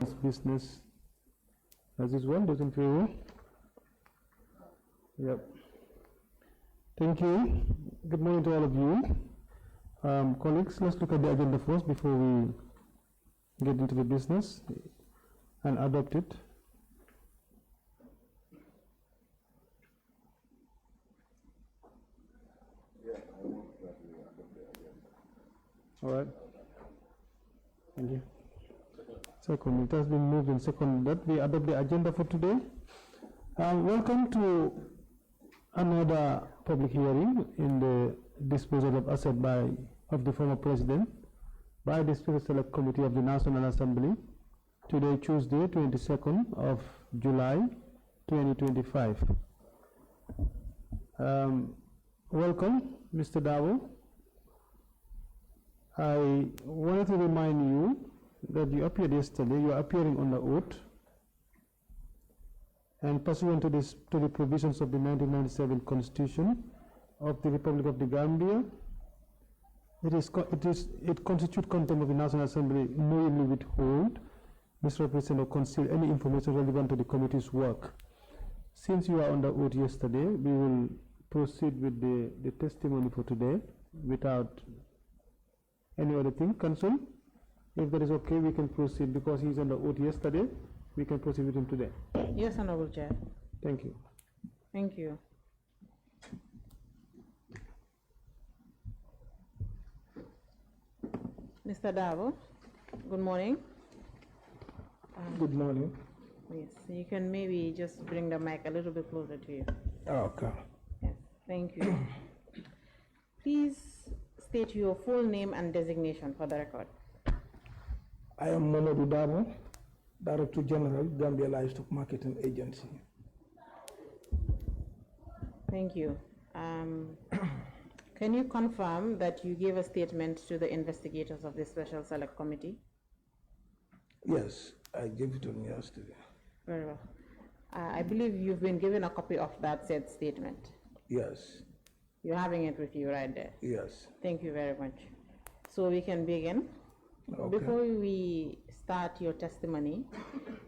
Business as usual, those in favor? Yep. Thank you. Good morning to all of you. Colleagues, let's look at the agenda first before we get into the business and adopt it. All right. Thank you. Second, it has been moved and second that we adopt the agenda for today. Welcome to another public hearing in the disposal of asset of the former president by the Special Select Committee of the National Assembly today, Tuesday, 22nd of July, 2025. Welcome, Mr. Darboe. I wanted to remind you that you appeared yesterday. You are appearing under oath, and pursuant to the provisions of the 1997 Constitution of the Republic of the Gambia, it constitutes contempt of the National Assembly knowingly withhold, misrepresent, or conceal any information relevant to the committee's work. Since you are under oath yesterday, we will proceed with the testimony for today without any other thing. Counsel, if that is okay, we can proceed because he's under oath yesterday. We can proceed with him today. Yes, Honorable Chair. Thank you. Thank you. Mr. Darboe, good morning. Good morning. Yes, you can maybe just bring the mic a little bit closer to you. Okay. Yes, thank you. Please state your full name and designation for the record. I am Momodou Darboe, Director General, Gambia Livestock Marketing Agency. Thank you. Can you confirm that you gave a statement to the investigators of the Special Select Committee? Yes, I gave it to them yesterday. Very well. I believe you've been given a copy of that said statement. Yes. You're having it with you right there? Yes. Thank you very much. So we can begin. Okay. Before we start your testimony,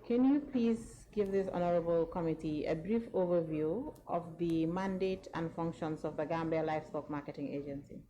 can you please give this honorable committee a brief overview of the mandate and functions of the Gambia Livestock Marketing Agency?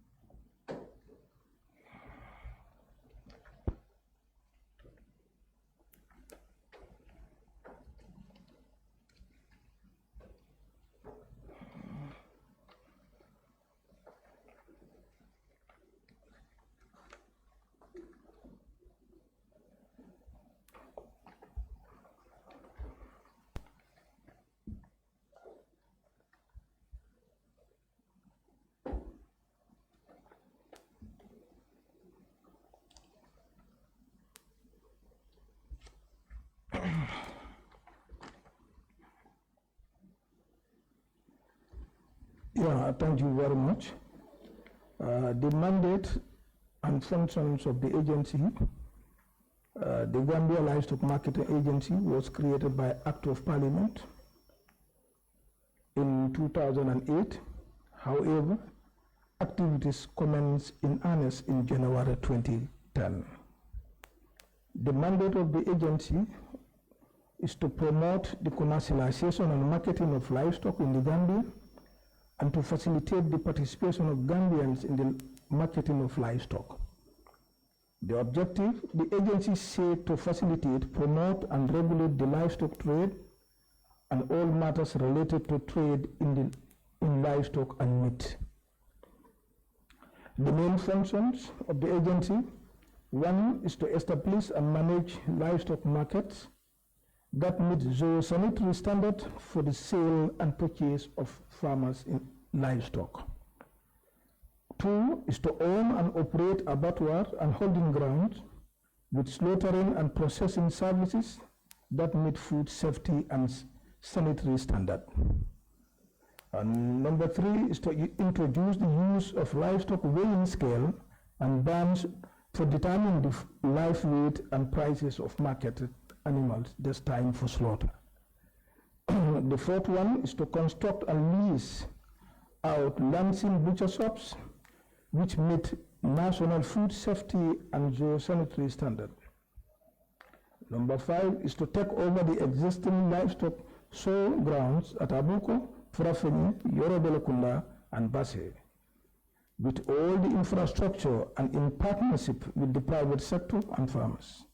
Yeah, thank you very much. The mandate and functions of the agency, the Gambia Livestock Marketing Agency was created by Act of Parliament in 2008. However, activities commenced in earnest in January 2010. The mandate of the agency is to promote the commercialization and marketing of livestock in the Gambia and to facilitate the participation of Gambians in the marketing of livestock. The objective, the agency set to facilitate, promote, and regulate the livestock trade and all matters related to trade in livestock and meat. The main functions of the agency: one is to establish and manage livestock markets that meet zoosanitary standards for the sale and purchase of farmers in livestock. Two is to own and operate abattoirs and holding grounds with slaughtering and processing services that meet food safety and sanitary standards. And number three is to introduce the use of livestock weighing scale and bands for determining the live weight and prices of marketed animals destined for slaughter. The fourth one is to construct and lease out Lansing butcher shops which meet national food safety and zoosanitary standards. Number 5 is to take over the existing livestock sow grounds at Abuko, Furafeni, Yorobelekunda, and Basse, with all the infrastructure and in partnership with the private sector and farmers.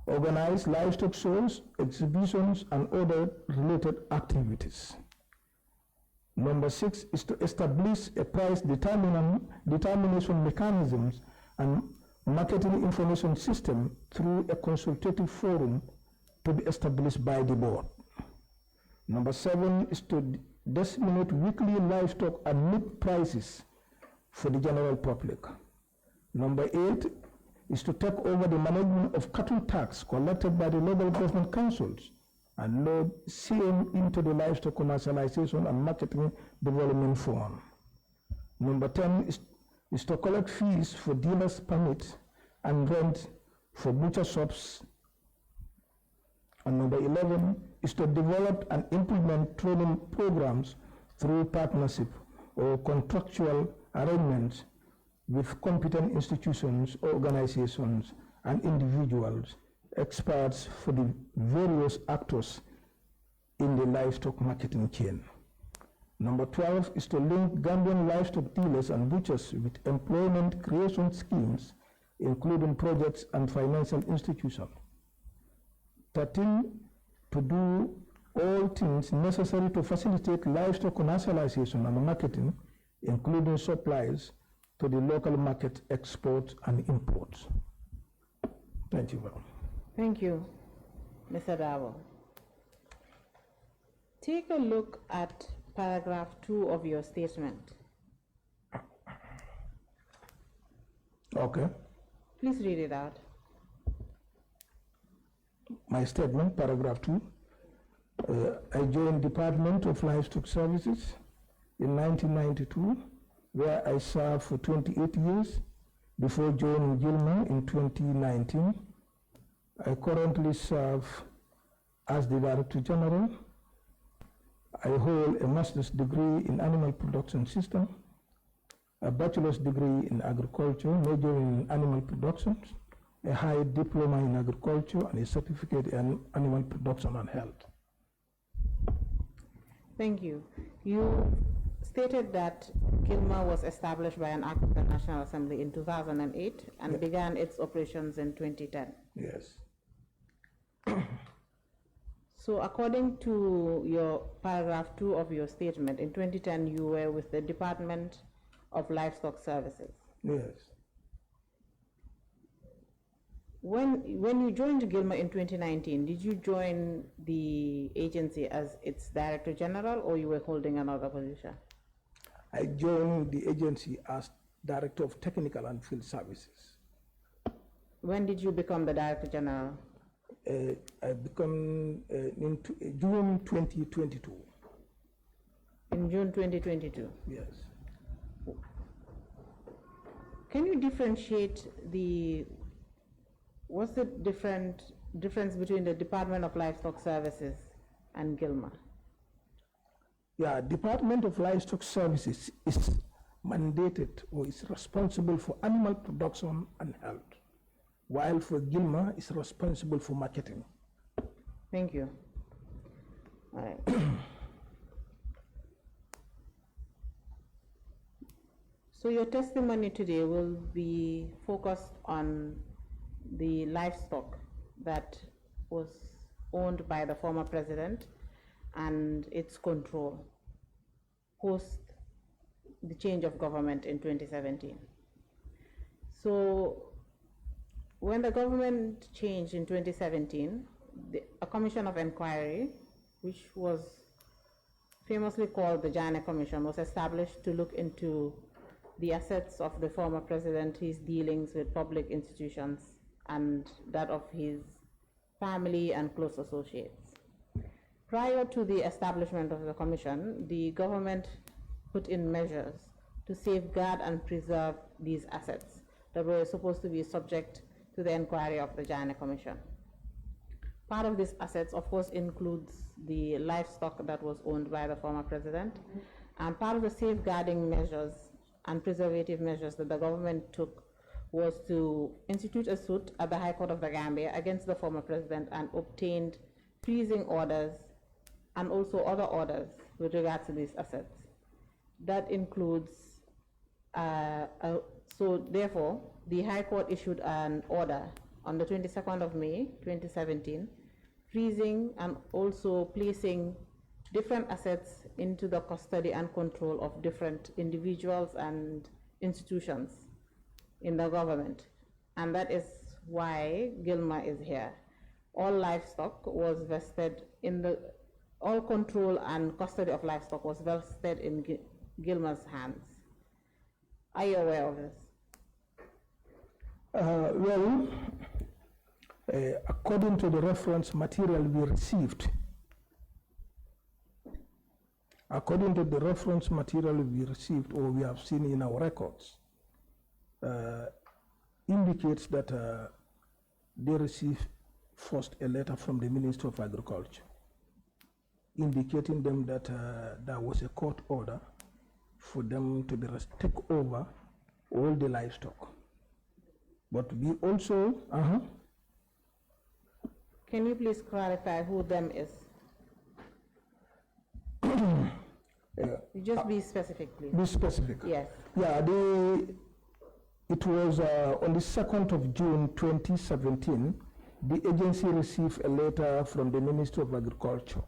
Organize livestock shows, exhibitions, and other related activities. Number 6 is to establish a price determination mechanisms and marketing information system through a consultative forum to be established by the board. Number 7 is to disseminate weekly livestock and meat prices for the general public. Number 8 is to take over the management of cattle tax collected by the local government councils and load same into the livestock commercialization and marketing development fund. Number 10 is to collect fees for dealers' permits and rent for butcher shops. And number 11 is to develop and implement training programs through partnership or contractual arrangements with competent institutions, organizations, and individuals, experts for the various actors in the livestock marketing chain. Number 12 is to link Gambian livestock dealers and butchers with employment creation schemes, including projects and financial institutions. 13, to do all things necessary to facilitate livestock commercialization and marketing, including supplies to the local market, exports and imports. Thank you very much. Thank you, Mr. Darboe. Take a look at paragraph 2 of your statement. Okay. Please read it out. My statement, paragraph 2. I joined Department of Livestock Services in 1992, where I served for 28 years before joining Gilmer in 2019. I currently serve as the Director General. I hold a master's degree in animal production system, a bachelor's degree in agriculture, majoring in animal production, a high diploma in agriculture, and a certificate in animal production and health. Thank you. You stated that Gilmer was established by an act of the National Assembly in 2008 and began its operations in 2010. Yes. So according to your paragraph 2 of your statement, in 2010 you were with the Department of Livestock Services. Yes. When you joined Gilmer in 2019, did you join the agency as its Director General, or you were holding another position? I joined the agency as Director of Technical and Field Services. When did you become the Director General? I become in June 2022. In June 2022? Yes. Can you differentiate what's the difference between the Department of Livestock Services and Gilmer? Yeah, Department of Livestock Services is mandated or is responsible for animal production and health, while for Gilmer is responsible for marketing. Thank you. All right. So your testimony today will be focused on the livestock that was owned by the former president and its control post the change of government in 2017. So when the government changed in 2017, a commission of inquiry, which was famously called the Janneh Commission, was established to look into the assets of the former president, his dealings with public institutions, and that of his family and close associates. Prior to the establishment of the commission, the government put in measures to safeguard and preserve these assets that were supposed to be subject to the inquiry of the Janneh Commission. Part of these assets, of course, includes the livestock that was owned by the former president, and part of the safeguarding measures and preservative measures that the government took was to institute a suit at the High Court of the Gambia against the former president and obtained freezing orders and also other orders with regard to these assets. That includes, so therefore, the High Court issued an order on the 22nd of May, 2017, freezing and also placing different assets into the custody and control of different individuals and institutions in the government. And that is why Gilmer is here. All livestock was vested in the, all control and custody of livestock was vested in Gilmer's hands. Are you aware of this? According to the reference material we received, or we have seen in our records, indicates that they received first a letter from the Minister of Agriculture indicating them that there was a court order for them to take over all the livestock. But we also, Can you please clarify who them is? You just be specific, please. Be specific. Yes. Yeah, it was on the 2nd of June 2017, the agency received a letter from the Ministry of Agriculture.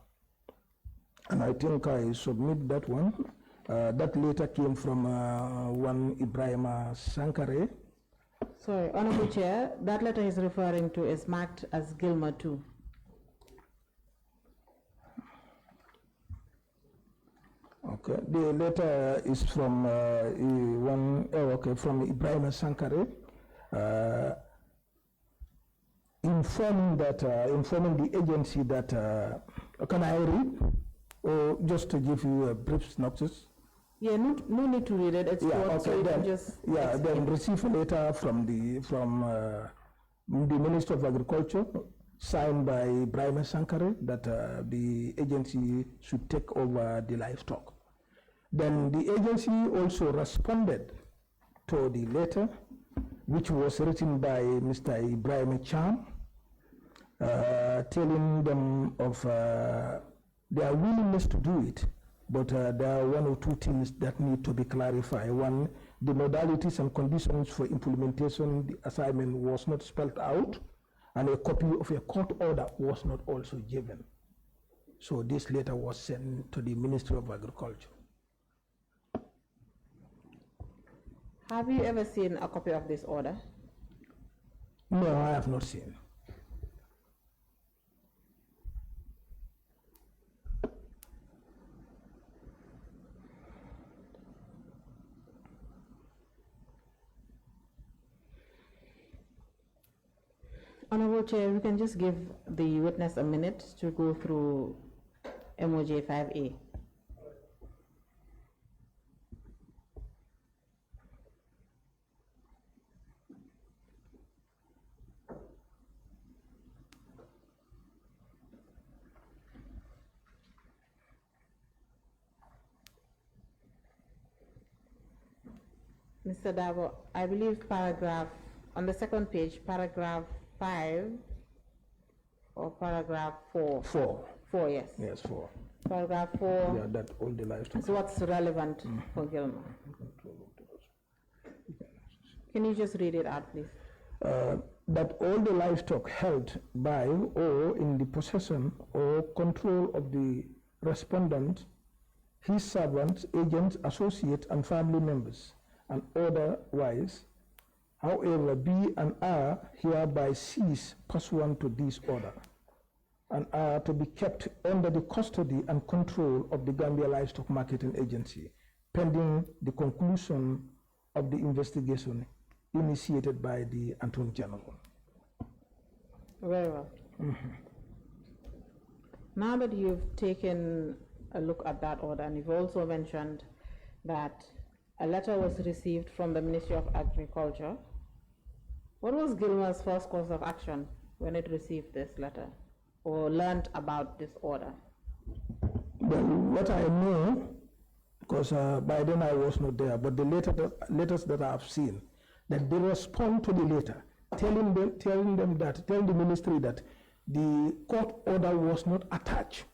And I think I submit that one. That letter came from one Ibrahim Sankare. Sorry, Honorable Chair, that letter he's referring to is marked as Gilmer 2. Okay, the letter is from from Ibrahim Sankare, informing the agency that. Can I read, or just to give you a brief synopsis? Yeah, no need to read it. It's short, so you can just. Yeah, then receive a letter from the Minister of Agriculture, signed by Ibrahim Sankare, that the agency should take over the livestock. Then the agency also responded to the letter, which was written by Mr. Ibrahim Cham, telling them of their willingness to do it, but there are one or two things that need to be clarified. One, the modalities and conditions for implementation, the assignment was not spelled out, and a copy of a court order was not also given. So this letter was sent to the Ministry of Agriculture. Have you ever seen a copy of this order? No, I have not seen. Honorable Chair, we can just give the witness a minute to go through MOJ 5A. Mr. Darboe, I believe paragraph, on the second page, paragraph 5 or paragraph 4? 4. 4, yes. Yes, 4. Paragraph 4. Yeah, that all the livestock. So what's relevant for Gilmer? Can you just read it out, please? That all the livestock held by or in the possession or control of the respondent, his servants, agents, associates, and family members, and otherwise, however, be and are hereby seized pursuant to this order, and are to be kept under the custody and control of the Gambia Livestock Marketing Agency, pending the conclusion of the investigation initiated by the Attorney General. Very well. Now that you've taken a look at that order, and you've also mentioned that a letter was received from the Ministry of Agriculture, what was Gilmer's first course of action when it received this letter or learned about this order? Well, what I know, because by then I was not there, but the letters that I have seen, that they respond to the letter, telling the ministry that the court order was not attached.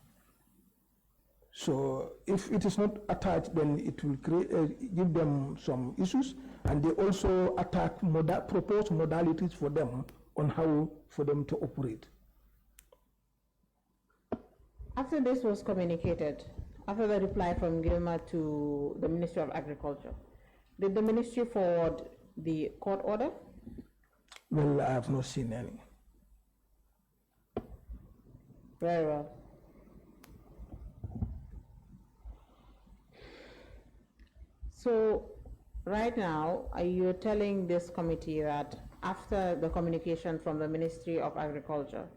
So if it is not attached, then it will give them some issues, and they also attack proposed modalities for them on how for them to operate. After this was communicated, after the reply from Gilmer to the Ministry of Agriculture, did the ministry forward the court order? Well, I have not seen any. Very well. So right now, are you telling this committee that after the communication from the Ministry of Agriculture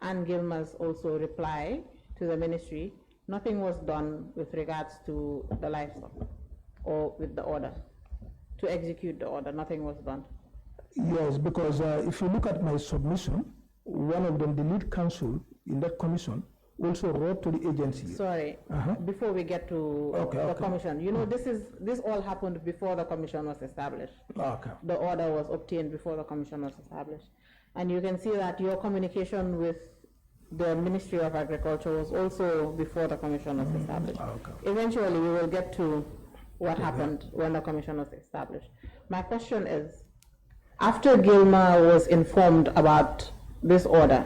and Gilmer's also reply to the ministry, nothing was done with regards to the livestock or with the order, to execute the order, nothing was done? Yes, because if you look at my submission, one of them, the lead counsel in that commission, also wrote to the agency. Sorry, before we get to the commission, you know, this all happened before the commission was established. Okay. The order was obtained before the commission was established. And you can see that your communication with the Ministry of Agriculture was also before the commission was established. Okay. Eventually, we will get to what happened when the commission was established. My question is, after Gilmer was informed about this order,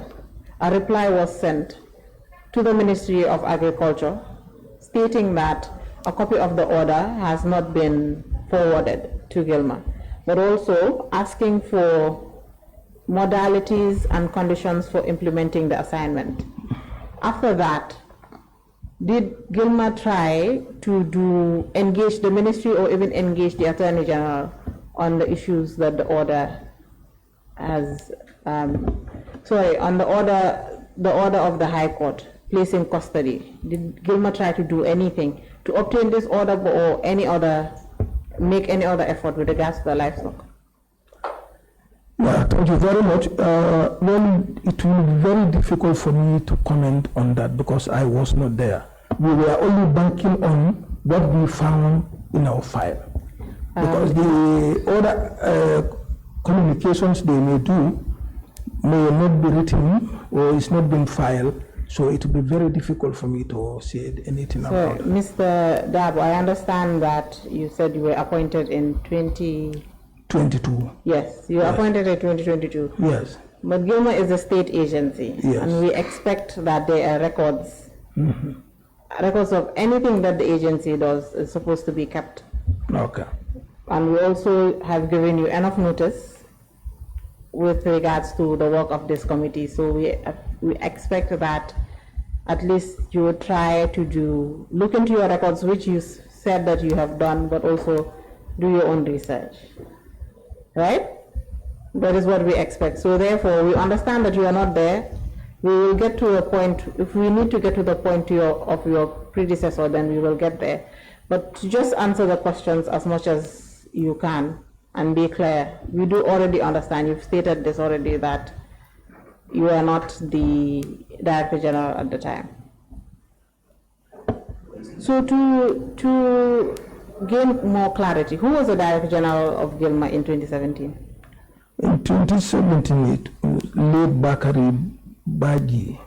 a reply was sent to the Ministry of Agriculture stating that a copy of the order has not been forwarded to Gilmer, but also asking for modalities and conditions for implementing the assignment. After that, did Gilmer try to engage the ministry or even engage the Attorney General on the issues that the order has, on the order of the High Court placing custody? Did Gilmer try to do anything to obtain this order or make any other effort with regards to the livestock? Yeah, thank you very much. Well, it will be very difficult for me to comment on that because I was not there. We were only banking on what we found in our file. Because the other communications they may do may not be written or it's not been filed, so it will be very difficult for me to say anything about it. Mr. Darboe, I understand that you said you were appointed in 2022. Yes, you were appointed in 2022. Yes. But Gilmer is a state agency, yes, and we expect that there are records. Records of anything that the agency does is supposed to be kept. Okay. And we also have given you enough notice with regards to the work of this committee. So we expect that at least you would try to look into your records, which you said that you have done, but also do your own research. Right? That is what we expect. So therefore, we understand that you are not there. We will get to a point, if we need to get to the point of your predecessor, then we will get there. But to just answer the questions as much as you can and be clear. We do already understand, you've stated this already, that you are not the Director General at the time. So to gain more clarity, who was the Director General of Gilmer in 2017? In 2017, it was late Bakari Baji.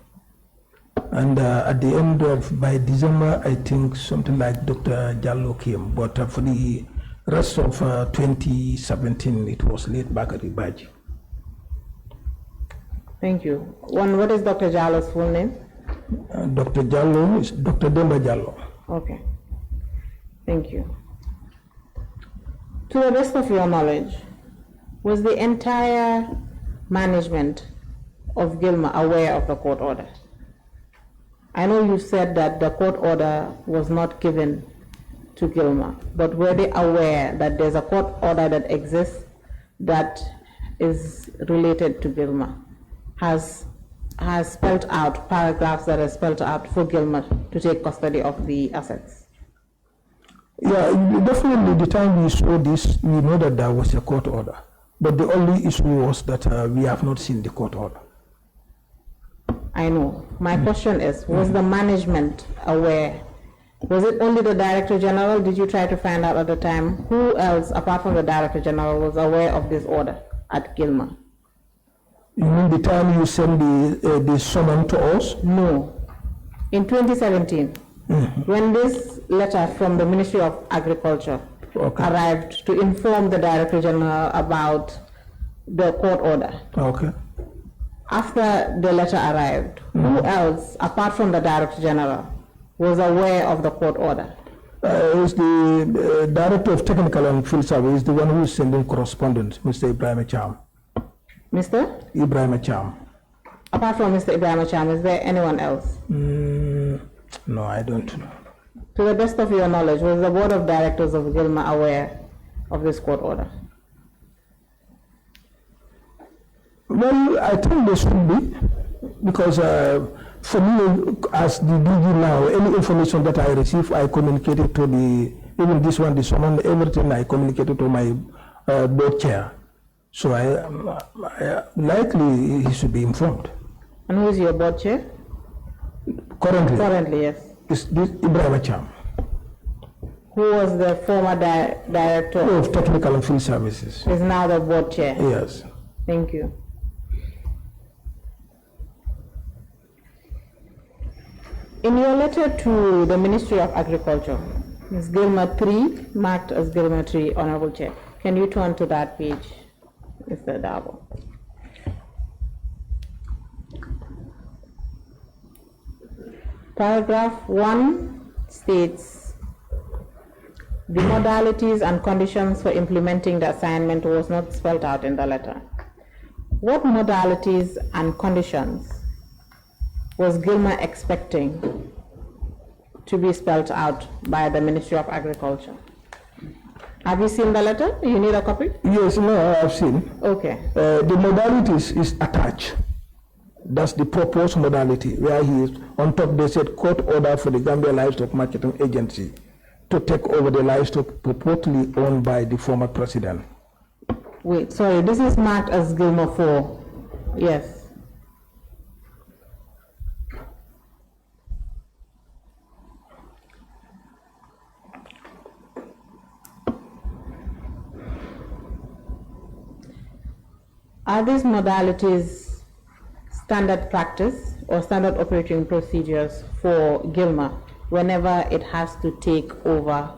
And at the end of, by December, I think something like Dr. Jallo came. But for the rest of 2017, it was late Bakari Baji. Thank you. What is Dr. Jallo's full name? Dr. Jallo is Dr. Demba Jallo. Okay. Thank you. To the best of your knowledge, was the entire management of Gilmer aware of the court order? I know you said that the court order was not given to Gilmer, but were they aware that there's a court order that exists that is related to Gilmer, has spelled out paragraphs that are spelled out for Gilmer to take custody of the assets? Yeah, definitely the time we saw this, we know that there was a court order. But the only issue was that we have not seen the court order. I know. My question is, was the management aware Was it only the Director General? Did you try to find out at the time who else, apart from the Director General, was aware of this order at Gilmer? You mean the time you sent the summons to us? No. In 2017, when this letter from the Ministry of Agriculture arrived to inform the Director General about the court order. Okay. After the letter arrived, who else, apart from the Director General, was aware of the court order? It's the Director of Technical and Field Service, the one who is sending correspondence, Mr. Ibrahim Cham. Mr. Ibrahim Cham. Apart from Mr. Ibrahim Cham, is there anyone else? No, I don't know. To the best of your knowledge, was the Board of Directors of Gilmer aware of this court order? Well, I think they should be, because for me, as the DG now, any information that I receive, I communicated to even this one, this one, everything I communicated to my board chair. So I likely he should be informed. And who is your board chair? Currently? Currently, yes. Is this Ibrahim Cham. Who was the former director of Technical and Field Services. Is now the board chair. Yes. Thank you. In your letter to the Ministry of Agriculture, Ms. Gilmer 3, marked as Gilmer 3, Honorable Chair. Can you turn to that page, Mr. Darboe? Paragraph 1 states, the modalities and conditions for implementing the assignment was not spelled out in the letter. What modalities and conditions was Gilmer expecting to be spelled out by the Ministry of Agriculture? Have you seen the letter? You need a copy? Yes, no, I've seen. Okay. The modalities is attached. That's the proposed modality, where he is on top. They said court order for the Gambia Livestock Marketing Agency to take over the livestock purportedly owned by the former president. Wait, sorry, this is marked as Gilmer 4. Yes. Are these modalities standard practice or standard operating procedures for Gilmer whenever it has to take over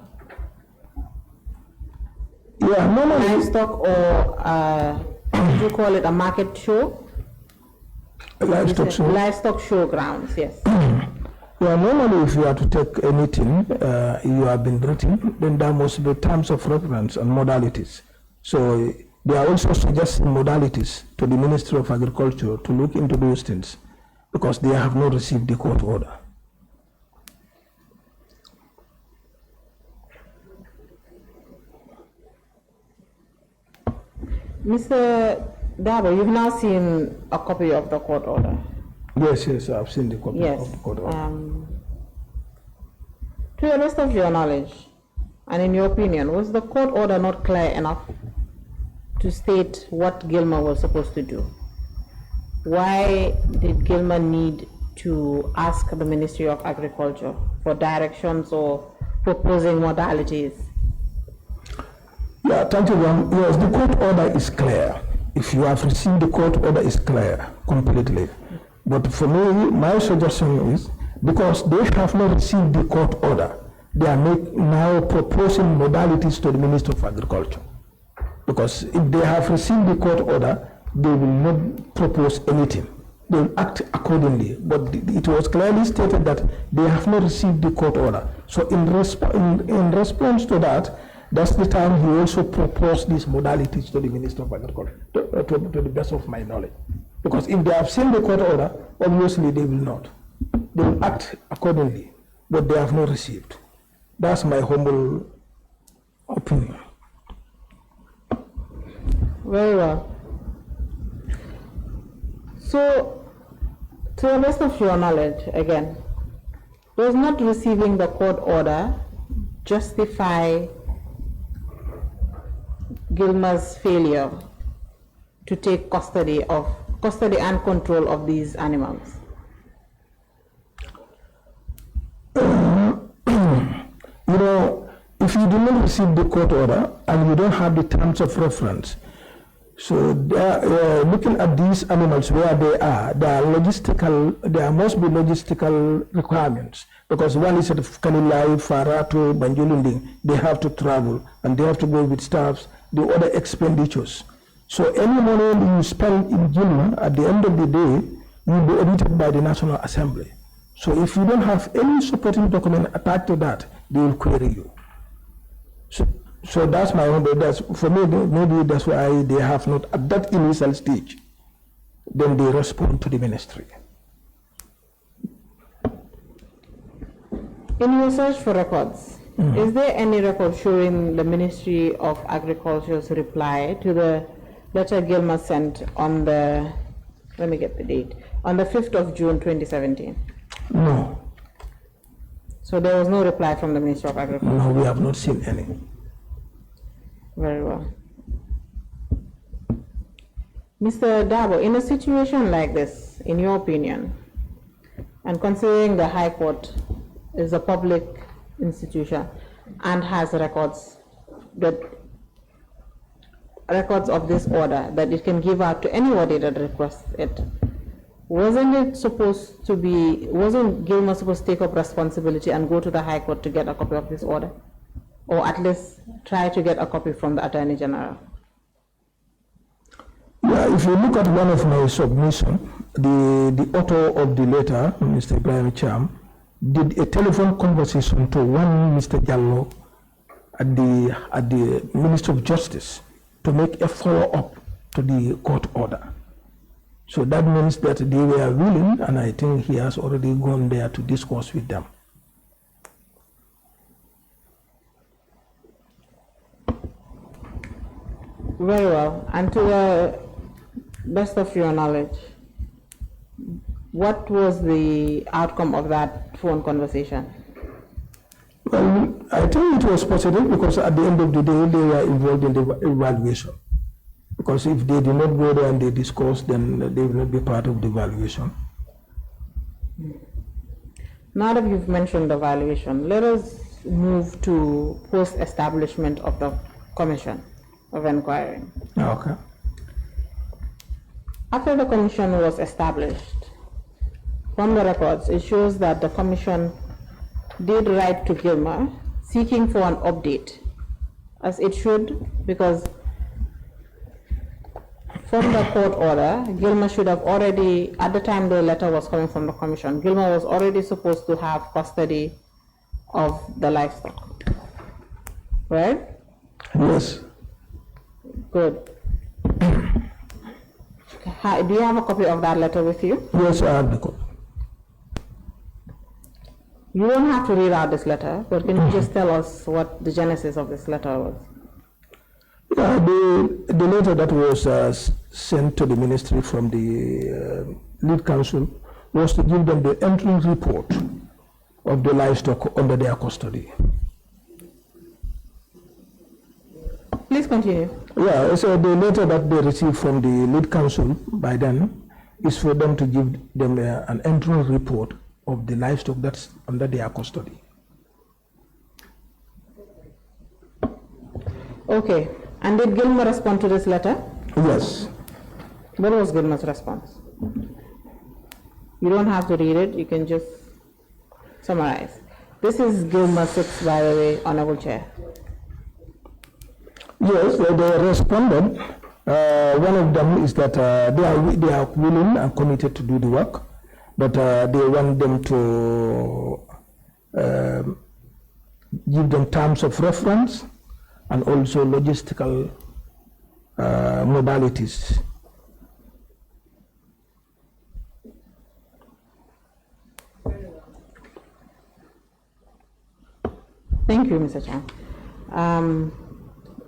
livestock, or did you call it a market show? Livestock show. Livestock show grounds, yes. Well, normally if you are to take anything, you have been written, then there must be terms of reference and modalities. So they are also suggesting modalities to the Ministry of Agriculture to look into those things, because they have not received the court order. Mr. Darboe, you've now seen a copy of the court order. Yes, yes, I've seen the copy of the court order. To the best of your knowledge, and in your opinion, was the court order not clear enough to state what Gilmer was supposed to do? Why did Gilmer need to ask the Ministry of Agriculture for directions or proposing modalities? Yeah, thank you, Ron. Yes, the court order is clear. If you have received the court order, is clear completely. But for me, my suggestion is, because they have not received the court order, they are now proposing modalities to the Minister of Agriculture. Because if they have received the court order, they will not propose anything. They will act accordingly. But it was clearly stated that they have not received the court order. So in response to that, that's the time he also proposed these modalities to the Minister of Agriculture, to the best of my knowledge. Because if they have seen the court order, obviously they will not. They will act accordingly, but they have not received. That's my humble opinion. Very well. So, to the best of your knowledge, again, does not receiving the court order justify Gilmer's failure to take custody and control of these animals? if you do not receive the court order and you don't have the terms of reference, so looking at these animals where they are, there must be logistical requirements, because one is at Kanilai, Farato, Banjulunding, they have to travel and they have to go with staffs, the other expenditures. So any money you spend in Gilma, at the end of the day, will be audited by the National Assembly. So if you don't have any supporting document attached to that, they will query you. So that's my own, that's, for me, maybe that's why they have not, at that initial stage, then they respond to the ministry. In your search for records, is there any record showing the Ministry of Agriculture's reply to the letter Gilma sent on the, let me get the date, on the 5th of June 2017? No. So there was no reply from the Ministry of Agriculture? No, we have not seen any. Very well. Mr. Darboe, in a situation like this, in your opinion, and considering the High Court is a public institution and has records of this order that it can give out to anybody that requests it, wasn't Gilma supposed to take up responsibility and go to the High Court to get a copy of this order? Or at least try to get a copy from the Attorney General? Yeah, if you look at one of my submissions, the author of the letter, Mr. Ibrahim Cham, did a telephone conversation to one Mr. Jallo at the Ministry of Justice to make a follow-up to the court order. So that means that they were willing, and I think he has already gone there to discuss with them. Very well. And to the best of your knowledge, what was the outcome of that phone conversation? Well, I think it was positive, because at the end of the day, they were involved in the evaluation. Because if they did not go there and they discuss, then they will not be part of the evaluation. Now that you've mentioned the evaluation, let us move to post-establishment of the commission of inquiry. Okay. After the commission was established, from the records, it shows that the commission did write to Gilma seeking for an update, as it should, because from the court order, Gilma should have already, at the time the letter was coming from the commission, Gilma was already supposed to have custody of the livestock, right? Yes. Good. Do you have a copy of that letter with you? Yes, I have the copy. You don't have to read out this letter, but can you just tell us what the genesis of this letter was? Yeah, the letter that was sent to the ministry from the lead counsel was to give them the entry report of the livestock under their custody. Please continue. Yeah, so the letter that they received from the lead counsel by then is for them to give them an entry report of the livestock that's under their custody. Okay, and did Gilma respond to this letter? Yes. What was Gilma's response? You don't have to read it, you can just summarize. This is Gilma 6, by the way, Honorable Chair. Yes, they responded. One of them is that they are willing and committed to do the work, but they want them to give them terms of reference and also logistical modalities. Thank you, Mr. Chan.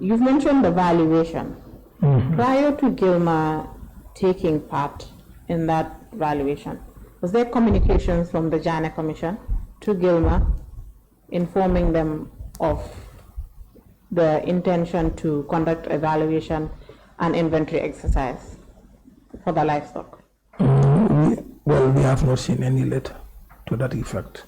You've mentioned the valuation. Mm-hmm. Prior to Gilma taking part in that valuation, was there communications from the Janneh Commission to Gilma informing them of the intention to conduct evaluation and inventory exercise for the livestock? Well, we have not seen any letter to that effect.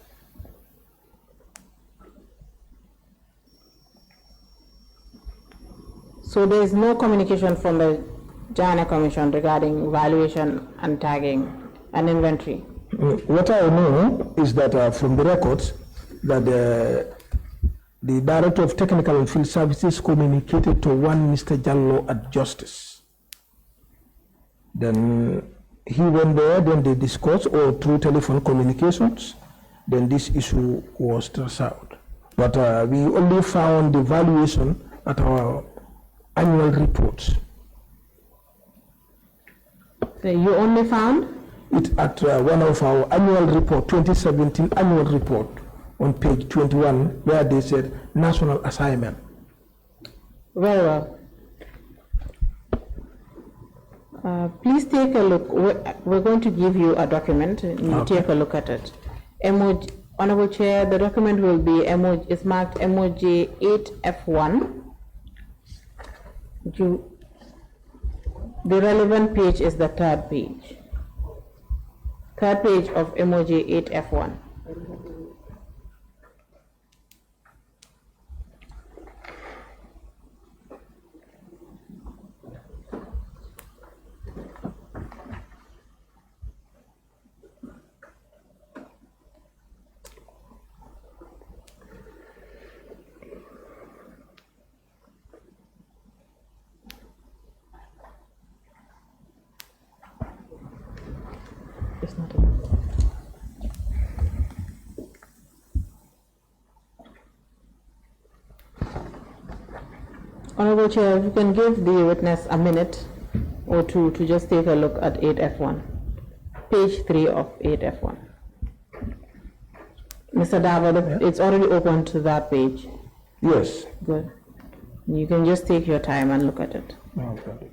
So there is no communication from the Janneh Commission regarding valuation and tagging and inventory? What I know is that from the records that the Director of Technical and Field Services communicated to one Mr. Jallo at Justice. Then he went there, then they discussed, or through telephone communications, then this issue was traced out. But we only found the valuation at our annual reports. So you only found? It at one of our annual report, 2017 annual report, on page 21, where they said national assignment. Very well. Please take a look. We're going to give you a document. You take a look at it. Honorable Chair, the document will be is marked MOJ 8F1. The relevant page is the third page. Third page of MOJ 8F1. It's not enough. Honorable Chair, if you can give the witness a minute or two to just take a look at 8F1, page 3 of 8F1. Mr. Darboe, it's already open to that page. Yes. Good. You can just take your time and look at it. Okay.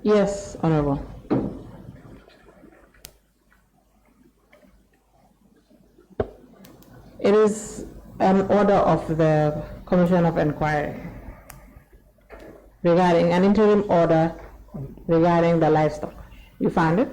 Yes, Honorable. It is an order of the Commission of Inquiry regarding an interim order regarding the livestock. You found it?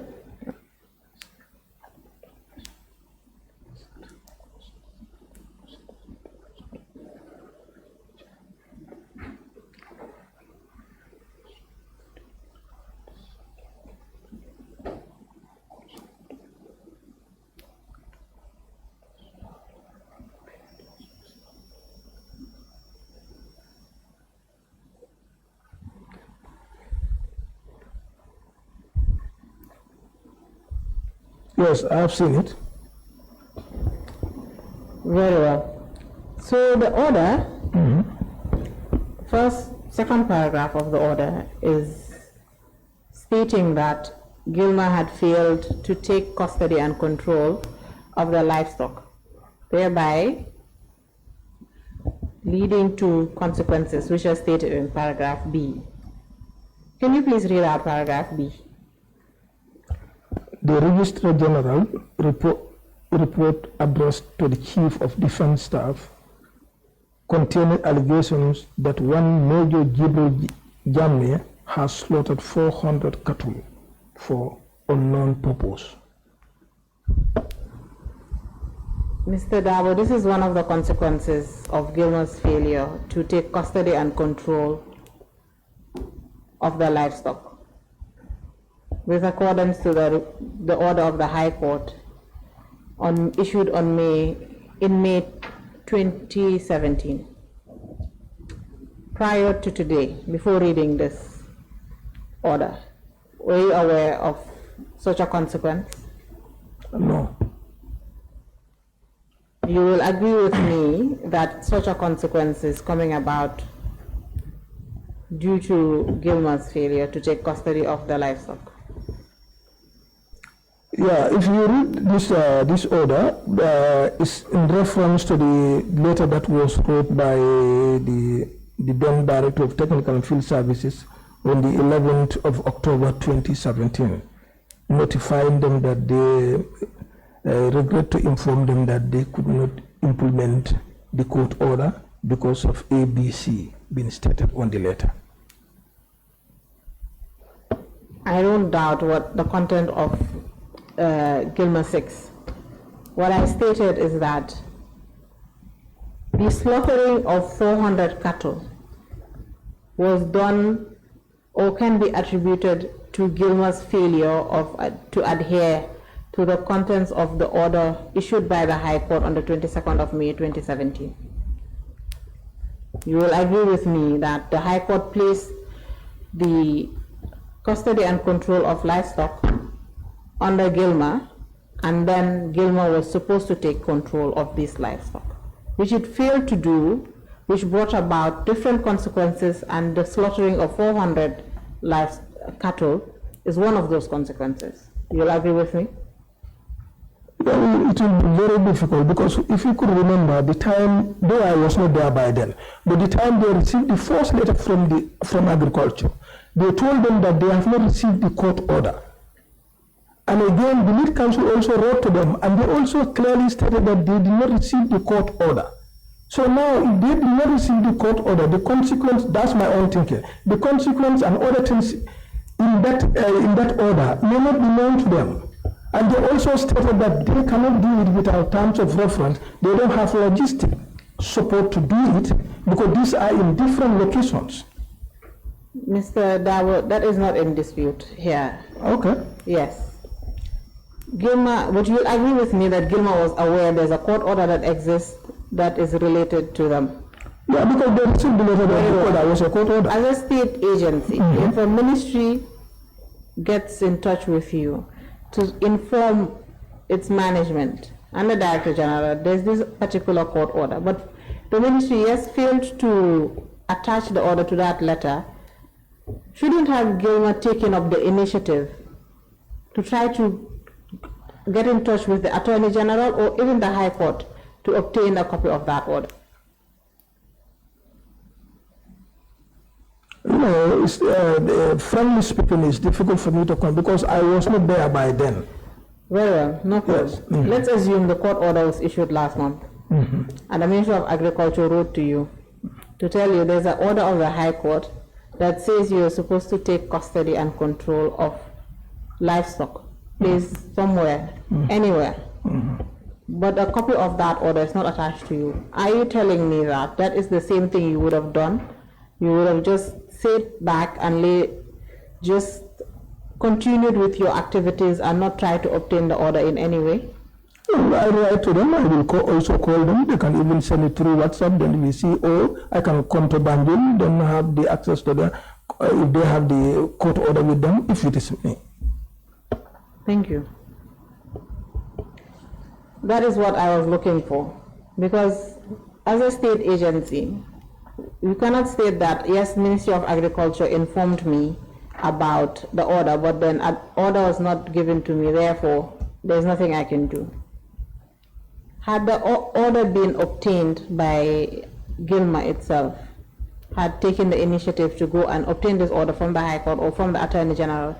Yes, I have seen it. Very well. So the order, second paragraph of the order is stating that Gilmer had failed to take custody and control of the livestock, thereby leading to consequences which are stated in paragraph B. Can you please read out paragraph B? The Registrar General report addressed to the Chief of Defense Staff containing allegations that one Major Janneh has slaughtered 400 cattle for unknown purpose. Mr. Darboe, this is one of the consequences of Gilmer's failure to take custody and control of the livestock, with accordance to the order of the High Court issued in May 2017. Prior to today, before reading this order, were you aware of such a consequence? No. You will agree with me that such a consequence is coming about due to Gilmer's failure to take custody of the livestock. Yeah, if you read this order, it's in reference to the letter that was wrote by the then Director of Technical and Field Services on the 11th of October 2017, notifying them that they regret to inform them that they could not implement the court order because of ABC being stated on the letter. I don't doubt what the content of Gilmer 6. What I stated is that the slaughtering of 400 cattle was done or can be attributed to Gilmer's failure of, to adhere to the contents of the order issued by the High Court on the 22nd of May 2017. You will agree with me that the High Court placed the custody and control of livestock under Gilmer, and then Gilmer was supposed to take control of these livestock, which it failed to do, which brought about different consequences, and the slaughtering of 400 cattle is one of those consequences. You'll agree with me? Well, it will be very difficult because if you could remember the time, though I was not there by then, but the time they received the first letter from agriculture, they told them that they have not received the court order. And again, the lead counsel also wrote to them, and they also clearly stated that they did not receive the court order. So now, if they did not receive the court order, the consequence, that's my own thinking, the consequence and other things in that order may not be known to them. And they also stated that they cannot do it without terms of reference. They don't have logistic support to do it because these are in different locations. Mr. Darboe, that is not in dispute here. Okay. Yes. Gilmer, would you agree with me that Gilmer was aware there's a court order that exists that is related to them? Yeah, because they received the letter that there was a court order. As a state agency, if a ministry gets in touch with you to inform its management and the Director General, there's this particular court order, but the ministry has failed to attach the order to that letter, shouldn't have Gilmer taken up the initiative to try to get in touch with the Attorney General or even the High Court to obtain a copy of that order? No, frankly speaking, it's difficult for me to come because I was not there by then. Very well, no problem. Yes. Let's assume the court order was issued last month, and the Ministry of Agriculture wrote to you to tell you there's an order of the High Court that says you're supposed to take custody and control of livestock, placed somewhere, anywhere. But a copy of that order is not attached to you. Are you telling me that that is the same thing you would have done? You would have just sat back and just continued with your activities and not try to obtain the order in any way? I write to them. I will also call them. They can even send it through WhatsApp. Then we see, oh, I can come to Banjul, then have the access to the, if they have the court order with them, if it is me. Thank you. That is what I was looking for. Because as a state agency, you cannot state that, yes, Ministry of Agriculture informed me about the order, but then an order was not given to me, therefore, there's nothing I can do. Had the order been obtained by Gilmer itself, had taken the initiative to go and obtain this order from the High Court or from the Attorney General,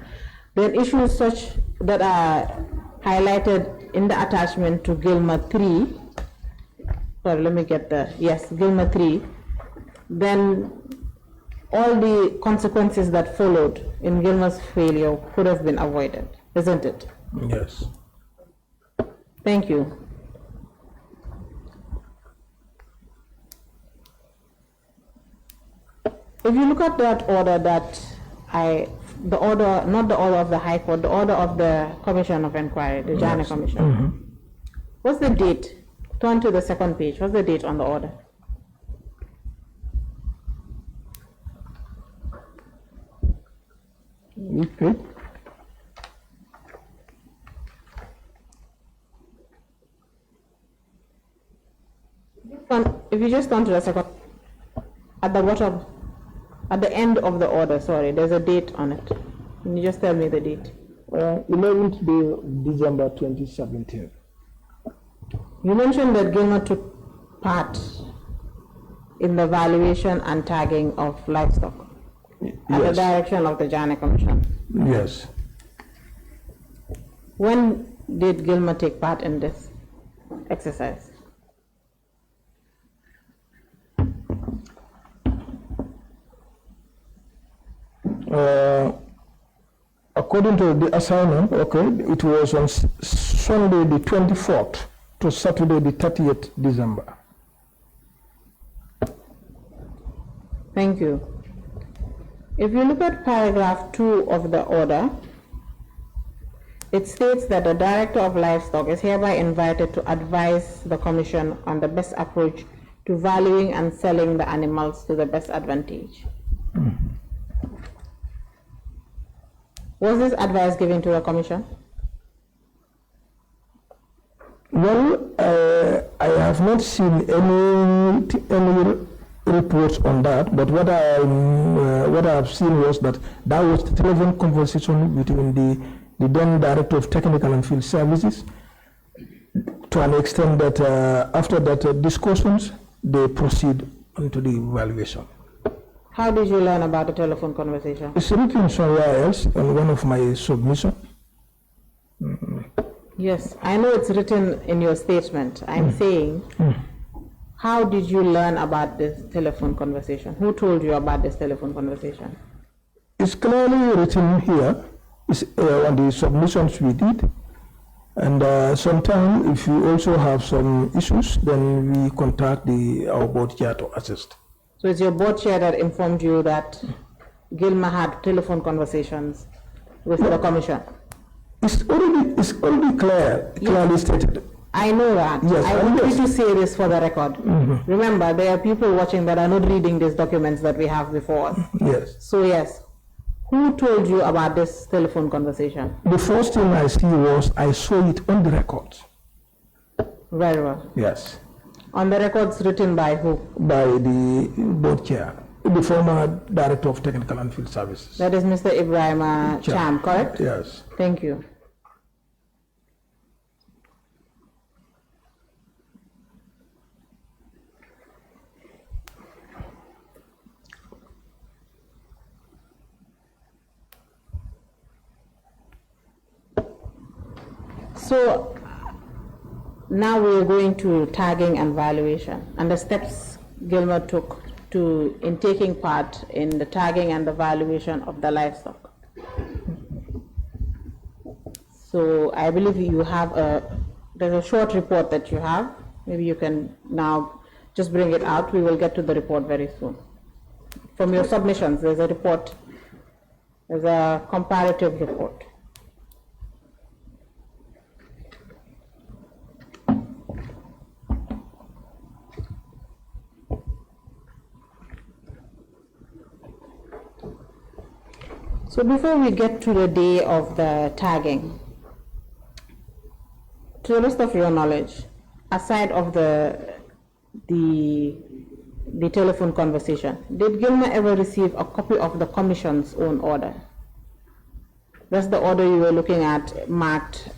then issues such that are highlighted in the attachment to Gilmer 3, sorry, let me get the, yes, Gilmer 3, then all the consequences that followed in Gilmer's failure could have been avoided, isn't it? Yes. Thank you. If you look at that order that the order, not the order of the High Court, the order of the Commission of Inquiry, the Janneh Commission. What's the date? Turn to the second page. What's the date on the order? Okay. If you just turn to the second, at the bottom, at the end of the order, sorry, there's a date on it. Can you just tell me the date? 11th day of December 2017. You mentioned that Gilmer took part in the valuation and tagging of livestock at the direction of the Janneh Commission. Yes. When did Gilmer take part in this exercise? According to the assignment, okay, it was on Sunday the 24th to Saturday the 30th December. Thank you. If you look at paragraph 2 of the order, it states that the Director of Livestock is hereby invited to advise the Commission on the best approach to valuing and selling the animals to the best advantage. Was this advice given to the Commission? Well, I have not seen any reports on that, but what I have seen was that was the telephone conversation between the then Director of Technical and Field Services, to an extent that after that discussions, they proceed into the evaluation. How did you learn about the telephone conversation? It's written somewhere else on one of my submissions. Yes, I know it's written in your statement. I'm saying, how did you learn about this telephone conversation? Who told you about this telephone conversation? It's clearly written here. It's on the submissions we did. And sometimes, if you also have some issues, then we contact our board chair to assist. So it's your board chair that informed you that Gilma had telephone conversations with the Commission? It's already clearly stated. I know that. Yes, I want you to say this for the record. Remember, there are people watching that are not reading these documents that we have before us. Yes. So yes, who told you about this telephone conversation? The first thing I see was I saw it on the records. Very well. Yes. On the records written by who? By the board chair, the former Director of Technical and Field Services. That is Mr. Ibrahim Cham, correct? Yes. Thank you. So now we are going to tagging and valuation and the steps Gilmer took in taking part in the tagging and the valuation of the livestock. So I believe you have there's a short report that you have. Maybe you can now just bring it out. We will get to the report very soon. From your submissions, there's a report, there's a comparative report. So before we get to the day of the tagging, to the best of your knowledge, aside of the telephone conversation, did Gilmer ever receive a copy of the Commission's own order? That's the order you were looking at, marked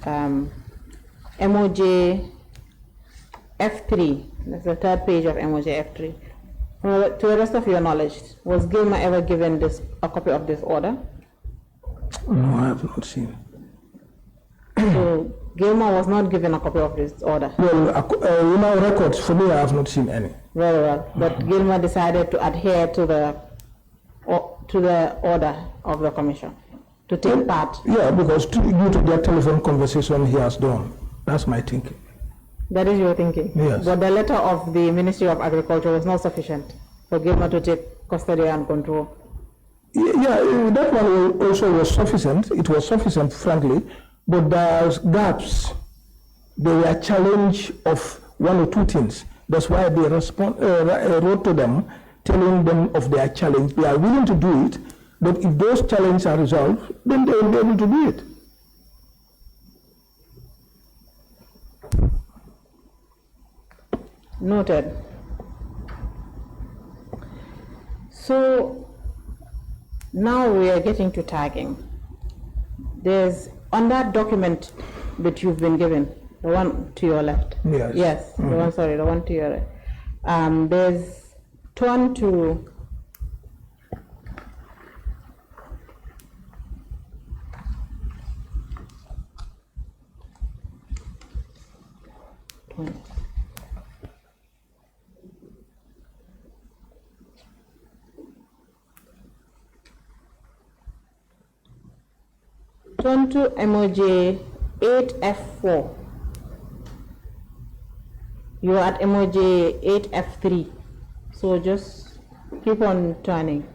MOJ F3. That's the third page of MOJ F3. To the rest of your knowledge, was Gilmer ever given a copy of this order? No, I have not seen. So Gilmer was not given a copy of this order? Well, in our records, for me, I have not seen any. Very well. But Gilmer decided to adhere to the order of the Commission, to take part? Yeah, because due to their telephone conversation he has done. That's my thinking. That is your thinking? Yes. But the letter of the Ministry of Agriculture was not sufficient for Gilmer to take custody and control? Yeah, that one also was sufficient. It was sufficient, frankly, but there's gaps. They were a challenge of one or two things. That's why they wrote to them, telling them of their challenge. They are willing to do it, but if those challenges are resolved, then they will be able to do it. Noted. So now we are getting to tagging. There's, on that document that you've been given, the one to your left. Yes. Yes, the one, sorry, the one to your right. There's turn to Turn to emoji 8F4. You're at emoji 8F3. So just keep on turning.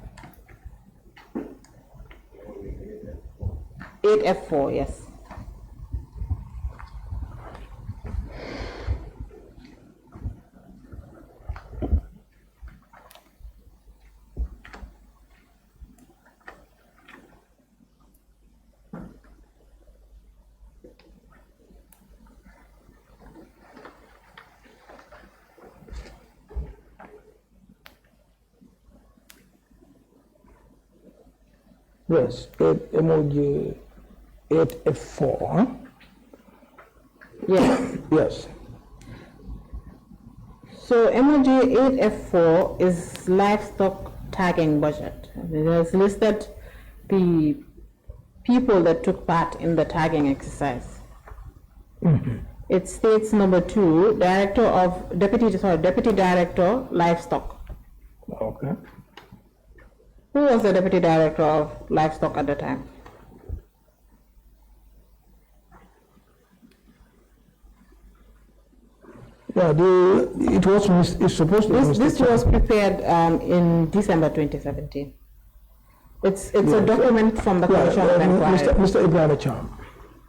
8F4, yes. Yes, emoji 8F4, huh? Yes. Yes. So emoji 8F4 is livestock tagging budget. It has listed the people that took part in the tagging exercise. It states number 2, Deputy Director, Livestock. Okay. Who was the Deputy Director of Livestock at the time? Yeah, it's supposed to be Mr. This was prepared in December 2017. It's a document from the Commission of Inquiry. Mr. Ibrahim Acham.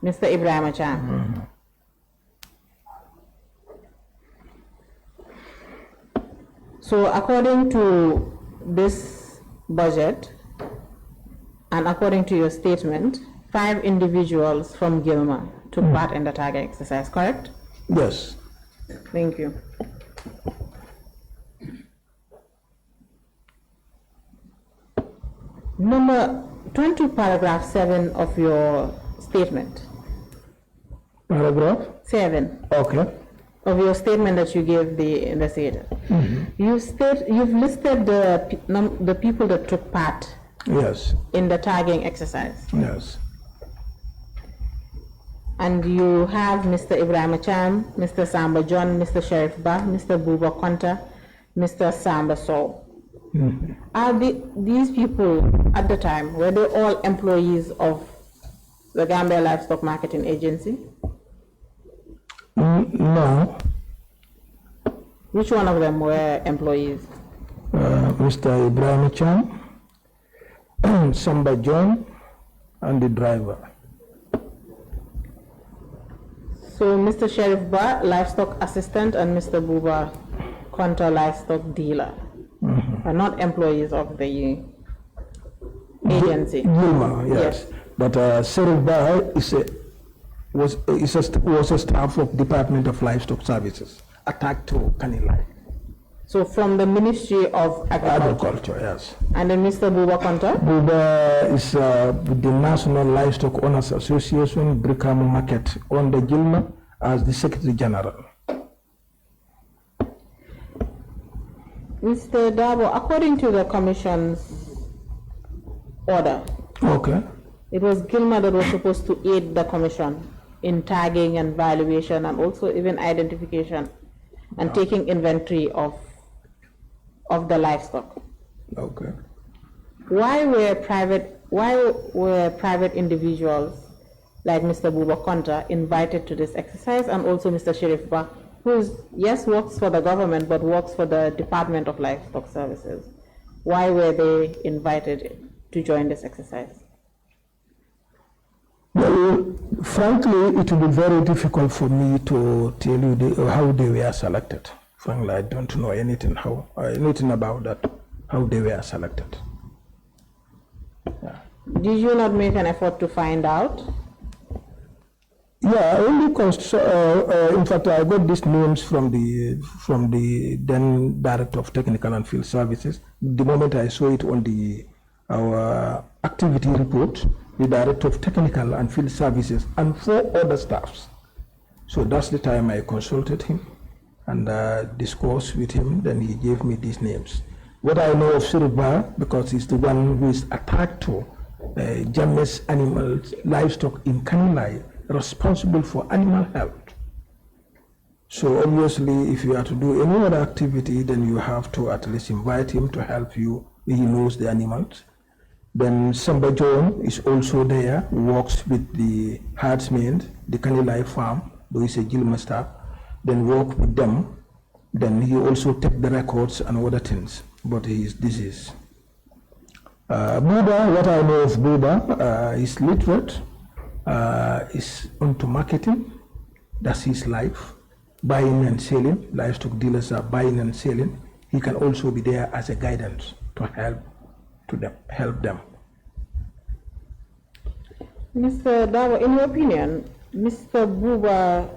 Mr. Ibrahim Acham. So according to this budget and according to your statement, 5 individuals from Gilmer took part in the tagging exercise, correct? Yes. Thank you. Turn to paragraph 7 of your statement. Paragraph? 7. Okay. Of your statement that you gave the investigator. You've listed the people that took part. Yes. In the tagging exercise. Yes. And you have Mr. Ibrahim Acham, Mr. Samba John, Mr. Sheriff Ba, Mr. Buba Konta, Mr. Samba Sow. Are these people at the time, were they all employees of the Gambia Livestock Marketing Agency? No. Which one of them were employees? Mr. Ibrahim Cham, Samba John, and the driver. So Mr. Sheriff Ba, livestock assistant, and Mr. Buba Konta, livestock dealer, are not employees of the agency. Yes. But Sheriff Ba was a staff of Department of Livestock Services attached to Kanilai. So from the Ministry of Agriculture, yes. And then Mr. Buba Konta? Buba is with the National Livestock Owners Association, Brikama Market, on the Gilma as the Secretary General. Mr. Darboe, according to the Commission's order, okay, it was Gilma that was supposed to aid the Commission in tagging and valuation and also even identification and taking inventory of the livestock. Okay. Why were private individuals like Mr. Buba Konta invited to this exercise, and also Mr. Sheriff Ba, who works for the government but works for the Department of Livestock Services? Why were they invited to join this exercise? Well, frankly, it will be very difficult for me to tell you how they were selected. Frankly, I don't know anything about that, how they were selected. Yeah. Did you not make an effort to find out? Yeah, in fact, I got these names from the then Director of Technical and Field Services. The moment I saw it on our activity report, the Director of Technical and Field Services, and 4 other staffs. So that's the time I consulted him and discussed with him. Then he gave me these names. What I know of Sheriff, because he's the one who is attached to Janneh's animals, livestock in Kanilai, responsible for animal health. So obviously, if you are to do any other activity, then you have to at least invite him to help you. He knows the animals. Then Samba John is also there, works with the herdsmen, the Kanilai farm, though he's a Gilma staff, then work with them. Then he also take the records and other things, but he is deceased. Buba, what I know of Buba, is literate, is into marketing, that's his life, buying and selling, livestock dealers are buying and selling. He can also be there as a guidance to help them. Mr. Darboe, in your opinion, Mr. Buba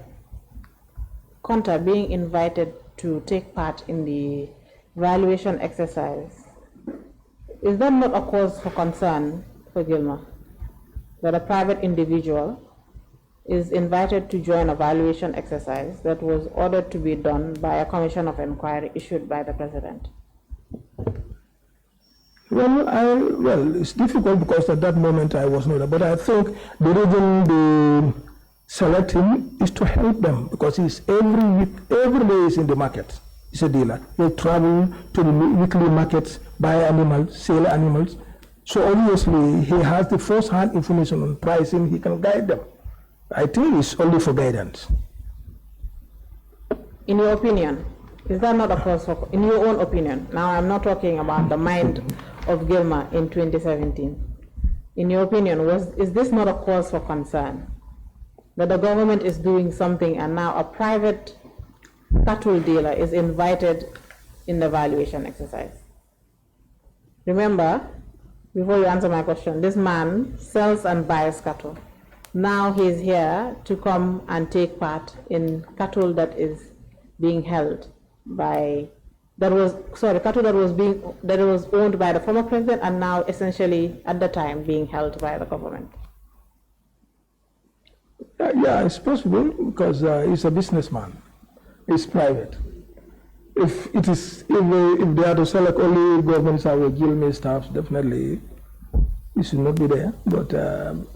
Konta being invited to take part in the valuation exercise, is that not a cause for concern for Gilma? That a private individual is invited to join a valuation exercise that was ordered to be done by a commission of inquiry issued by the president? Well, it's difficult because at that moment I was not there, but I think the reason they select him is to help them because he's every week, every day is in the market. He's a dealer. He'll travel to the weekly markets, buy animals, sell animals. So obviously he has the first-hand information on pricing. He can guide them. I think it's only for guidance. In your opinion, is that not a cause for, in your own opinion, now I'm not talking about the mind of Gilma in 2017. In your opinion, is this not a cause for concern? That the government is doing something and now a private cattle dealer is invited in the valuation exercise? Remember, before you answer my question, this man sells and buys cattle. Now he's here to come and take part in cattle that is being held by, cattle that was owned by the former president and now essentially at the time being held by the government. Yeah, it's possible because he's a businessman. It's private. If they are to select only governments or Gilme staffs, definitely he should not be there. But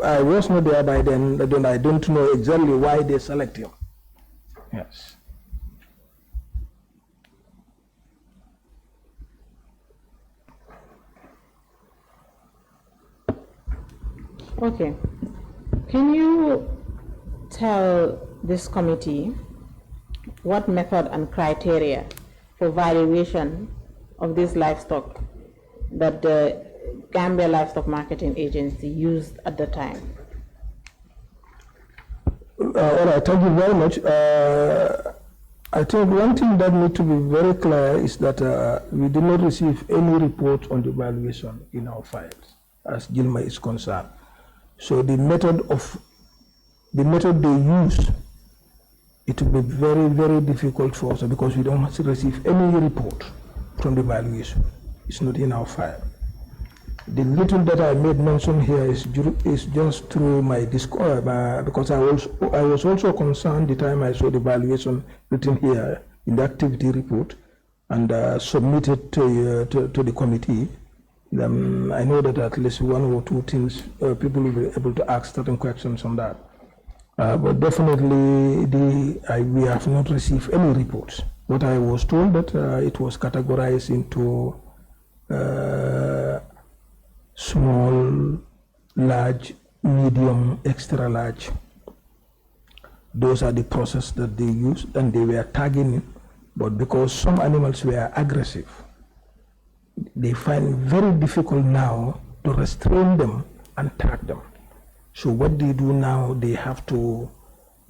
I was not there by then. I don't know exactly why they select him. Yes. Okay. Can you tell this committee what method and criteria for valuation of this livestock that the Gambia Livestock Marketing Agency used at the time? All right, thank you very much. I think one thing that needs to be very clear is that we did not receive any report on the valuation in our files as Gilma is concerned. So the method they use, it will be very, very difficult for us because we don't receive any report from the valuation. It's not in our file. The little that I made mention here is just through my Discord, because I was also concerned the time I saw the valuation written here in the activity report and submitted to the committee. I know that at least one or two things people will be able to ask certain questions on that. But definitely we have not received any reports. What I was told that it was categorized into small, large, medium, extra large. Those are the process that they use and they were tagging, but because some animals were aggressive, they find it very difficult now to restrain them and tag them. So what they do now, they have to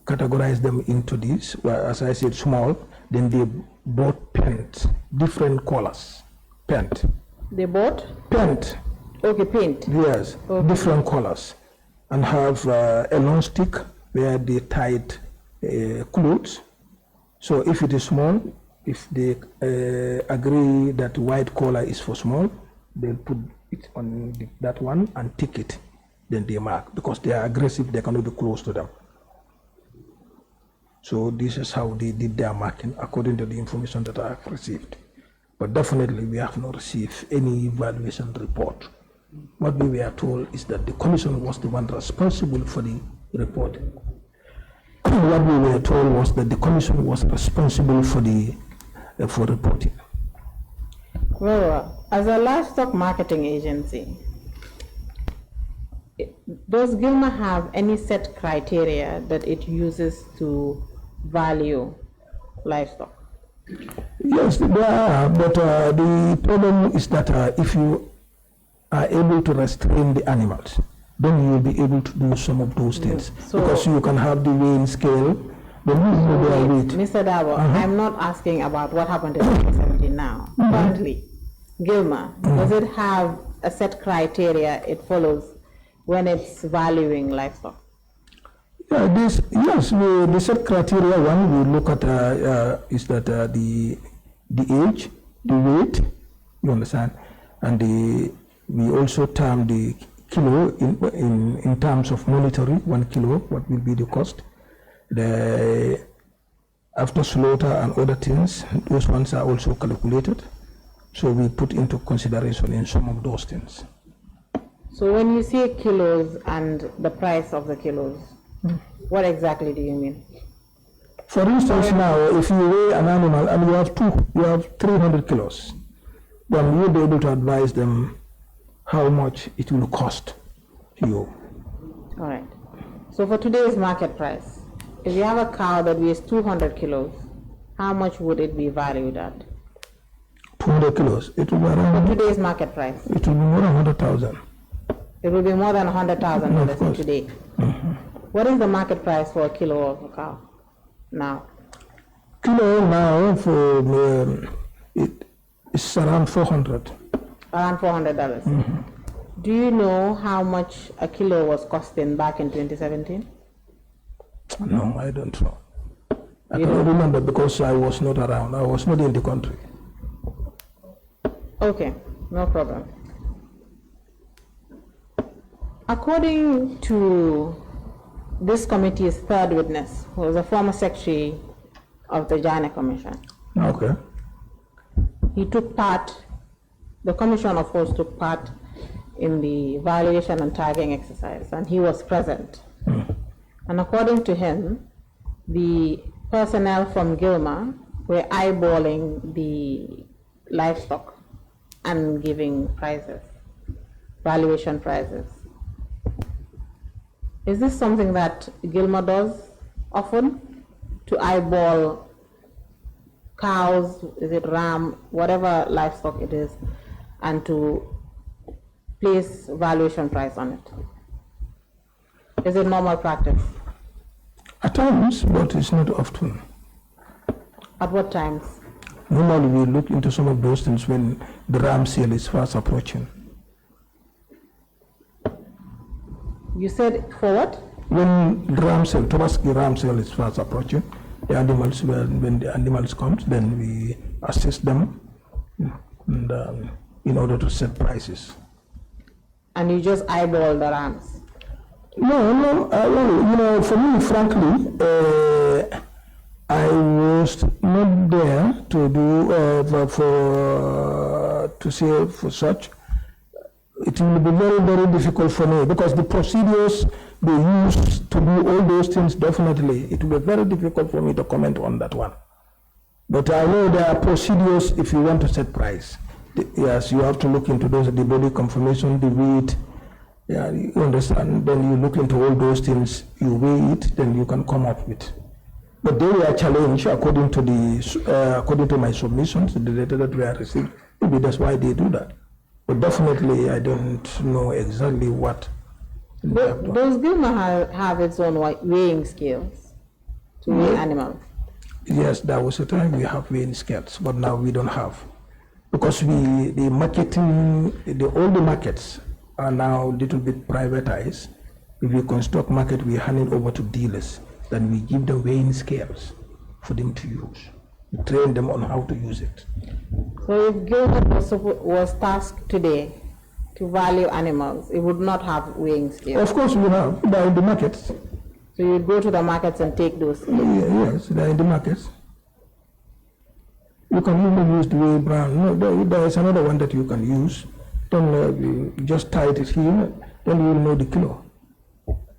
categorize them into these, well, as I said, small, then they bought paint, different colors, paint. They bought? Paint. Okay, paint. Yes, okay. Different colors. And have a long stick where they tied clothes. So if it is small, if they agree that white collar is for small, they'll put it on that one and tick it. Then they mark. Because they are aggressive, they cannot be close to them. So this is how they did their marking according to the information that I have received. But definitely we have not received any evaluation report. What we were told is that the commission was the one responsible for the report. What we were told was that the commission was responsible for the for reporting. Well, as a livestock marketing agency, Does Gilmer have any set criteria that it uses to value livestock? Yes, there are, but the problem is that if you are able to restrain the animals, then you will be able to do some of those things. So, because you can have the weighing scale, then you know their weight. Mr. Darboe, I'm not asking about what happened in 2017 now. Currently, Gilmer, does it have a set criteria it follows when it's valuing livestock? Yeah, the set criteria one we look at is that the age, the weight, you understand, and we also term the kilo in terms of monetary, 1 kilo, what will be the cost. The after slaughter and other things, those ones are also calculated. So we put into consideration in some of those things. So when you say kilos and the price of the kilos, what exactly do you mean? For instance, now, if you weigh an animal and you have 300 kilos, then you'll be able to advise them how much it will cost you. All right. So for today's market price, if you have a cow that weighs 200 kilos, how much would it be valued at? 200 kilos, it will be around... For today's market price? It will be more than 100,000. It will be more than 100,000 dollars today. What is the market price for a kilo of a cow now? Kilo now for it's around 400. Around $400. Do you know how much a kilo was costing back in 2017? No, I don't know. I can't remember because I was not around. I was not in the country. Okay, no problem. According to this committee's third witness, who was a former secretary of the Janneh Commission. Okay. He took part, the commission of course took part in the valuation and tagging exercise, and he was present. And according to him, the personnel from Gilmer were eyeballing the livestock and giving prizes, valuation prizes. Is this something that Gilmer does often, to eyeball cows, is it ram, whatever livestock it is, and to place valuation price on it? Is it normal practice? At times, but it's not often. At what times? Normally, we look into some of those things when the ram sale is fast approaching. You said for what? When ram sale, Tobaski ram sale is fast approaching, the animals, when the animals come, then we assess them and, in order to set prices. And you just eyeball the rams? No, well, for me, frankly, I was not there to do, to say for such. It will be very, very difficult for me because the procedures they use to do all those things, definitely, it will be very difficult for me to comment on that one. But I know there are procedures if you want to set price. Yes, you have to look into those, the body conformation, the weight, yeah, you understand, then you look into all those things, you weigh it, then you can come up with. But they were challenged according to my submissions, the data that we are receiving. Maybe that's why they do that. But definitely, I don't know exactly what. Does Gilmer have its own weighing scales to weigh animals? Yes, there was a time we have weighing scales, but now we don't have. Because all the markets are now a little bit privatized. If we construct market, we hand it over to dealers. Then we give them weighing scales for them to use. We train them on how to use it. So if Gilmer was tasked today to value animals, it would not have weighing scales? Of course we have, they're in the markets. So you'd go to the markets and take those scales? Yes, they're in the markets. You can even use the weight brand. No, there is another one that you can use. Then you just tie it here, then you will know the kilo.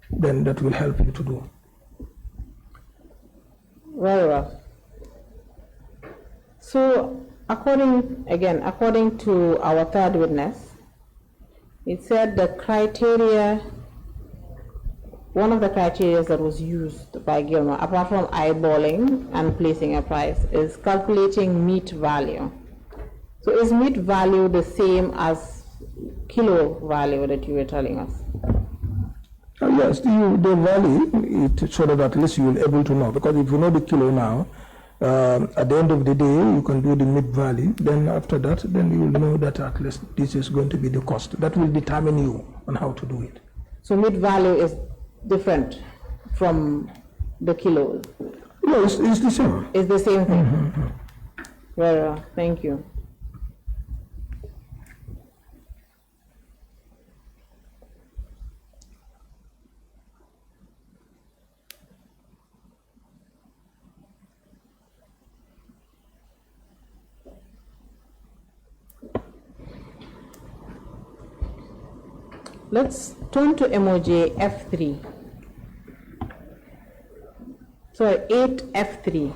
Then that will help you to do. Very well. So according to our third witness, it said the criteria one of the criteria that was used by Gilmer, apart from eyeballing and placing a price, is calculating meat value. So is meat value the same as kilo value that you were telling us? Yes, the value, it, so that at least you will be able to know. Because if you know the kilo now, at the end of the day, you can do the meat value. Then after that, then you will know that at least this is going to be the cost. That will determine you on how to do it. So meat value is different from the kilos? No, it's the same. It's the same thing? Very well, thank you. Let's turn to emoji F3. Sorry, 8F3.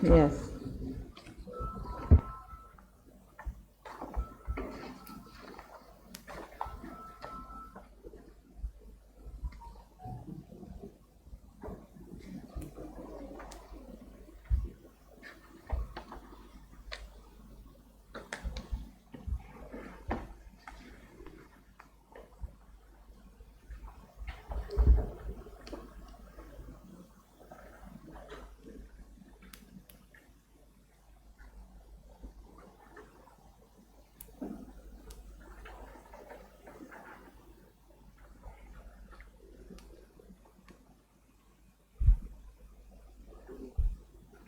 Yes.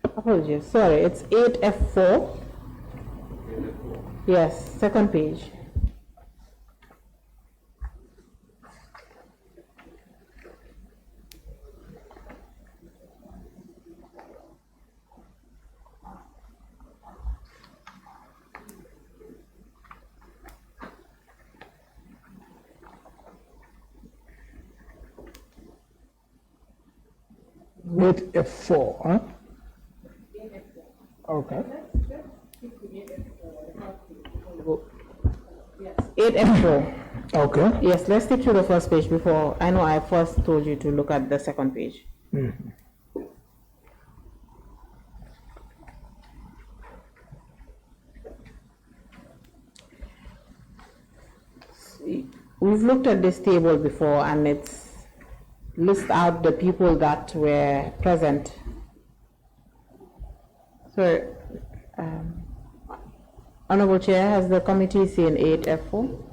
Apologies, sorry, it's 8F4. Yes, second page. With F4, huh? Okay. 8F4. Okay. Yes, let's stick to the first page before. I know I first told you to look at the second page. We've looked at this table before, and it's lists out the people that were present. So, Honorable Chair, has the committee seen 8F4?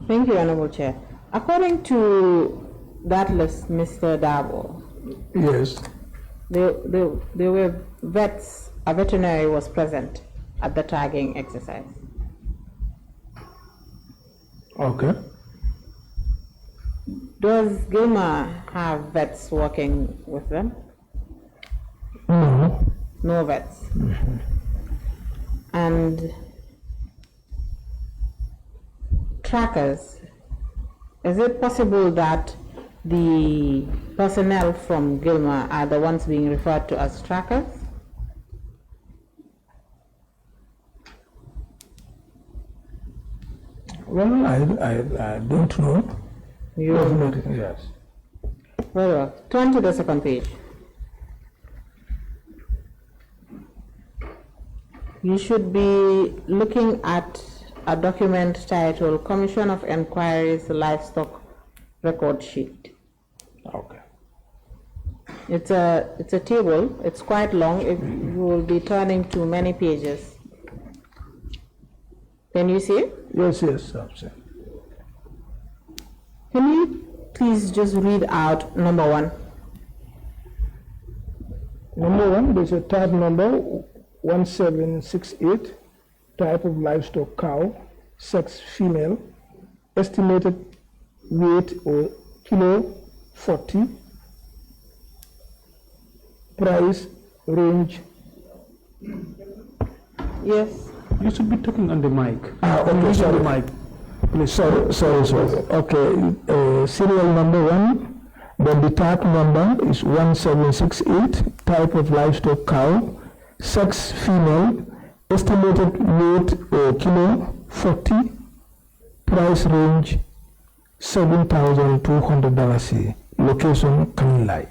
Thank you, Honorable Chair. According to that list, Mr. Darboe, Yes. there were vets, a veterinary was present at the tagging exercise. Okay. Does Gilmer have vets working with them? No. No vets. And trackers, is it possible that the personnel from Gilmer are the ones being referred to as trackers? Well, I don't know. You don't know. Yes. Very well. Turn to the second page. You should be looking at a document titled Commission of Inquiries Livestock Record Sheet. Okay. It's a table. It's quite long. You will be turning to many pages. Can you see it? Yes, yes, I've seen. Can you please just read out number 1? Number 1, there's a tab number 1768, type of livestock cow, sex female, estimated weight or kilo 40, price range. Yes. You should be talking on the mic. Okay, sorry. The mic. Please, sorry. Okay, serial number 1, then the tag number is 1768, type of livestock cow, sex female, estimated weight kilo 40, price range $7,200, location Kanilai.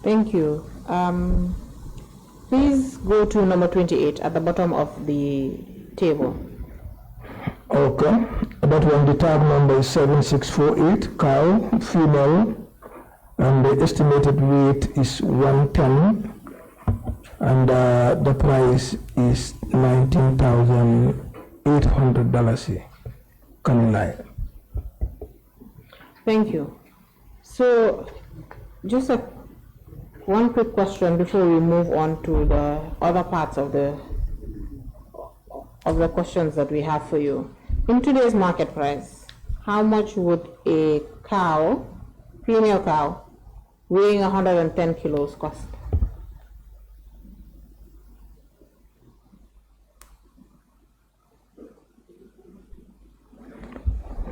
Thank you. Please go to number 28 at the bottom of the table. Okay, that one, the tag number is 7648, cow, female, and the estimated weight is 110, and the price is $19,800. Kanilai. Thank you. So, just one quick question before we move on to the other parts of the questions that we have for you. In today's market price, how much would a cow, female cow, weighing 110 kilos cost?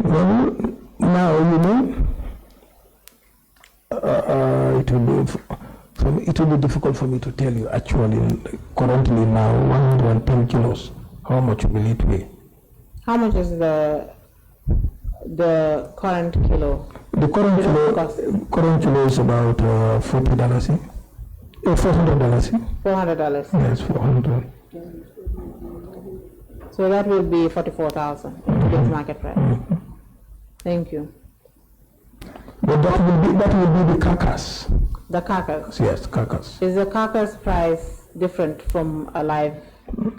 Well, now it will be difficult for me to tell you actually currently now 110 kilos. How much will it weigh? How much is the current kilo? The current kilo is about $40. $400. $400. Yes, 400. So that will be 44,000 in today's market price. Thank you. But that will be the carcass. The carcass. Yes, carcass. Is the carcass price different from a live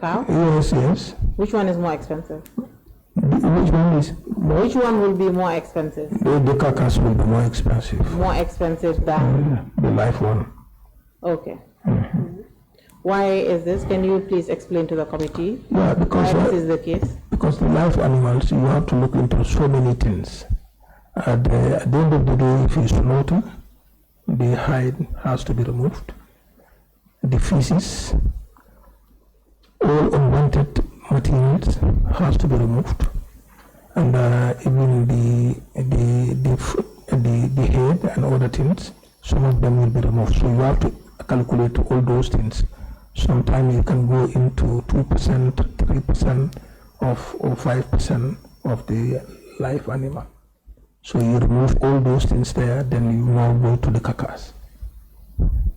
cow? Yes. Which one is more expensive? Which one is more? Which one will be more expensive? The carcass will be more expensive. More expensive than the live one. Okay. Why is this? Can you please explain to the committee why this is the case? Because the live animals, you have to look into so many things. At the end of the day, if you slaughter, the hide has to be removed, the feces, all unwanted materials has to be removed, and even the head and other things, some of them will be removed. So you have to calculate all those things. Sometimes you can go into 2%, 3% or 5% of the live animal. So you remove all those things there, then you now go to the carcass.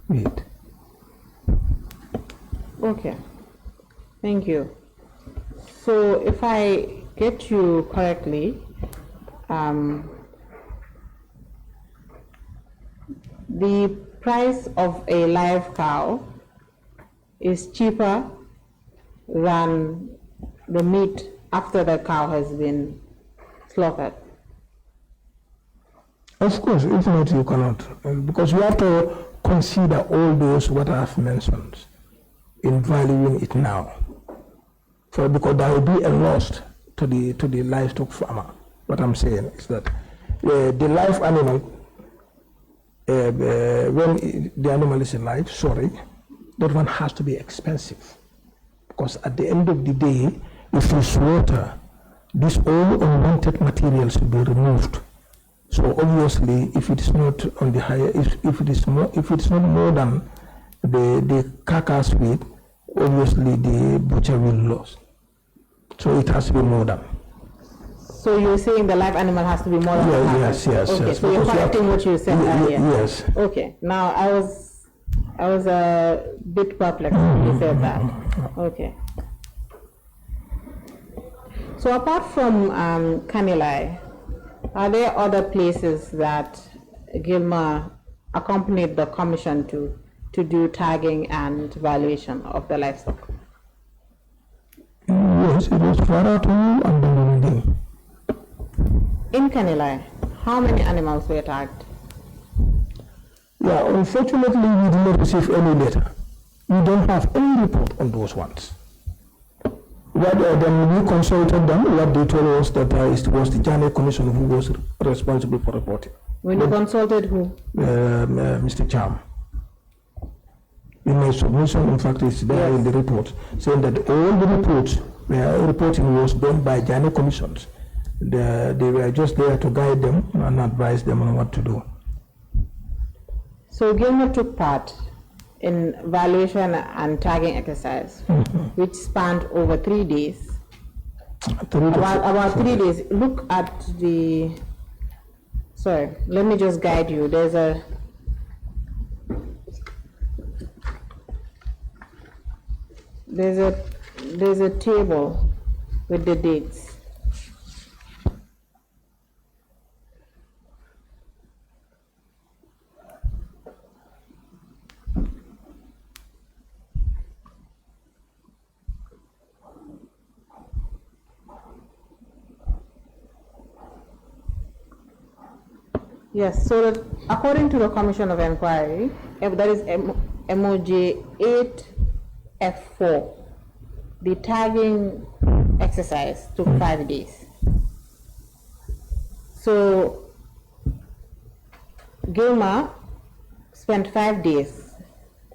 Wait. Okay. Thank you. So if I get you correctly, the price of a live cow is cheaper than the meat after the cow has been slaughtered. Of course, if not, you cannot. Because you have to consider all those what I have mentioned in valuing it now. Because there will be a loss to the livestock farmer. What I'm saying is that the live animal, when the animal is alive, that one has to be expensive. Because at the end of the day, if you slaughter, these all unwanted materials will be removed. So obviously, if it is not on the higher, if it is not more than the carcass weight, obviously the butcher will lose. So it has to be more than. So you're saying the live animal has to be more than the half? Yes. Okay, so you're correcting what you said earlier? Yes. Okay, now I was a bit perplexed when you said that. Okay. So apart from Kanilai, are there other places that Gilmer accompanied the commission to do tagging and valuation of the livestock? Yes, it was Faratu and Bandungi. In Kanilai, how many animals were tagged? Yeah, unfortunately, we did not receive any letter. We don't have any report on those ones. Then we consulted them. What they told us that it was the Janneh Commission who was responsible for reporting. When you consulted who? Mr. Cham. In my submission, in fact, it's there in the report, saying that all the reports, reporting was done by Janneh Commissions. They were just there to guide them and advise them on what to do. So Gilmer took part in valuation and tagging exercise, which spanned over 3 days. About 3 days. Look at the, sorry, let me just guide you. There's a table with the dates. Yes, so that according to the Commission of Inquiry, that is MOJ 8F4, the tagging exercise took 5 days. So Gilmer spent 5 days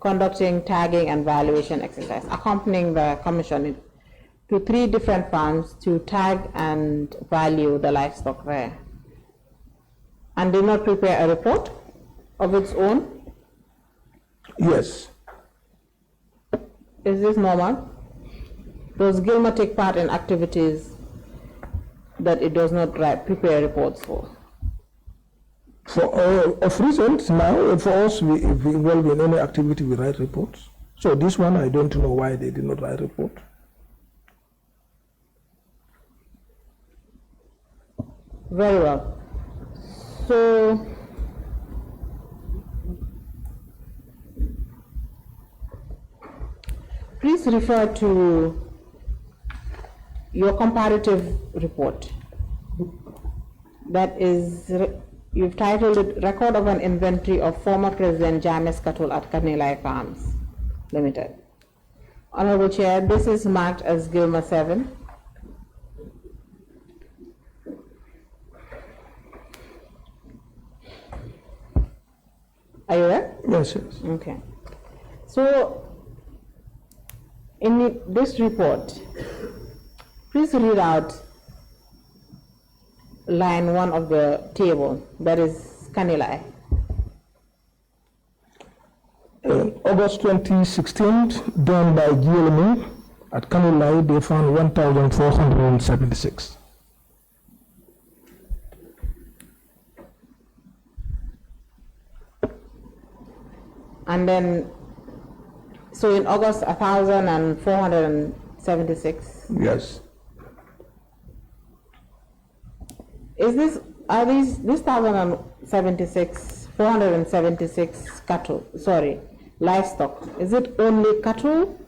conducting tagging and valuation exercise, accompanying the Commission to 3 different farms to tag and value the livestock there. And did not prepare a report of its own? Yes. Is this normal? Does Gilmer take part in activities that it does not prepare reports for? Of recent, now, for us, if we involve in any activity, we write reports. So this one, I don't know why they did not write report. Very well. So, please refer to your comparative report. That is, you've titled it Record of an Inventory of Former President Janneh's Cattle at Kanilai Farms Limited. Honorable Chair, this is marked as Gilmer 7. Are you there? Yes. Okay. So, in this report, please read out line 1 of the table, that is Kanilai. August 2016, done by GLMA at Kanilai, they found 1,476. And then, so in August, 1,476. Yes. Is this, are these, this 476 cattle, sorry, livestock, is it only cattle?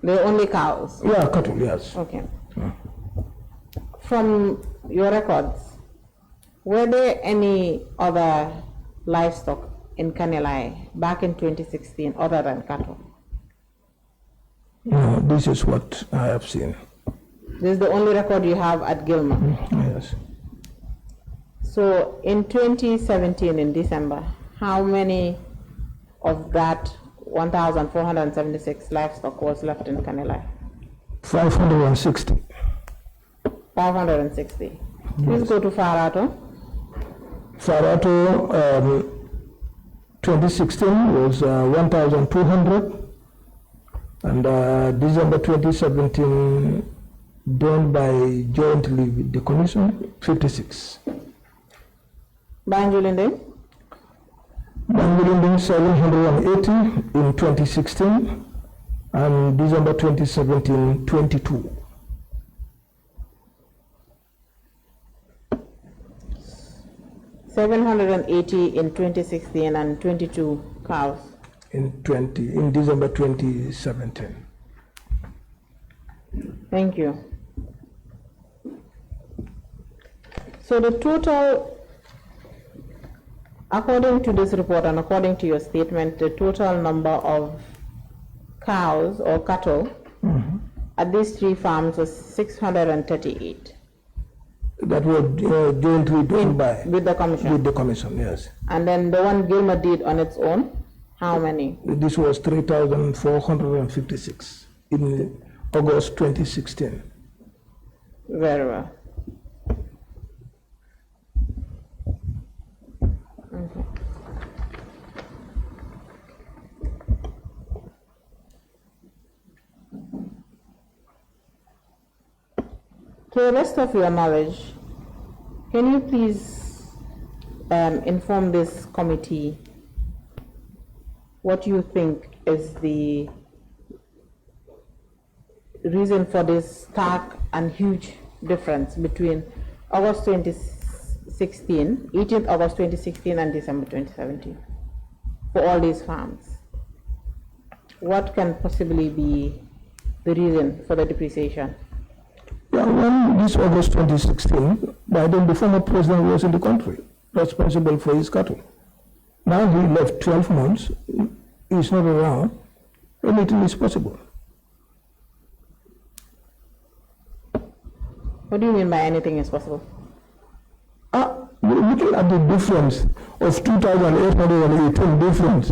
They're only cows? Yeah, cattle, yes. Okay. From your records, were there any other livestock in Kanilai back in 2016 other than cattle? No, this is what I have seen. This is the only record you have at Gilmer? Yes. So in 2017, in December, how many of that 1,476 livestock was left in Kanilai? 560. 560. Please go to Farato. Farato, 2016 was 1,200. And December 2017, done by jointly with the Commission, 56. Banjulinding? Banjulinding 780 in 2016, and December 2017, 22. $780 in 2016 and 22 cows. In December 2017. Thank you. So the total, according to this report and according to your statement, the total number of cows or cattle at these 3 farms was 638. That was jointly done with the commission. With the commission, yes. And then the one Gilmer did on its own, how many? This was 3,456 in August 2016. Very well. To the best of your knowledge, can you please inform this committee what you think is the reason for this stark and huge difference between August 2016, 18th August 2016 and December 2017 for all these farms? What can possibly be the reason for the depreciation? Yeah, when this August 2016, Biden, the former president, was in the country, responsible for his cattle. Now he left 12 months, he's not around, anything is possible. What do you mean by anything is possible? Looking at the difference of 2,818 difference,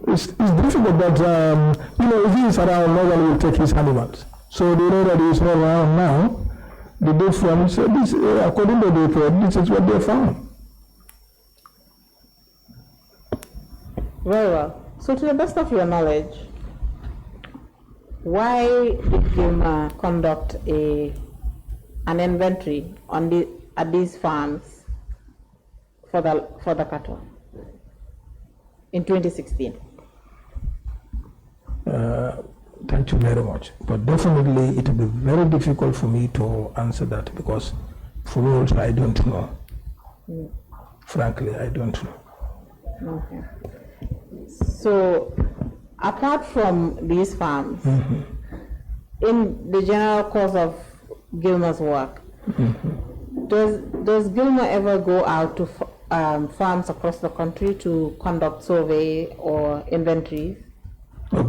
it's difficult, but if he is around, no one will take his animals. So they know that he is not around now. The difference, according to the report, this is what they found. Very well. So to the best of your knowledge, why did Gilmer conduct an inventory at these farms for the cattle in 2016? Thank you very much. But definitely it will be very difficult for me to answer that because for me also I don't know. Frankly, I don't know. Okay. So apart from these farms, in the general course of Gilmer's work, does Gilmer ever go out to farms across the country to conduct survey or inventories? No.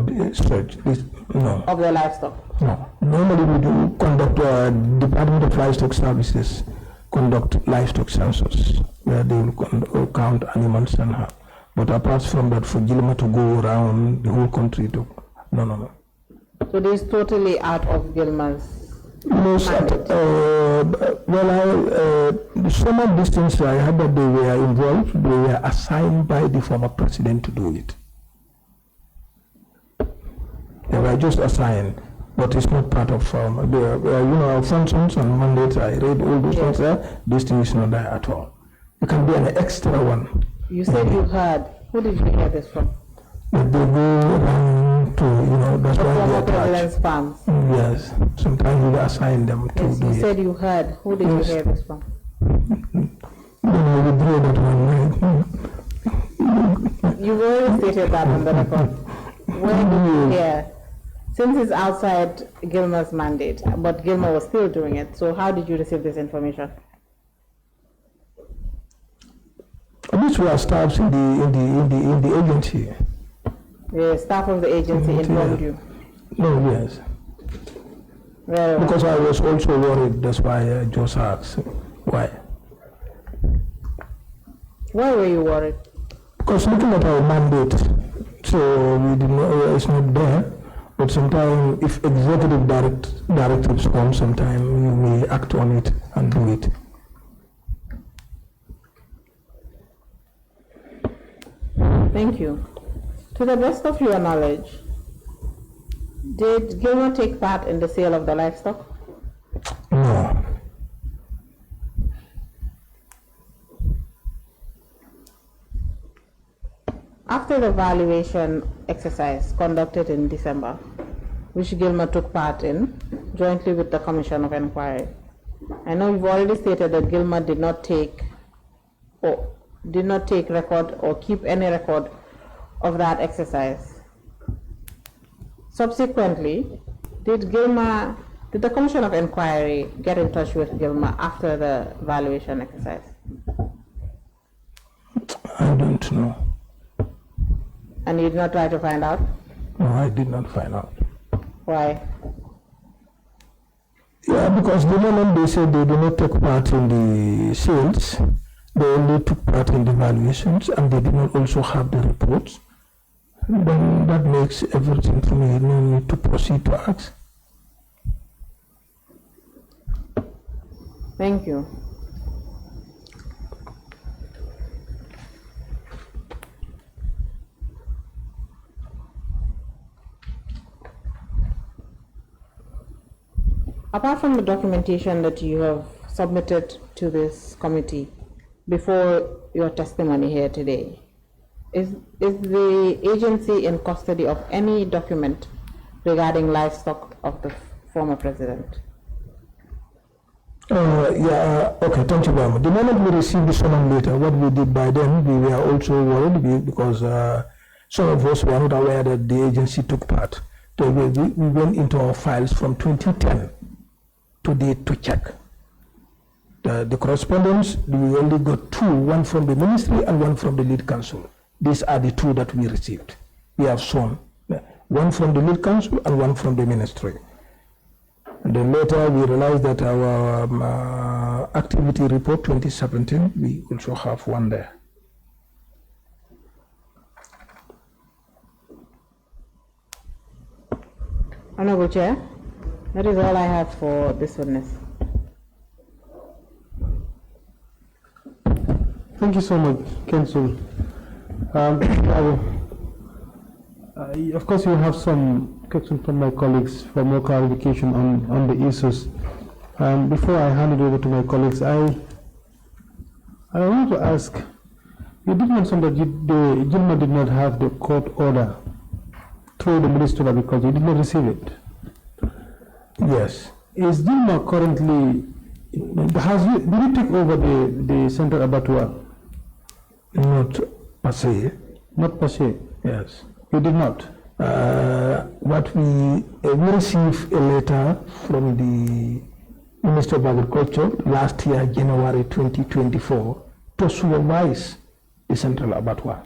Of the livestock? No. Normally we do conduct, Department of Livestock Services conduct livestock census where they will count animals and have. But apart from that, for Gilmer to go around the whole country to, no. So this is totally out of Gilmer's mandate? Some of these things I heard that they were involved, they were assigned by the former president to do it. They were just assigned, but it's not part of our functions and mandates. I read all those things there. This thing is not there at all. It can be an extra one. You said you heard. Who did you hear this from? That they go around to, that's why they are president's farms. Yes. Sometimes we assign them to do you it. said you heard. Who did you hear this from? We withdraw that one, right? You've already stated that on the record. Where did you hear? Since it's outside Gilmer's mandate, but Gilmer was still doing it, so how did you receive this information? These were staffs in the agency. The staff of the agency informed you? No, yes. Very well. Because I was also worried, that's why I just asked. Why? Why were you worried? Because looking at our mandate, so we did not, it's not there. But sometimes, if executive directives come, sometimes we may act on it and do it. Thank you. To the best of your knowledge, did Gilmer take part in the sale of the livestock? No. After the valuation exercise conducted in December, which Gilmer took part in jointly with the Commission of Inquiry, I know you've already stated that Gilmer did not take record or keep any record of that exercise. Subsequently, did the Commission of Inquiry get in touch with Gilmer after the valuation exercise? I don't know. And you did not try to find out? No, I did not find out. Why? Yeah, because the moment they said they did not take part in the sales, they only took part in the valuations, and they did not also have the reports. Then that makes everything for me no need to proceed to ask. Thank you. Apart from the documentation that you have submitted to this committee before your testimony here today, is the agency in custody of any document regarding livestock of the former president? Okay, thank you very much. The moment we received the summons letter, what we did by then, we were also worried because some of us were not aware that the agency took part. So we went into our files from 2010 to date to check. The correspondence, we only got two, one from the ministry and one from the lead counsel. These are the two that we received. We have shown one from the lead counsel and one from the ministry. And then later we realized that our activity report 2017, we also have one there. Honorable Chair, that is all I have for this witness. Thank you so much, Counsel. Of course, you have some questions from my colleagues for more clarification on the issues. Before I hand it over to my colleagues, I want to ask, you did mention that Gilmer did not have the court order through the Ministry of Agriculture. You did not receive it. Yes. Is Gilmer currently, did you take over the central abattoir? Not per se. Not per se? Yes. You did not? What we received a letter from the Minister of Agriculture last year, January 2024, to supervise the central abattoir.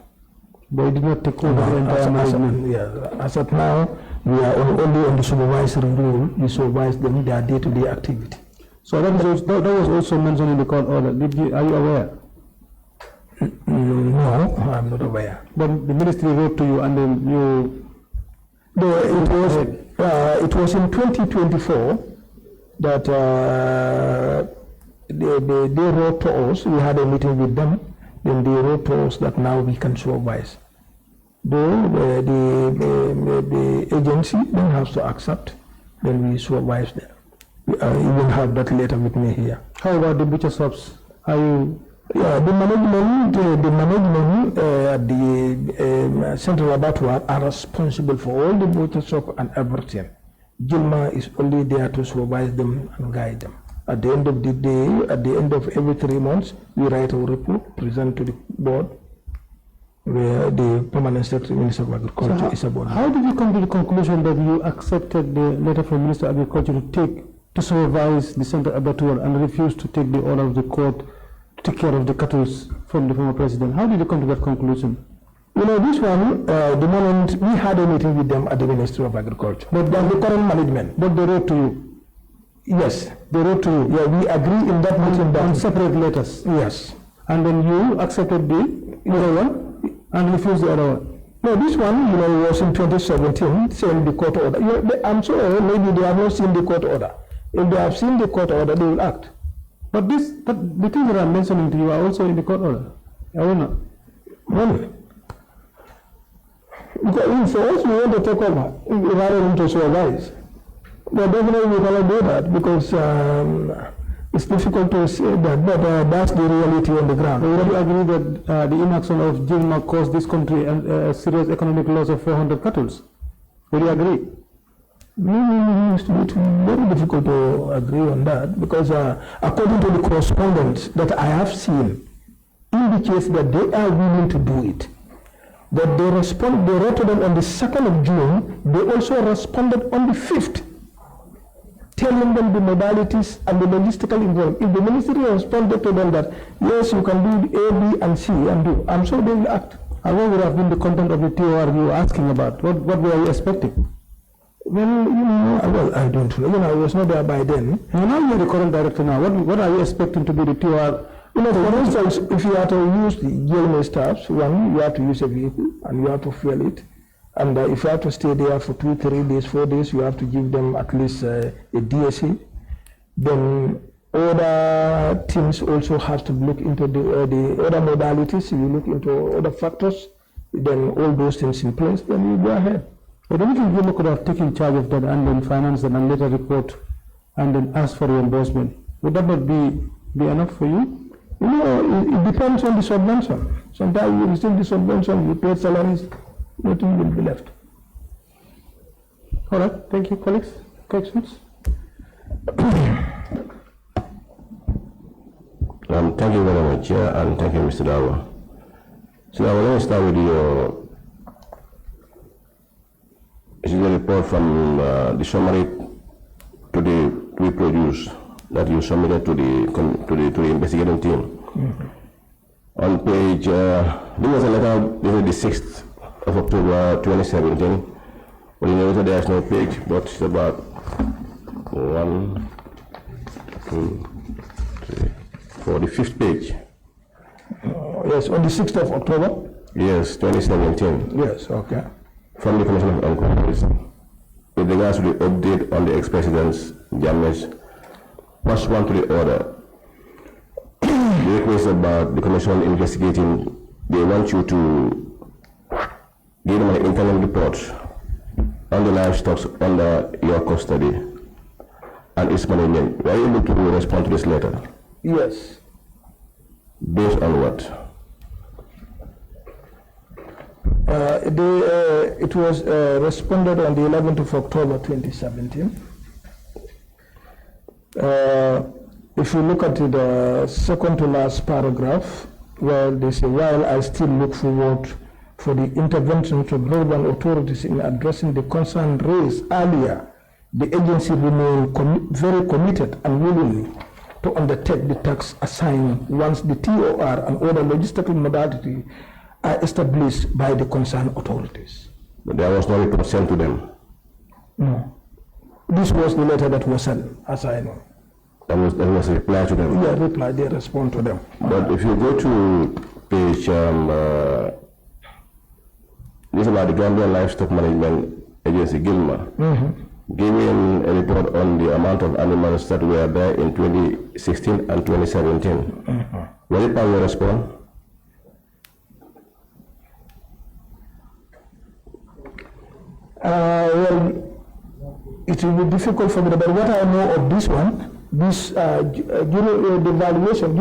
But you did not take over the entire management? As of now, we are only on the supervisory role. We supervise them, their day-to-day activity. So that was also mentioned in the court order. Are you aware? No, I'm not aware. But the ministry wrote to you and then you... It was in 2024 that they wrote to us. We had a meeting with them. Then they wrote to us that now we can supervise. Though the agency then has to accept, then we supervise them. I even have that letter with me here. How about the butcher shops? Are you... Yeah, the management at the central abattoir are responsible for all the butcher shop and everything. Gilmer is only there to supervise them and guide them. At the end of the day, at the end of every 3 months, we write a report, present to the board, where the permanent secretary, Minister of Agriculture, is about. How did you come to the conclusion that you accepted the letter from Minister of Agriculture to supervise the central abattoir and refused to take the order of the court to take care of the cattle from the former president? How did you come to that conclusion? You know, this one, the moment we had a meeting with them at the Ministry of Agriculture, but the current management. But they wrote to you? Yes. They wrote to you? Yeah, we agree in that meeting. On separate letters? Yes. And then you accepted the other one and refused the other one? No, this one, you know, was in 2017, saying the court order. I'm sure maybe they have not seen the court order. If they have seen the court order, they will act. But the things that I'm mentioning to you are also in the court order. I will not. Really? Because for us, we want to take over rather than to supervise. But definitely we cannot do that because it's difficult to say that, but that's the reality on the ground. Would you agree that the inaction of Janneh caused this country a serious economic loss of 400 cattle? Would you agree? It's very difficult to agree on that because according to the correspondence that I have seen, indicates that they are willing to do it. That they wrote to them on the 2nd of June, they also responded on the 5th, telling them the modalities and the logistical involved. If the ministry responded to them that, yes, you can do A, B, and C, and do, I'm sure they will act. And what would have been the content of the TOR you were asking about? What were you expecting? Well, I don't know. I was not there by then. Now you're the current director now. What are you expecting to be the TOR? For instance, if you have to use the Janneh staffs, one, you have to use a vehicle and you have to fuel it. And if you have to stay there for 2, 3 days, 4 days, you have to give them at least a DSA. Then other teams also have to look into the other modalities. You look into other factors, then all those things in place, then you go ahead. But don't you think you could have taken charge of that and then finance them and later report and then ask for reimbursement? Would that not be enough for you? It depends on the subvention. Sometimes you receive the subvention, you pay salaries, nothing will be left. All right, thank you, colleagues. Questions? Thank you very much, Chair, and thank you, Mr. Darboe. So now let me start with your report from the summary to be produced that you submitted to the investigating team. On page, this was a letter dated the 6th of October 2017. Well, you know, there's no page, but it's about 1, 2, 3, 4, the 5th page. Yes, on the 6th of October? Yes, 2017. Yes, okay. From the Commission of Inquiries, with regards to the update on the ex-president's Janneh's pursuant to the order. The request about the Commission investigating, they want you to give them an internal report on the livestock under your custody and its management. Were you able to respond to this letter? Yes. Based on what? It was responded on the 11th of October 2017. If you look at the second to last paragraph, well, they say, while I still look forward for the intervention of relevant authorities in addressing the concern raised earlier, the agency remains very committed and willing to undertake the task assigned once the TOR and other logistical modality are established by the concerned authorities. But there was no report sent to them? No. This was the letter that was sent, as I know. That was a reply to them? Yeah, reply, they respond to them. But if you go to page, this is about the Gambian Livestock Management Agency, Gilma, giving a report on the amount of animals that were there in 2016 and 2017. Will you probably respond? Well, it will be difficult for me, but what I know of this one, during the evaluation,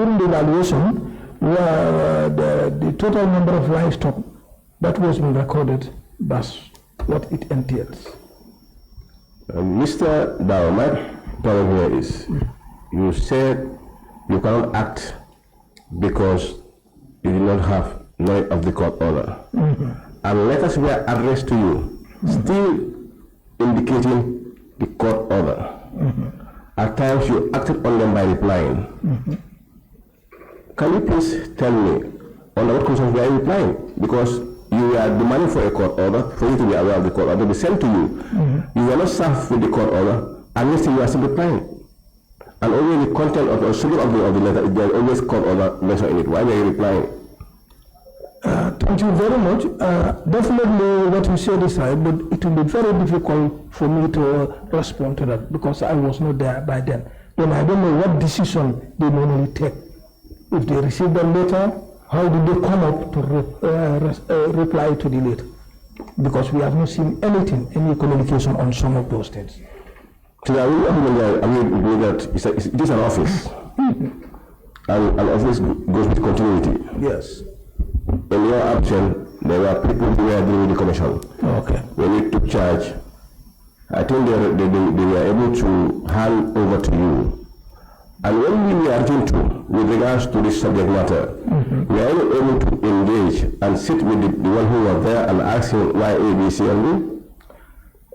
the total number of livestock that was been recorded, that's what it entails. Mr. Darboe, my problem here is, you said you cannot act because you did not have knowledge of the court order. And letters were addressed to you, still indicating the court order. At times you acted on them by replying. Can you please tell me on what conditions were you replying? Because you were demanding for a court order, for you to be aware of the court order, to be sent to you. You were not served with the court order, and yet you are still replying. And only the content of the subject of the letter, there is always court order mentioned in it. Why were you replying? Thank you very much. Definitely what you said is right, but it will be very difficult for me to respond to that because I was not there by then. Then I don't know what decision they normally take. If they receive the letter, how did they come up to reply to the letter? because we have not seen anything, any communication on some of those things. So I will do that. It is an office, and an office goes with continuity. Yes. In your absence, there were people who were dealing with the commission. Okay. When you took charge, I think they were able to hand over to you. And when we were to, with regards to this subject matter, we are able to engage and sit with the one who was there and ask him why A, B, C, and D.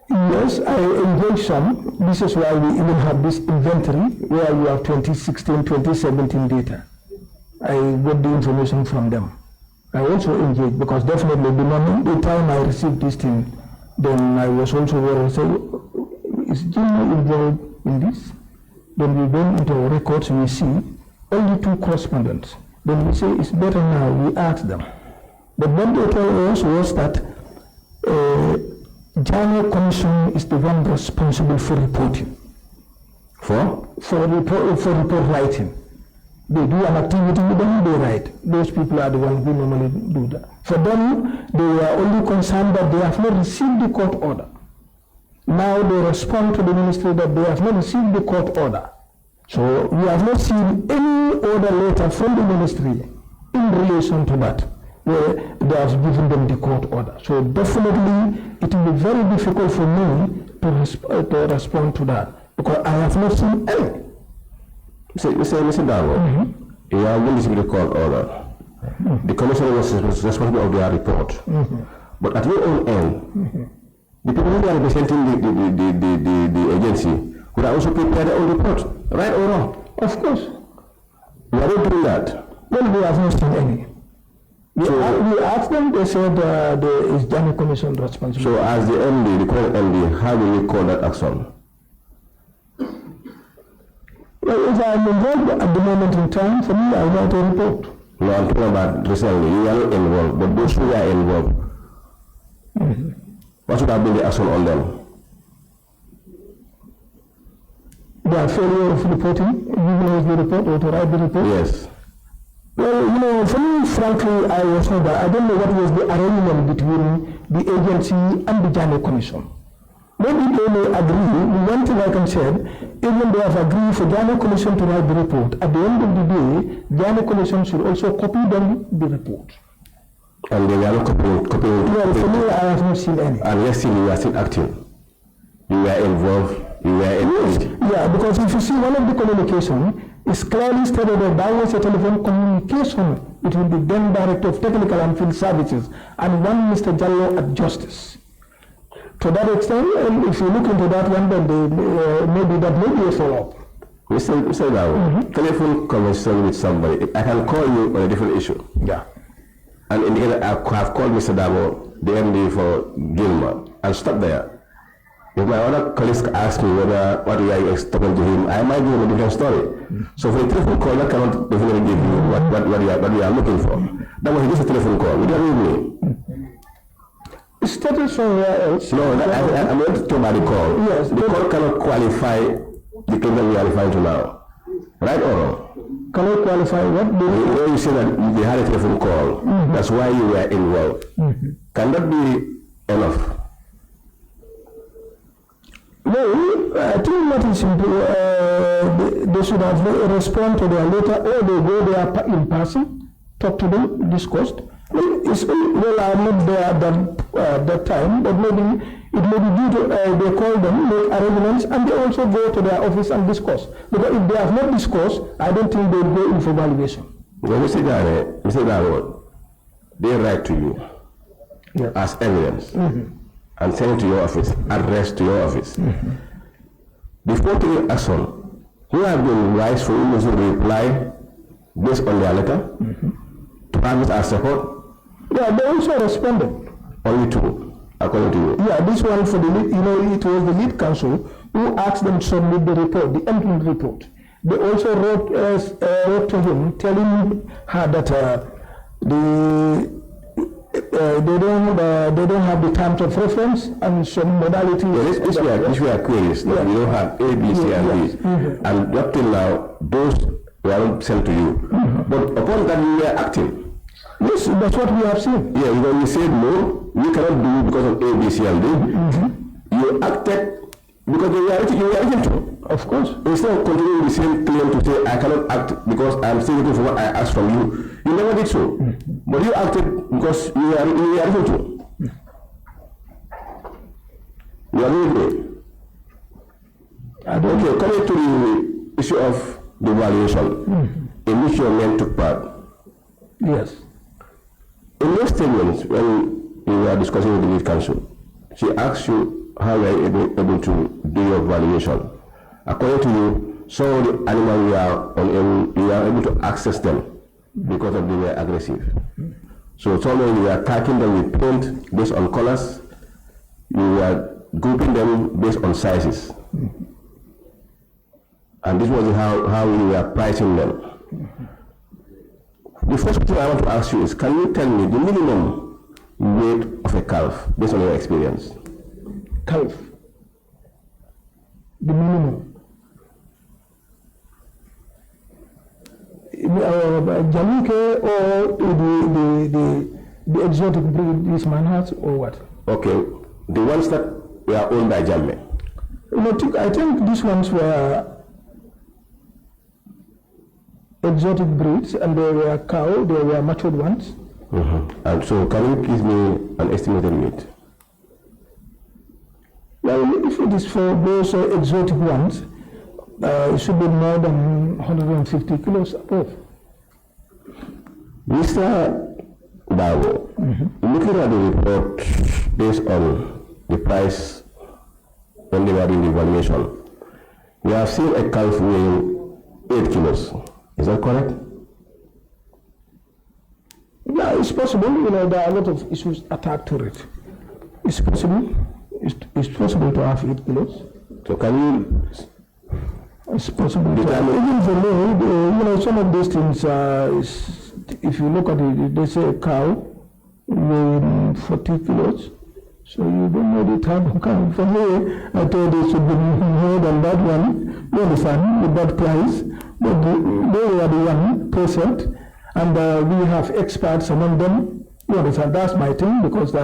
Yes, I engaged some. This is why we even have this inventory where we have 2016, 2017 data. I got the information from them. I also engaged because definitely the time I received this thing, then I was also worried. So, is Janneh involved in this? Then we went into our records, we see only 2 correspondents. Then we say it's better now, we ask them. But what they told us was that Janneh Commission is the one responsible for reporting. For report writing. They do an activity with them, they write. Those people are the ones who normally do that. For them, they were only concerned that they have not received the court order. Now they respond to the ministry that they have not received the court order. So we have not seen any order letter from the ministry in relation to that, where they have given them the court order. So definitely it will be very difficult for me to respond to that, because I have not seen any. Mr. Darboe, you have not received the court order. The commissioner was responsible of their report. But at your own end, the people who are representing the agency would also prepare their own report, right or wrong? Of course. We are not doing that. Well, we have not seen any. We asked them, they said there is Janneh Commission responsible. So as the MD, the current MD, how will you call that action? Well, if I am involved at the moment in time, for me, I write a report. No, I'm talking about recently. You are not involved, but those who are involved, what should have been the action on them? Their failure of reporting, giving us the report or to write the report? Yes. Well, for me, frankly, I was not there. I don't know what was the arrangement between the agency and the Janneh Commission. Maybe they may agree. One thing I can say, even they have agreed for Janneh Commission to write the report, at the end of the day, Janneh Commission should also copy them the report. And they are not copying. Well, for me, I have not seen any. And yes, you are still active. You were involved. You were engaged. Yeah, because if you see one of the communication, it's clearly stated that that was a telephone communication between the then Director of Technical and Field Services and one Mr. Jallo at Justice. To that extent, if you look into that one, then maybe that may be a follow-up. Mr. Darboe, telephone conversation with somebody, I can call you on a different issue. Yeah. And in the end, I have called Mr. Darboe, the MD for Gilmer, and stop there. If my other colleagues ask me what we are talking to him, I might give him a different story. So for a telephone call, I cannot definitely give you what we are looking for. That was just a telephone call. Would you agree with me? It's stated somewhere else. No, I'm not talking about the call. Yes. The call cannot qualify the claim that we are referring to now. Right or wrong? Cannot qualify what? When you say that they had a telephone call, that's why you were involved. Can that be enough? Well, I think what is important, they should have responded to their letter, or they go there in person, talk to them, discussed. Well, I'm not there at that time, but maybe it may be due to they call them, make arrangements, and they also go to their office and discuss. Because if they have not discussed, I don't think they will go in for valuation. When Mr. Darboe, they write to you as evidence and send it to your office, address to your office. Before taking action, who have been wise for you to reply based on their letter to have it as support? Yeah, they also responded. Only 2, according to you. Yeah, this one for the lead, it was the lead counsel who asked them to submit the report, the end report. They also wrote to him telling her that they don't have the terms of reference and some modalities. This were queries that you don't have A, B, C, and D. And up till now, those were not sent to you. But upon that, you were active. Yes, that's what we have seen. Yeah, when you said no, we cannot do it because of A, B, C, and D. You acted because you were written to. Of course. Instead of continuing the same claim to say, I cannot act because I am still waiting for what I asked from you, you never did so. But you acted because you were written to. You are with me? Okay, coming to the issue of the valuation, in which your men took part. Yes. In your statements, when you were discussing with the lead counsel, she asked you how you are able to do your valuation. According to you, some of the animals you are able to access them because of they were aggressive. So some of you were attacking them with paint based on colors. You were grouping them based on sizes. And this was how you were pricing them. The first question I want to ask you is, can you tell me the minimum weight of a calf based on your experience? Calf. The minimum. Jaluke or the exotic breed this man has, or what? Okay, the ones that were owned by Janneh. I think these ones were exotic breeds, and they were cow, they were matured ones. And so, can you give me an estimated weight? Well, if it is for those exotic ones, it should be more than 150 kilos above. Mr. Darboe, looking at the report based on the price when they were doing the valuation, we have seen a calf weighing 8 kilos. Is that correct? Yeah, it's possible. There are a lot of issues attached to it. It's possible. It's possible to have 8 kilos. So can you? It's possible. Even for me, some of these things, if you look at it, they say a cow weighing 40 kilos. So you don't know the type of cow. For me, I thought it should be more than that one. You understand, with that price. But they were the 1%, and we have experts among them. You understand, that's my thing, because you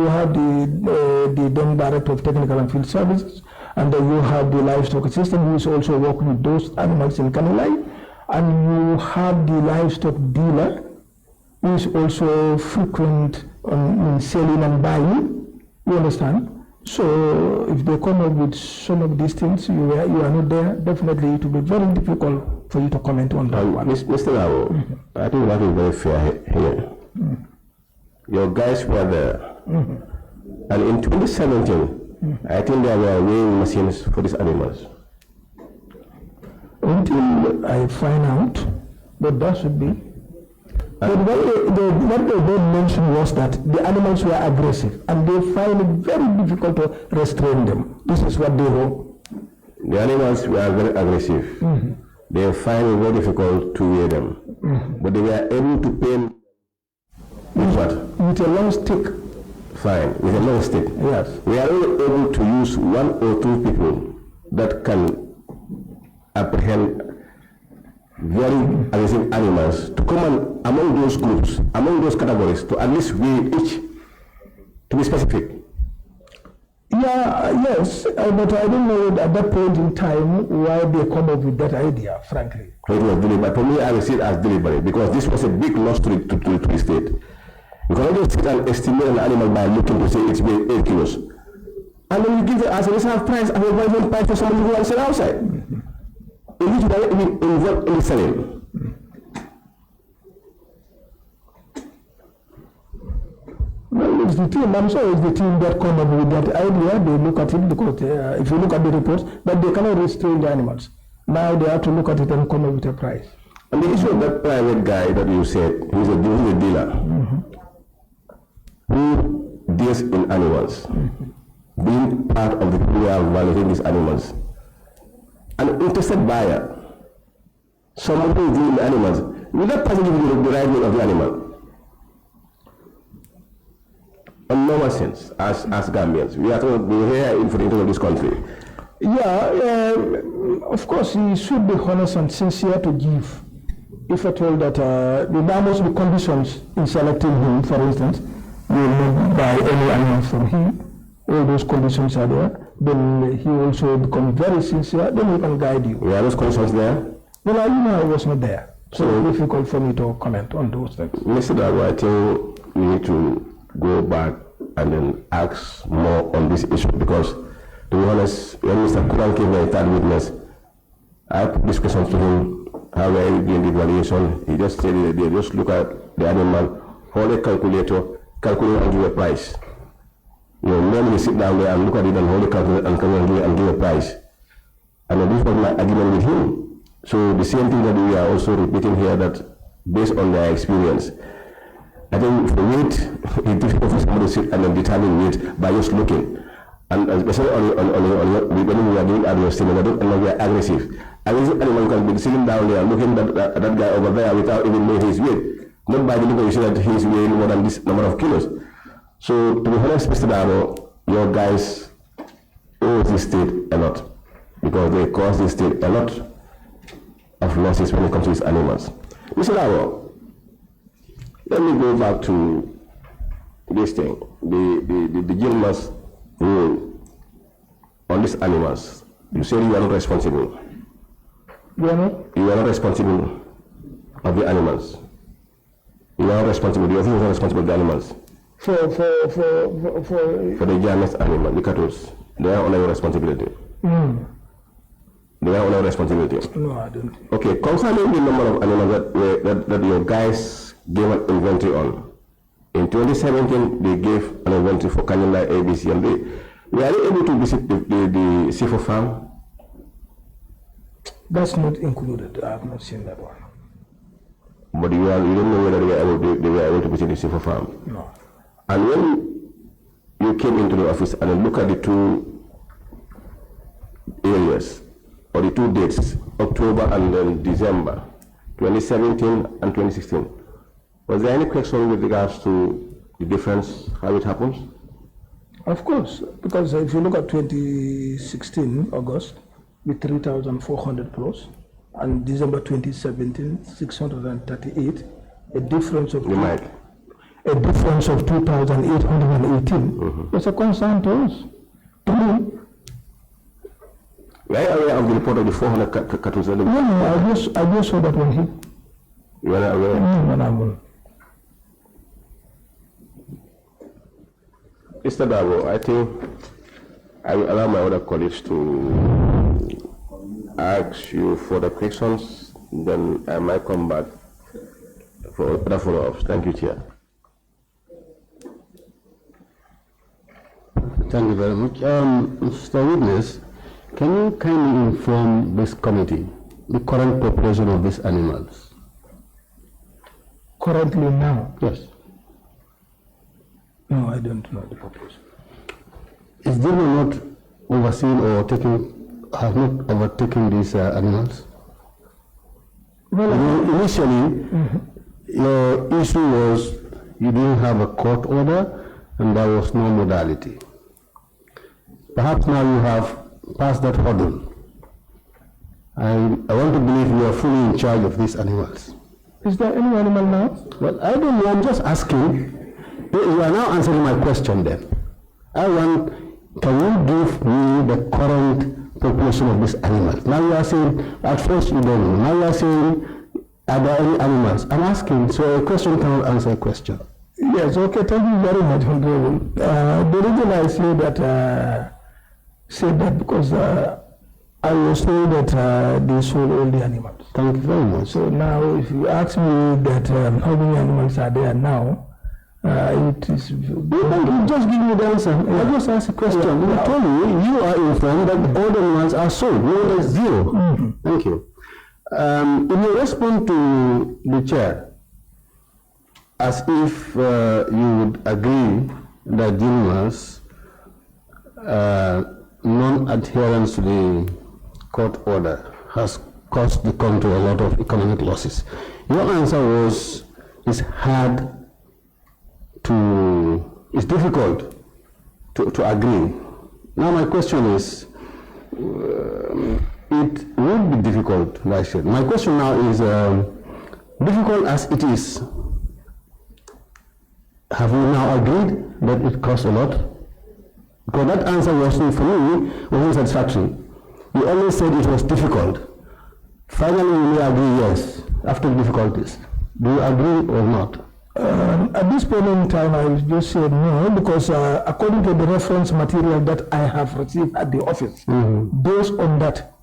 have the then Director of Technical and Field Services, and you have the livestock assistant who is also working with those animals in Kanilai, and you have the livestock dealer who is also frequent in selling and buying. You understand? So if they come up with some of these things, you are not there, definitely it will be very difficult for you to comment on that one. Mr. Darboe, I think that is very fair here. Your guys were there. And in 2017, I think there were weighing machines for these animals. Until I find out, but that should be. But what they don't mention was that the animals were aggressive, and they find it very difficult to restrain them. This is what they hope. The animals were very aggressive. They find it very difficult to weigh them. But they were able to paint with what? With a long stick. Fine, with a long stick. Yes. We are only able to use 1 or 2 people that can apprehend very aggressive animals to come and among those groups, among those categories, to at least weigh each, to be specific. Yeah, yes, but I don't know at that point in time why they come up with that idea, frankly. It was deliberate. For me, I will see it as deliberate because this was a big loss to the state. You can only sit and estimate an animal by looking to say it's weighing 8 kilos. And then you give it as a reserve price and a relevant price for somebody who wants to sell outside. In which way we involve in the selling. Well, it's the team. I'm sure it's the team that come up with that idea. They look at it because if you look at the reports, but they cannot restrain the animals. Now they have to look at it and come up with a price. And the issue of that private guy that you said, he's a dealer, who deals in animals, being part of the people who are valuing these animals. An interested buyer, someone who is dealing in animals, will that person give you the right name of the animal? In normal sense, as Gambians, we are here in for the interest of this country. Yeah, of course, he should be honest and sincere to give. if at all that there must be conditions in selecting him, for instance, you will not buy any animal from him, all those conditions are there, then he also become very sincere, then he can guide you. Were those conditions there? Well, I was not there, so it's difficult for me to comment on those things. Mr. Darboe, I think we need to go back and then ask more on this issue because, to be honest, when Mr. Kuran came a third witness, I put this question to him, how were you doing the evaluation? He just said they just look at the animal, hold a calculator, calculate and give a price. You know, normally sit down there and look at it and hold a calculator and give a price. And this was my argument with him. So the same thing that we are also repeating here, that based on their experience, I think for weight, it's difficult for somebody to sit and then determine weight by just looking. And especially when we are doing animal stimulant and we are aggressive. Aggressive animal can be sitting down there looking at that guy over there without even knowing his weight. Not by the look you see that he's weighing more than this number of kilos. So to be honest, Mr. Darboe, your guys owe the state a lot because they cause the state a lot of losses when it comes to these animals. Mr. Darboe, let me go back to this thing, the gentleman's rule on these animals. You said you are not responsible. You are not? You are not responsible of the animals. You are not responsible. The officer is not responsible of the animals. For the Janneh's animal, the cattle, they are under your responsibility. They are under your responsibility. No, I don't. Okay, concerning the number of animals that your guys gave an inventory on, in 2017 they gave an inventory for Kanyanda ABC, and were they able to visit the Sifo farm? That's not included. I have not seen that one. But you don't know whether they were able to visit the Sifo farm? No. And when you came into the office and look at the two areas, or the two dates, October and then December, 2017 and 2016, was there any question with regards to the difference, how it happens? Of course, because if you look at 2016, August, with 3,400 plus, and December 2017, 638, a difference of... A difference of 2,818 was a concern to us. To me. Were you aware of the report of the 400 cattle? No, I just saw that one here. You were not aware? No. Mr. Darboe, I think I will allow my other colleagues to ask you further questions, then I might come back for other follow-ups. Thank you, Chair. Thank you very much. Mr. Witness, can you kindly inform this committee the current population of these animals? Currently now? Yes. No, I don't know the population. Is there not overseen or have not overtaken these animals? Well, initially, your issue was you didn't have a court order and there was no modality. Perhaps now you have passed that hurdle. I want to believe you are fully in charge of these animals. Is there any animal now? Well, I don't know, I'm just asking. You are now answering my question then. Can you give me the current population of these animals? Now you are saying, at first you don't know. Now you are saying, are there any animals? I'm asking, so a question cannot answer a question. Yes, okay, thank you very much, Honorable. The reason I said that because I was told that they sold all the animals. Thank you very much. So now, if you ask me that how many animals are there now, it is... You just give me the answer. Yeah. I just asked a question. I told you, you are informed that all the animals are sold. No, there's zero. Thank you. In your response to the chair, as if you would agree that Dilma's non-adherence to the court order has cost the country a lot of economic losses. Your answer was, it's difficult to agree. Now my question is, it would be difficult, I said. My question now is, difficult as it is, have we now agreed that it costs a lot? Because that answer wasn't, for me, wasn't satisfactory. You always said it was difficult. Finally, we may agree yes, after difficulties. Do you agree or not? At this point in time, I will just say no, because according to the reference material that I have received at the office, based on that,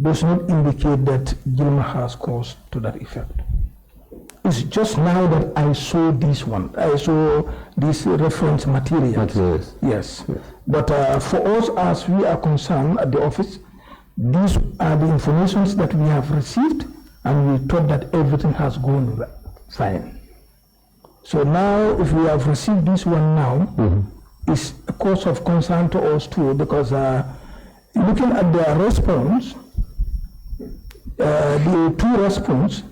does not indicate that Gilma has caused to that effect. It's just now that I saw this one. I saw this reference material. Yes. But for us, as we are concerned at the office, these are the informations that we have received, and we thought that everything has gone fine. So now, if we have received this one now, it's a cause of concern to us too, because looking at their response, the two response,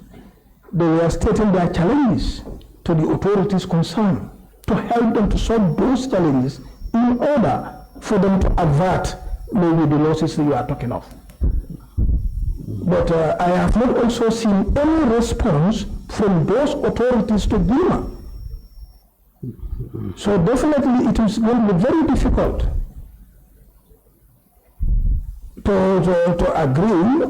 they were stating their challenges to the authorities concerned to help them to solve those challenges in order for them to avert maybe the losses you are talking of. But I have not also seen any response from those authorities to Gilma. So definitely it is going to be very difficult to agree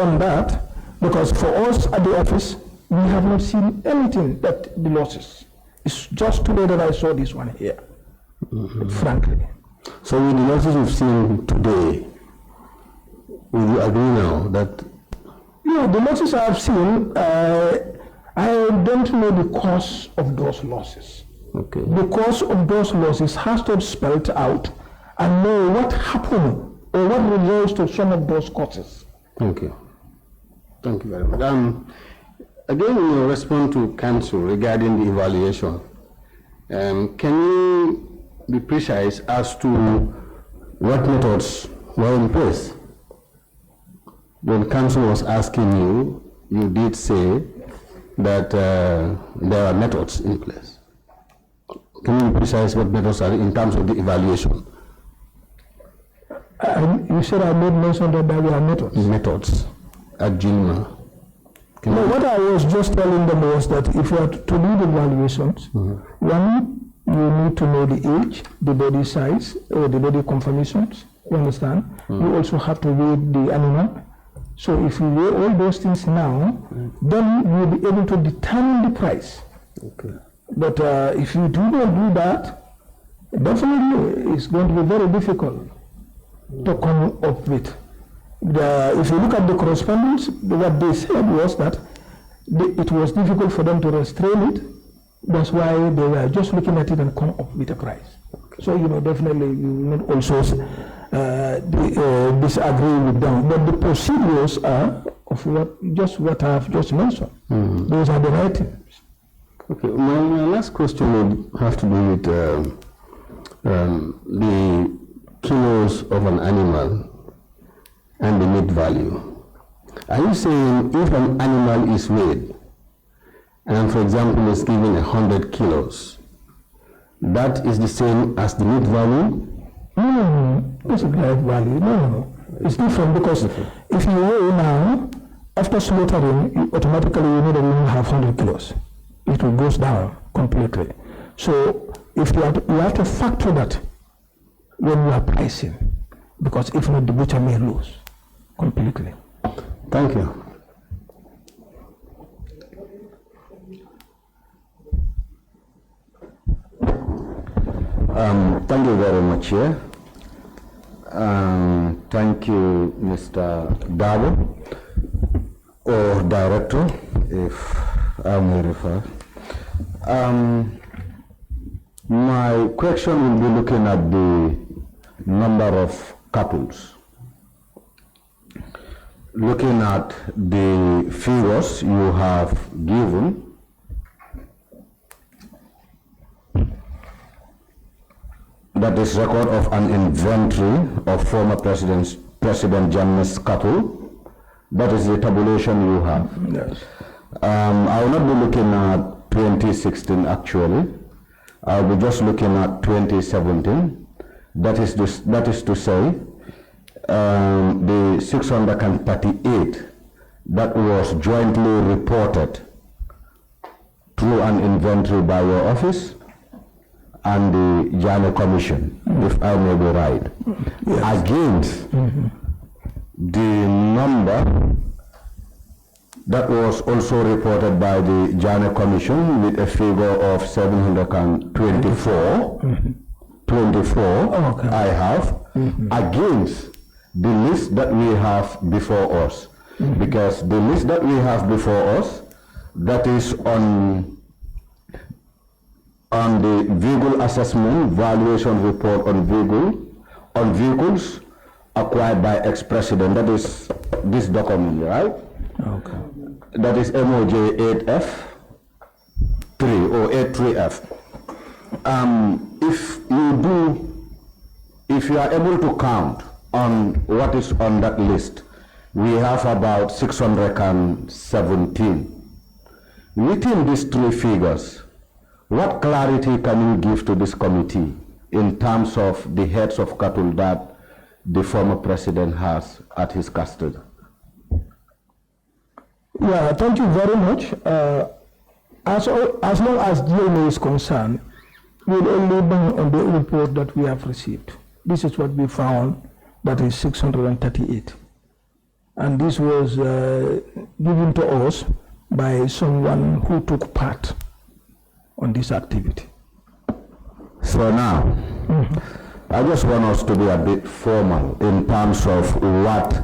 on that, because for us at the office, we have not seen anything that the losses. It's just today that I saw this one here, frankly. So with the losses we've seen today, will you agree now that? Yeah, the losses I have seen, I don't know the cause of those losses. Okay. The cause of those losses has to be spelled out and know what happened or what relates to some of those causes. Thank you. Thank you very much. Again, in your response to council regarding the evaluation, can you be precise as to what methods were in place? When council was asking you, you did say that there are methods in place. Can you be precise what methods are in terms of the evaluation? You said I made mention that there were methods. Methods at Gilma. No, what I was just telling them was that if you are to do the evaluations, one, you need to know the age, the body size, or the body conformations. You understand? You also have to weigh the animal. So if you weigh all those things now, then you will be able to determine the price. Okay. But if you do not do that, definitely it's going to be very difficult to come up with. If you look at the correspondence, what they said was that it was difficult for them to restrain it. That's why they were just looking at it and come up with a price. Okay. So, definitely you will not also disagree with them. But the procedures are of what I have just mentioned. Those are the right things. Okay, my last question would have to do with the kilos of an animal and the meat value. Are you saying if an animal is weighed and, for example, is given 100 kilos, that is the same as the meat value? No, it's not meat value. No. It's different because if you weigh now, after slaughtering, automatically you know that you don't have 100 kilos. It goes down completely. So if you have to factor that when you are pricing, because if not, the butcher may lose completely. Thank you. Thank you very much, Chair. Thank you, Mr. Darboe, or Director, if I may refer. My question will be looking at the number of couples. Looking at the figures you have given, that is record of an inventory of former President Janneh's cattle. That is the tabulation you have. Yes. I will not be looking at 2016 actually. I'll be just looking at 2017. That is to say, the 638 that was jointly reported through an inventory by your office and the Janneh Commission, if I may be right, against the number that was also reported by the Janneh Commission with a figure of 724, 24 I have, against the list that we have before us. Because the list that we have before us, that is on the vehicle assessment valuation report on vehicles acquired by ex-president, that is this document, right? Okay. That is MOJ 8F3 or 83F. If you are able to count on what is on that list, we have about 617. Within these three figures, what clarity can you give to this committee in terms of the heads of cattle that the former president has at his custody? Yeah, thank you very much. As long as Janneh is concerned, we'll only bang on the report that we have received. This is what we found, that is 638. And this was given to us by someone who took part on this activity. So now, I just want us to be a bit formal in terms of what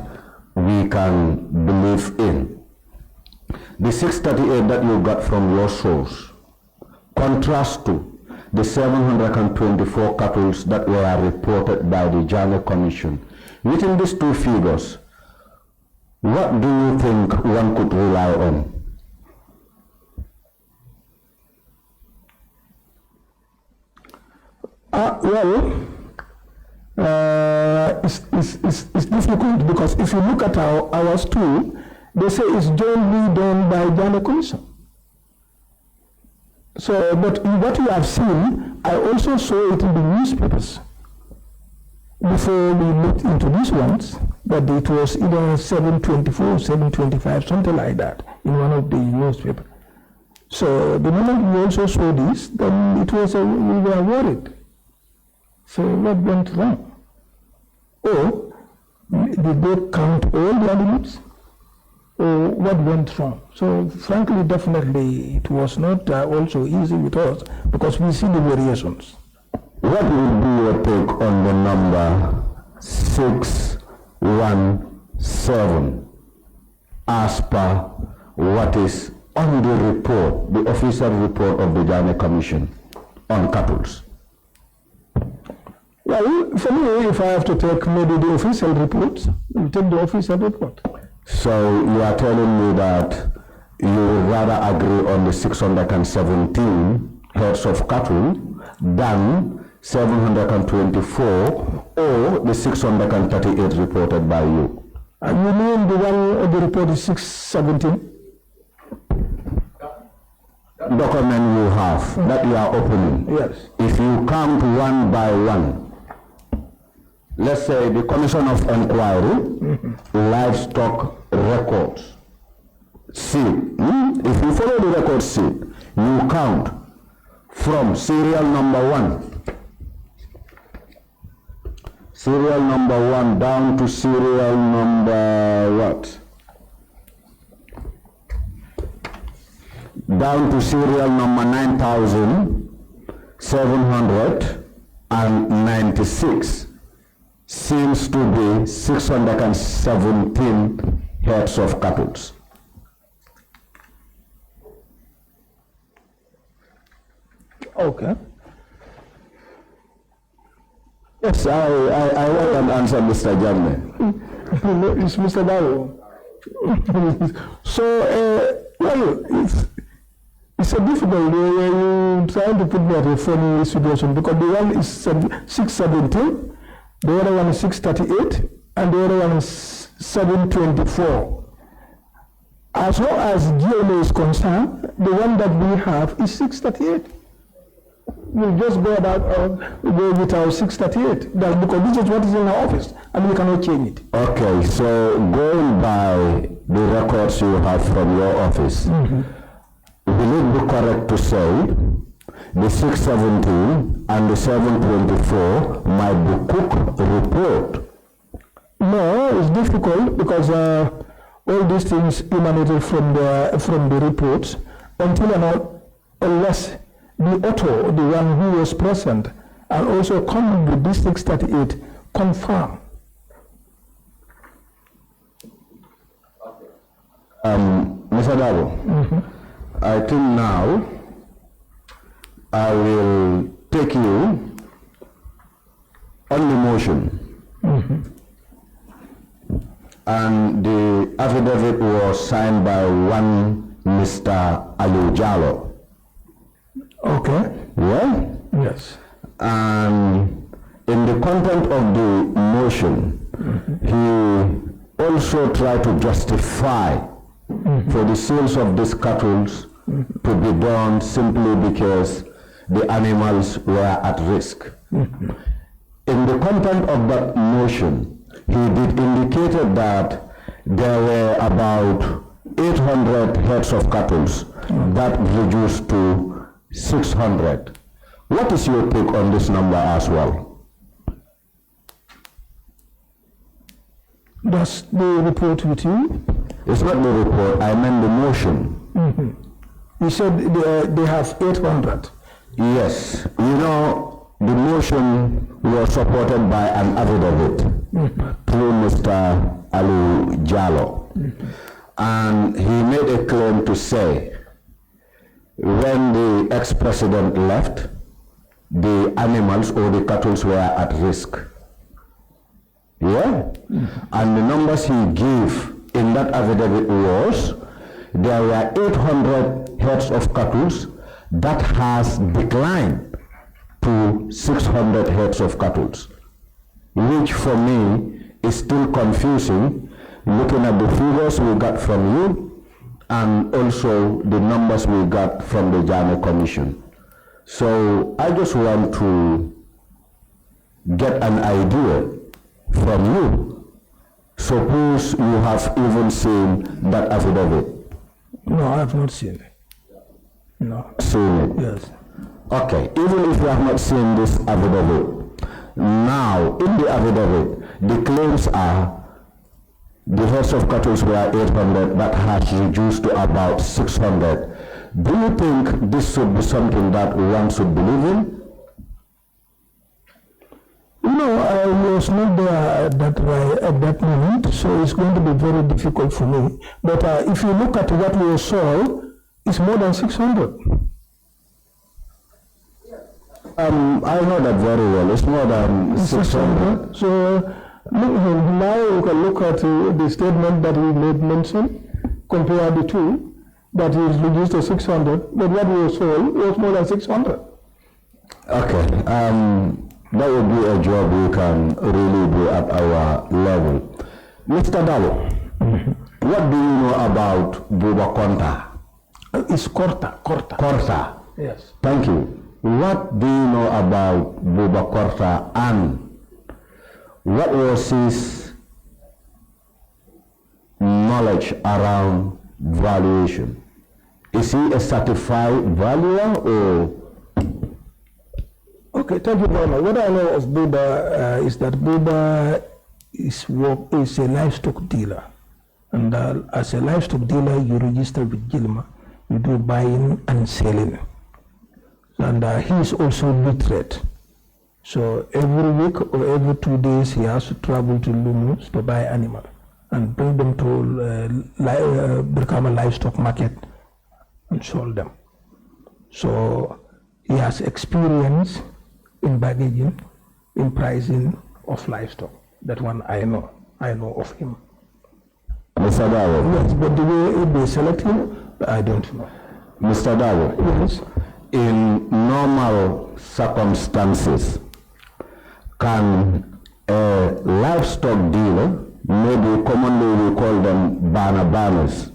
we can believe in. The 638 that you got from your source contrasts to the 724 cattle that were reported by the Janneh Commission. Within these two figures, what do you think one could rely on? It's difficult because if you look at our stool, they say it's jointly done by Janneh Commission. So, but what you have seen, I also saw it in the newspapers before we looked into these ones, that it was either 724, 725, something like that, in one of the newspapers. So the moment we also saw this, then it was we were worried. So what went wrong? Or did they count all the animals? Or what went wrong? So frankly, definitely, it was not also easy with us because we see the variations. What would be your take on the number 617 as per what is on the report, the official report of the Janneh Commission on cattle? Well, for me, if I have to take maybe the official report, we'll take the official report. So you are telling me that you would rather agree on the 617 heads of cattle than 724 or the 638 reported by you? You mean the one of the report is 617? Document you have that you are opening. Yes. If you count one by one, let's say the Commission of Inquiry, livestock records, C. If you follow the record C, you count from serial number 1 down to serial number what? Down to serial number 9,796 seems to be 617 heads of cattle. Okay. Yes, I want an answer, Mr. Janneh. It's Mr. Darboe. So, well, it's a difficult way when you trying to put me at a funny situation because the one is 617, the other one is 638, and the other one is 724. As far as Janneh is concerned, the one that we have is 638. We'll just go with our 638, because this is what is in our office, and we cannot change it. Okay, so going by the records you have from your office, will it be correct to say the 617 and the 724 might be cook report? No, it's difficult because all these things emanated from the reports until and unless the author, the one who was present, and also come with this 638 confirm. Mr. Darboe, I think now I will take you on the motion. And the affidavit was signed by one Mr. Ali Jallo. Okay. Yeah? Yes. And in the content of the motion, he also tried to justify for the sales of these cattle to be done simply because the animals were at risk. In the content of that motion, he did indicate that there were about 800 heads of cattle that reduced to 600. What is your take on this number as well? Does the report with you? It's not the report, I meant the motion. You said they have 800. Yes. You know, the motion was supported by an affidavit through Mr. Ali Jallo. And he made a claim to say when the ex-president left, the animals or the cattle were at risk. Yeah? And the numbers he gave in that affidavit was there were 800 heads of cattle that has declined to 600 heads of cattle, which for me is still confusing looking at the figures we got from you and also the numbers we got from the Janneh Commission. So I just want to get an idea from you. Suppose you have even seen that affidavit. No, I have not seen it. No. Seen it? Yes. Okay, even if you have not seen this affidavit, now in the affidavit, the claims are the heads of cattle were 800, that has reduced to about 600. Do you think this should be something that one should believe in? No, I was not there at that moment, so it's going to be very difficult for me. But if you look at what we saw, it's more than 600. I know that very well. It's more than 600. So now you can look at the statement that he made mention, compare the two, that is reduced to 600, but what we saw was more than 600. Okay. That would be a job we can really do at our level. Mr. Darboe, what do you know about Buba Konta? It's Korta. Korta. Yes. Thank you. What do you know about Buba Korta and what was his knowledge around valuation? Is he a certified valuer or? Okay, thank you very much. What I know of Buba is that Buba is a livestock dealer. And as a livestock dealer, you register with Gilma. You do buying and selling. And he is also literate. So every week or every 2 days, he has to travel to Lumus to buy animal and bring them to Brikama livestock market and sell them. So he has experience in baggaging, in pricing of livestock. That one I know of him. Mr. Darboe. Yes, but the way they select him, I don't know. Mr. Darboe. Yes. In normal circumstances, can a livestock dealer, maybe commonly we call them banners,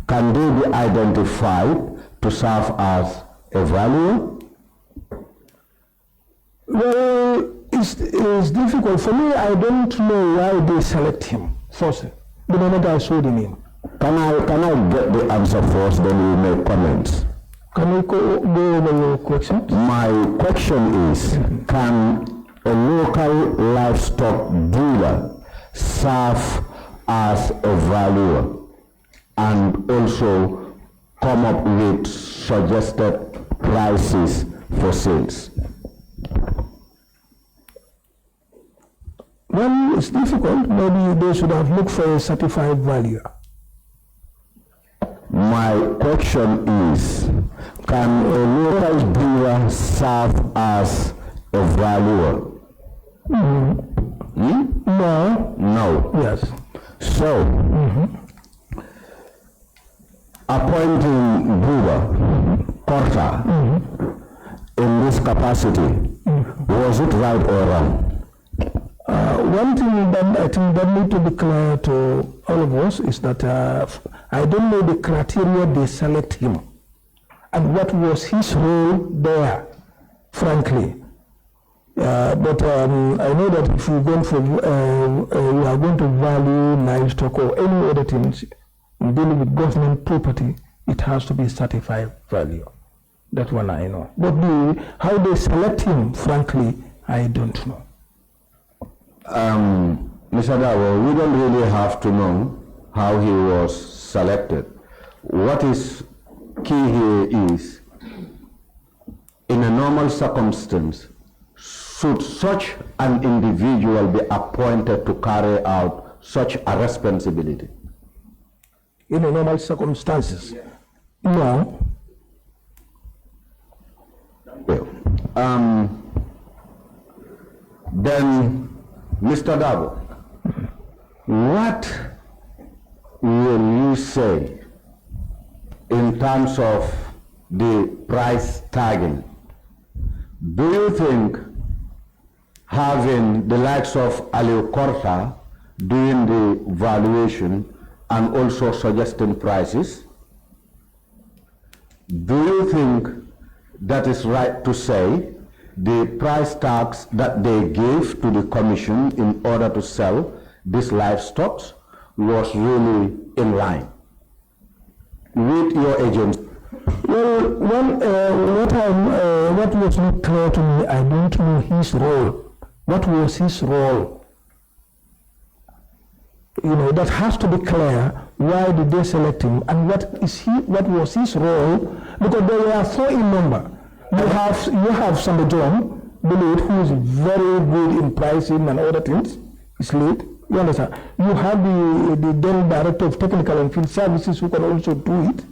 can they be identified to serve as a valuer? Well, it's difficult. For me, I don't know why they select him first, the moment I saw the name. Can I get the answer first, then we make comments? Can we go over your question? My question is, can a local livestock dealer serve as a valuer and also come up with suggested prices for sales? Well, it's difficult. Maybe they should have looked for a certified valuer. My question is, can a local dealer serve as a valuer? No. No. Yes. So, appointing Buba Korta in this capacity, was it right or wrong? One thing that I think that need to be clear to all of us is that I don't know the criteria they select him and what was his role there, frankly. But I know that if we are going to value livestock or any other things in dealing with government property, it has to be certified value. That one I know. But how they select him, frankly, I don't know. Mr. Darboe, we don't really have to know how he was selected. What is key here is, in a normal circumstance, should such an individual be appointed to carry out such a responsibility? In a normal circumstances? No. Well, then, Mr. Darboe, what will you say in terms of the price tagging? Do you think having the likes of Ali Korta doing the valuation and also suggesting prices, do you think that is right to say the price tags that they gave to the commission in order to sell these livestock was really in line with your agents? Well, what was not clear to me, I don't know his role. What was his role? You know, that has to be clear. Why did they select him, and what was his role? Because there were 4 in number. You have Samba John, the lead, who is very good in pricing and other things. He's lead. You understand? You have the then director of technical and field services who can also do it.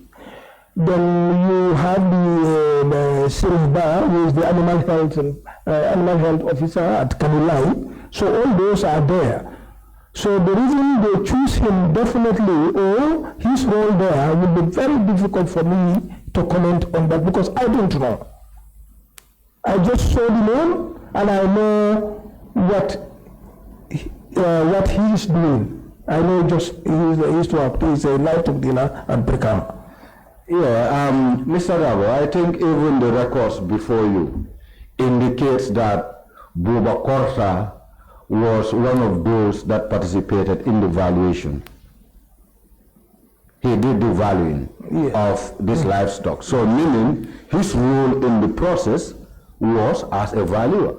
Then you have the Sheriff Bar, who is the animal health officer at Kanilai. So all those are there. So the reason they choose him definitely, or his role there, will be very difficult for me to comment on that because I don't know. I just saw the name and I know what he is doing. I know just he's a livestock dealer at Brikama. Yeah, Mr. Darboe, I think even the records before you indicates that Buba Korta was one of those that participated in the valuation. He did the valuing of this livestock. So meaning his role in the process was as a valuer.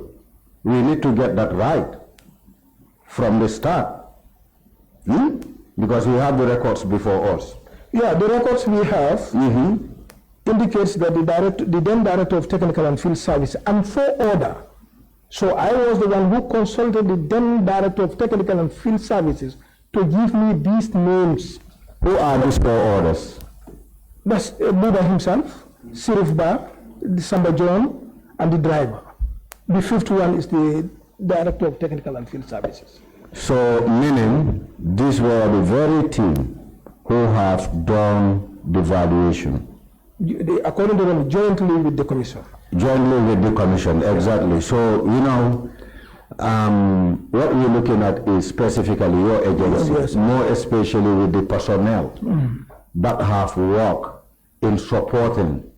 We need to get that right from the start. Because we have the records before us. Yeah, the records we have indicates that the then director of technical and field service and for order. So I was the one who consulted the then director of technical and field services to give me these names. Who are these 4 orders? That's Buba himself, Sheriff Bar, the Samba John, and the driver. The 5th one is the director of technical and field services. So meaning these were the very team who have done the valuation? According to them, jointly with the commission. Jointly with the commission, exactly. So, you know, what we're looking at is specifically your agency, yes. More especially with the personnel that have worked in supporting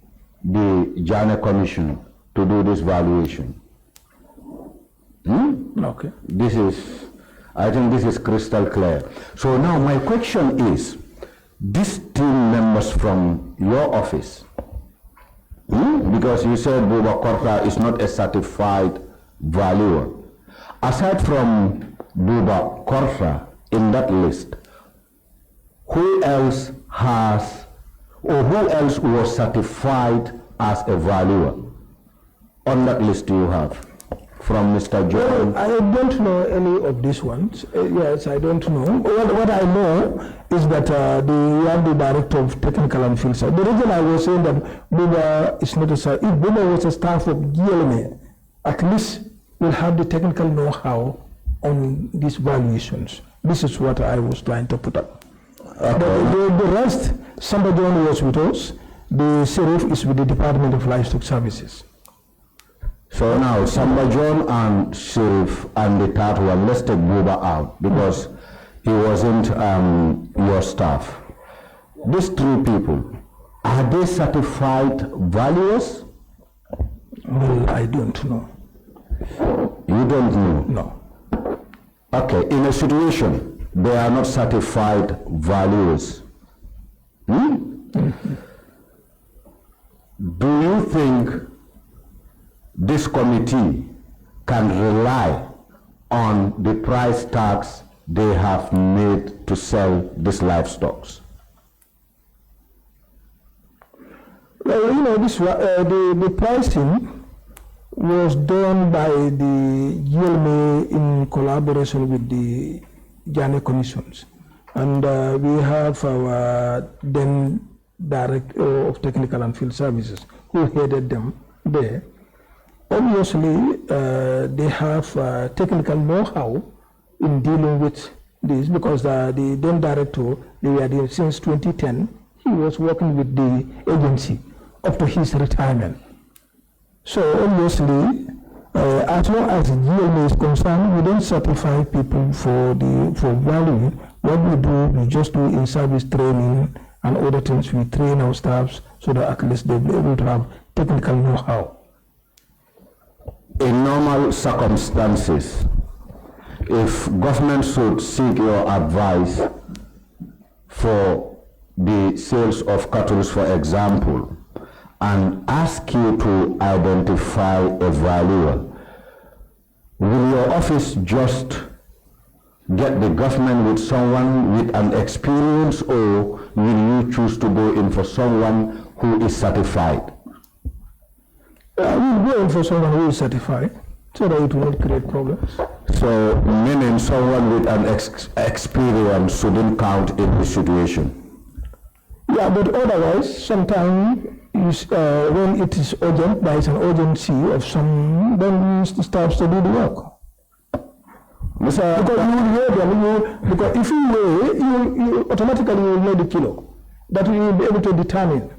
the Janneh Commission to do this valuation. Okay. I think this is crystal clear. So now my question is, these team members from your office, Because you said Buba Korta is not a certified valuer. Aside from Buba Korta in that list, who else has, or who else was certified as a valuer on that list you have from Mr. John? Well, I don't know any of these ones. Yes, I don't know. What I know is that we have the director of technical and field service. The reason I was saying that Buba is not a if Buba was a staff of GLMA, at least we'll have the technical know-how on these valuations. This is what I was trying to put up. The rest, Samba John was with us. The sheriff is with the Department of Livestock Services. So now, Samba John and Sheriff and the third one, let's take Buba out because he wasn't your staff. These three people, are they certified valuers? Well, I don't know. You don't know? No. Okay, in a situation, they are not certified valuers. Do you think this committee can rely on the price tags they have made to sell these livestock? Well, you know, this the pricing was done by the GLMA in collaboration with the Janneh commissions. And we have our then director of technical and field services who headed them there. Obviously, they have technical know-how in dealing with this because the then director, they were there since 2010. He was working with the agency up to his retirement. So obviously, as long as GLMA is concerned, we don't certify people for valuing. What we do, we just do in-service training and other things. We train our staffs so that at least they'll be able to have technical know-how. In normal circumstances, if government should seek your advice for the sales of cattle, for example, and ask you to identify a valuer, will your office just get the government with someone with an experience, or will you choose to go in for someone who is certified? We'll go in for someone who is certified so that it will not create problems. So, meaning someone with an experience shouldn't count in this situation? Yeah, but otherwise, sometimes when it is urgent, there is an urgency of some, then we start to do the work. Because you will weigh them, because if you weigh, you automatically will know the kilo. That you will be able to determine.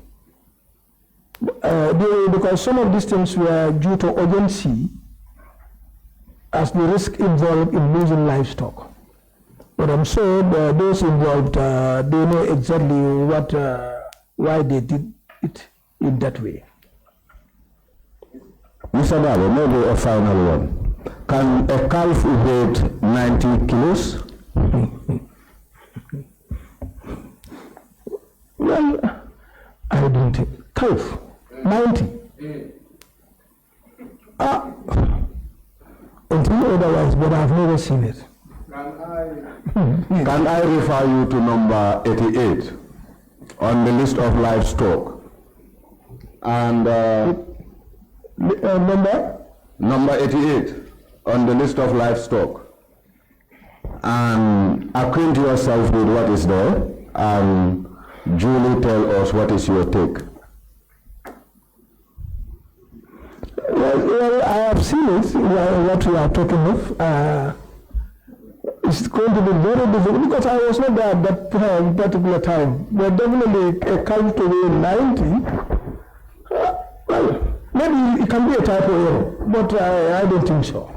Because some of these things were due to urgency as the risk involved in losing livestock. But I'm sure those involved, they know exactly why they did it in that way. Mr. Darboe, maybe a final one. Can a calf weigh 90 kilos? Well, I don't think. Calf, 90. Until otherwise, but I've never seen it. Can I refer you to number 88 on the list of livestock? And number 88 on the list of livestock. And acquaint yourself with what is there and duly tell us what is your take. Well, I have seen it, what we are talking of. It's going to be very difficult because I was not there at that particular time. But definitely a calf to weigh 90, well, maybe it can be a typo error, but I don't think so.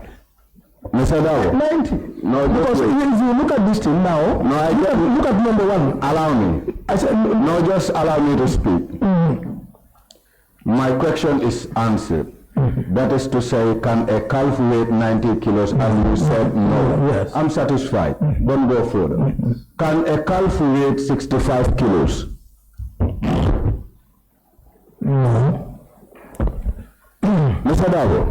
Mr. Darboe? 90. No, because if you look at this thing now, no, look at number one. Allow me. I said, no, just allow me to speak. My question is answered. That is to say, can a calf weigh 90 kilos? And you said no. Yes. I'm satisfied. Don't go further. Can a calf weigh 65 kilos? No. Mr. Darboe,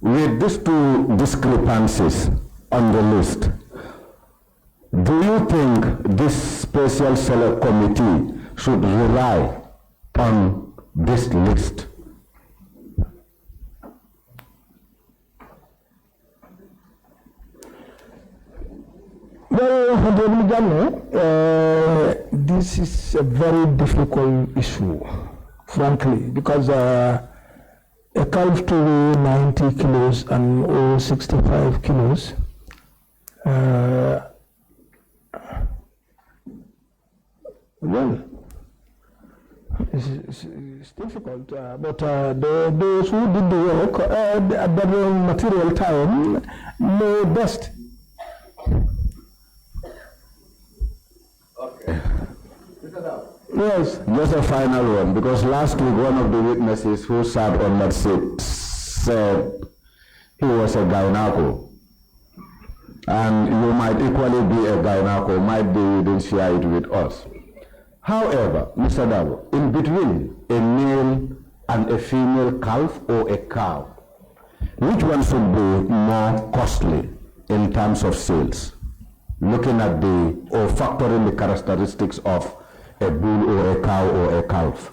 with these two discrepancies on the list, do you think this special select committee should rely on this list? Well, Honorable Janneh, this is a very difficult issue, frankly, because a calf to weigh 90 kilos and or 65 kilos, well, it's difficult, but those who did the work at the material time know best. Yes, just a final one, because last week one of the witnesses who sat on that seat said he was a gynaco. And you might equally be a gynaco, might be you didn't share it with us. However, Mr. Darboe, in between a male and a female calf or a cow, which one should be more costly in terms of sales? Looking at or factoring the characteristics of a bull or a cow or a calf?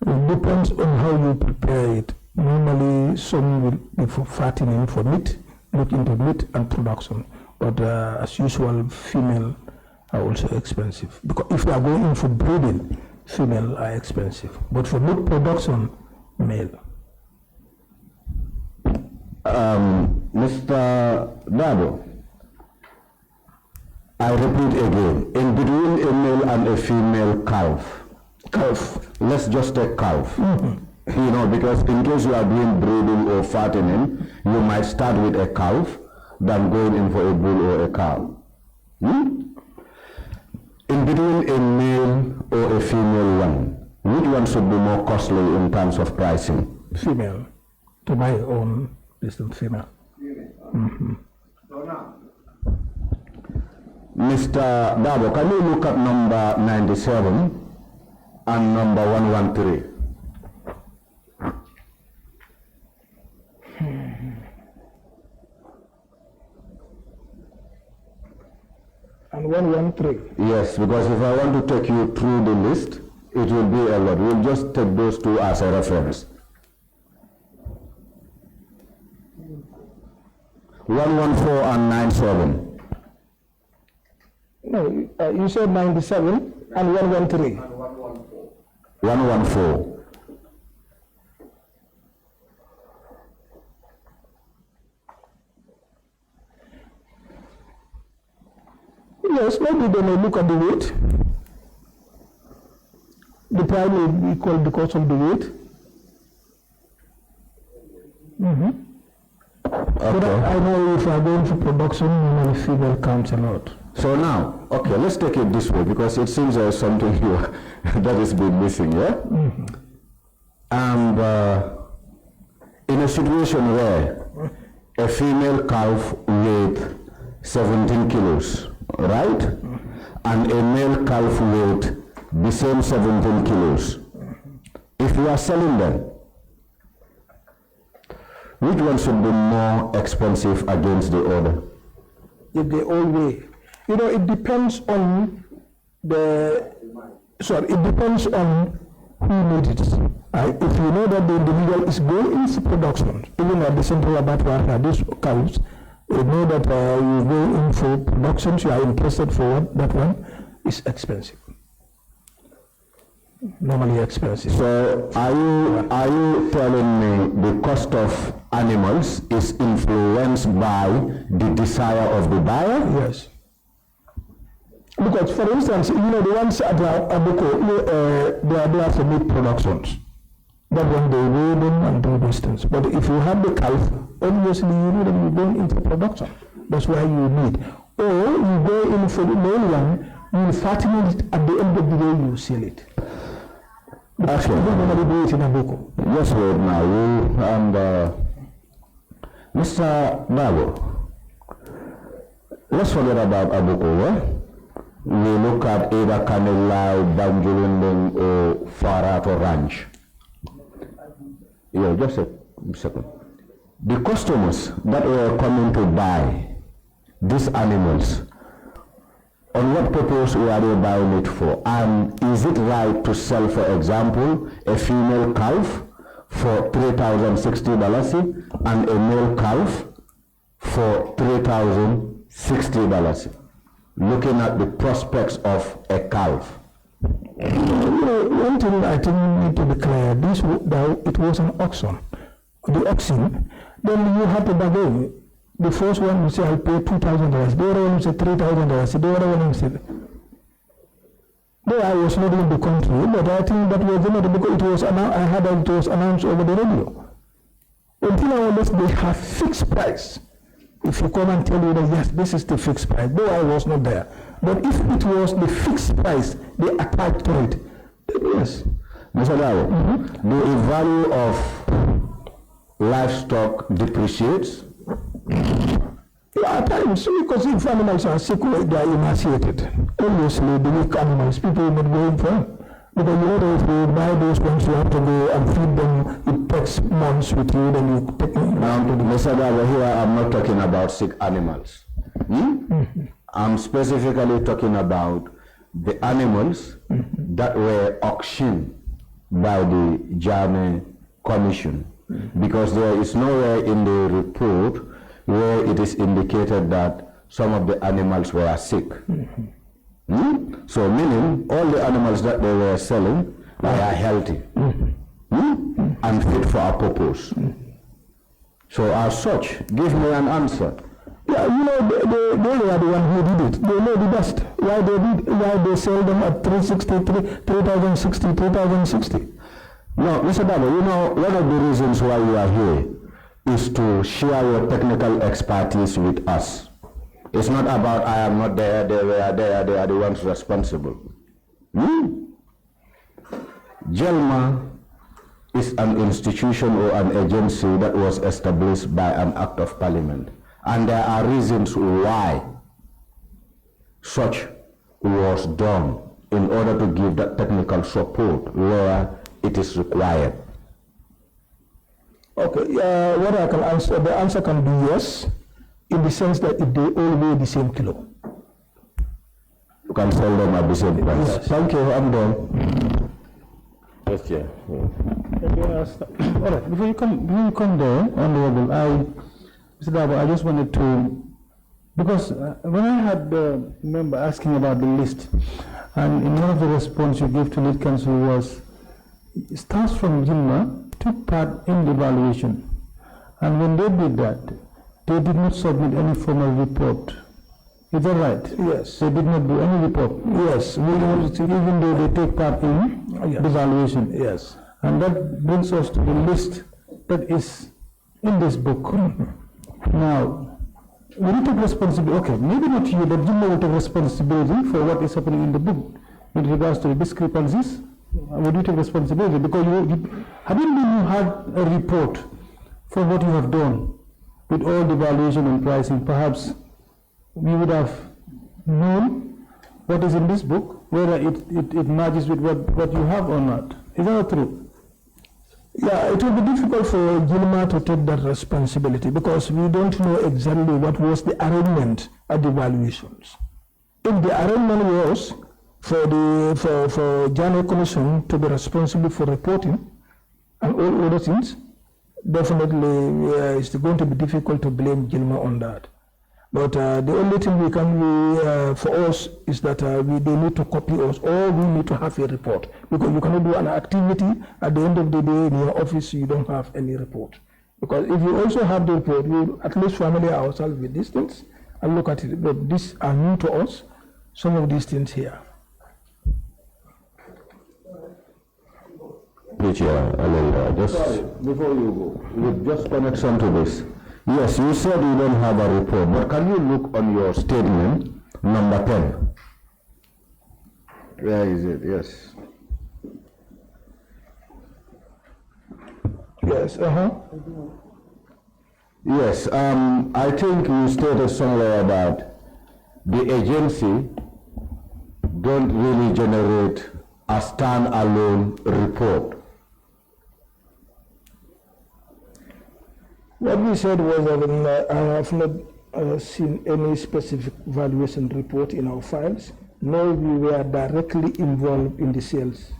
It depends on how you prepare it. Normally, some will be for fattening for meat, look into meat and production. But as usual, female are also expensive. Because if you are going for breeding, female are expensive. But for meat production, male. Mr. Darboe, I repeat again, in between a male and a female calf, let's just take calf. You know, because in case you are doing breeding or fattening, you might start with a calf than going in for a bull or a cow. In between a male or a female one, which one should be more costly in terms of pricing? Female. To my own wisdom, female. Mr. Darboe, can you look at number 97 and number 113? And 113. Yes, because if I want to take you through the list, it will be a lot. We'll just take those two as a reference. 114 and 97. No, you said 97 and 113. 114. Yes, maybe they may look at the weight. The price may be equal because of the weight. But I know if I go into production, normally female counts a lot. So now, okay, let's take it this way because it seems there's something here that has been missing, yeah? And in a situation where a female calf weighed 17 kilos, right? And a male calf weighed the same 17 kilos. If you are selling them, which one should be more expensive against the other? If they all weigh. You know, it depends on it depends on who needs it. If you know that the individual is going into production, even at the central abattoir, these cows, you know that you go in for production, so you are interested for that one, is expensive. Normally expensive. So are you telling me the cost of animals is influenced by the desire of the buyer? Yes. Because, for instance, you know, the ones at Abuko, they are there for meat productions. That one they weigh them and do those things. But if you have the calf, obviously you know that you're going into production. That's why you need. Or you go in for the male one, you fatten it at the end of the day, you sell it. Actually, you don't normally do it in Abuko. Just wait now. Mr. Darboe, let's forget about Abuko, eh? We look at either Kanilai, Banjulunding, or Farato Ranch. Yeah, just second. The customers that were coming to buy these animals, on what purpose were they buying it for? And is it right to sell, for example, a female calf for $3,060 and a male calf for $3,060? Looking at the prospects of a calf. One thing I think we need to be clear, it was an auction. The auction, then you have to bargain. The first one will say, I'll pay $2,000. The other one will say $3,000. The other one will say, though I was not in the country, but I think that was not because it was announced, I heard that it was announced over the radio. Until nowadays, they have fixed price. If you come and tell you that, yes, this is the fixed price, though I was not there. But if it was the fixed price, they attached to it, then yes. Mr. Darboe, the value of livestock depreciates? Yeah, at times, because if animals are sick, they are emaciated. Obviously, the weak animals, people will not go in for them. Because you know, if you buy those ones, you have to go and feed them. It takes months with you, then you take them down to the... Mr. Darboe, here I'm not talking about sick animals. I'm specifically talking about the animals that were auctioned by the Janneh Commission. Because there is nowhere in the report where it is indicated that some of the animals were sick. So meaning all the animals that they were selling are healthy and fit for our purpose. So as such, give me an answer. Yeah, you know, they were the one who did it. They know the best. Why they sell them at 3,060, 3,060. No, Mr. Darboe, you know, one of the reasons why you are here is to share your technical expertise with us. It's not about I am not there, they were there, they are the ones responsible. JELMA is an institution or an agency that was established by an act of parliament. And there are reasons why such was done in order to give that technical support where it is required. Okay, what I can answer, the answer can be yes, in the sense that if they all weigh the same kilo. You can sell them at the same price. Yes. Thank you, I'm done. Yes, Chair. All right, before you come there, Honorable, Mr. Darboe, I just wanted to, because when I had the member asking about the list, and in one of the response you gave to lead council was, staff from Janneh took part in the evaluation, and when they did that, they did not submit any formal report. Is that right? Yes. They did not do any report. Yes. Even though they take part in the evaluation. Yes. And that brings us to the list that is in this book. Now, will you take responsibility? Okay, maybe not you, but Janneh will take responsibility for what is happening in the book with regards to the discrepancies. Would you take responsibility? Because haven't you had a report for what you have done with all the valuation and pricing? Perhaps we would have known what is in this book, whether it matches with what you have or not. Is that true? Yeah, it will be difficult for Janneh to take that responsibility because we don't know exactly what was the arrangement at the valuations. If the arrangement was for Janneh Commission to be responsible for reporting and all other things, definitely it's going to be difficult to blame Janneh on that. But the only thing we can do for us is that they need to copy us, or we need to have a report. Because you cannot do an activity, at the end of the day in your office you don't have any report. Because if you also have the report, we'll at least familiar ourselves with these things and look at it. But these are new to us, some of these things here. Just before you go, with just connection to this. Yes, you said you don't have a report, but can you look on your statement, number 10? Where is it? Yes. Yes, Yes, I think you stated somewhere about the agency don't really generate a stand-alone report. What we said was that I have not seen any specific valuation report in our files, nor we were directly involved in the sales.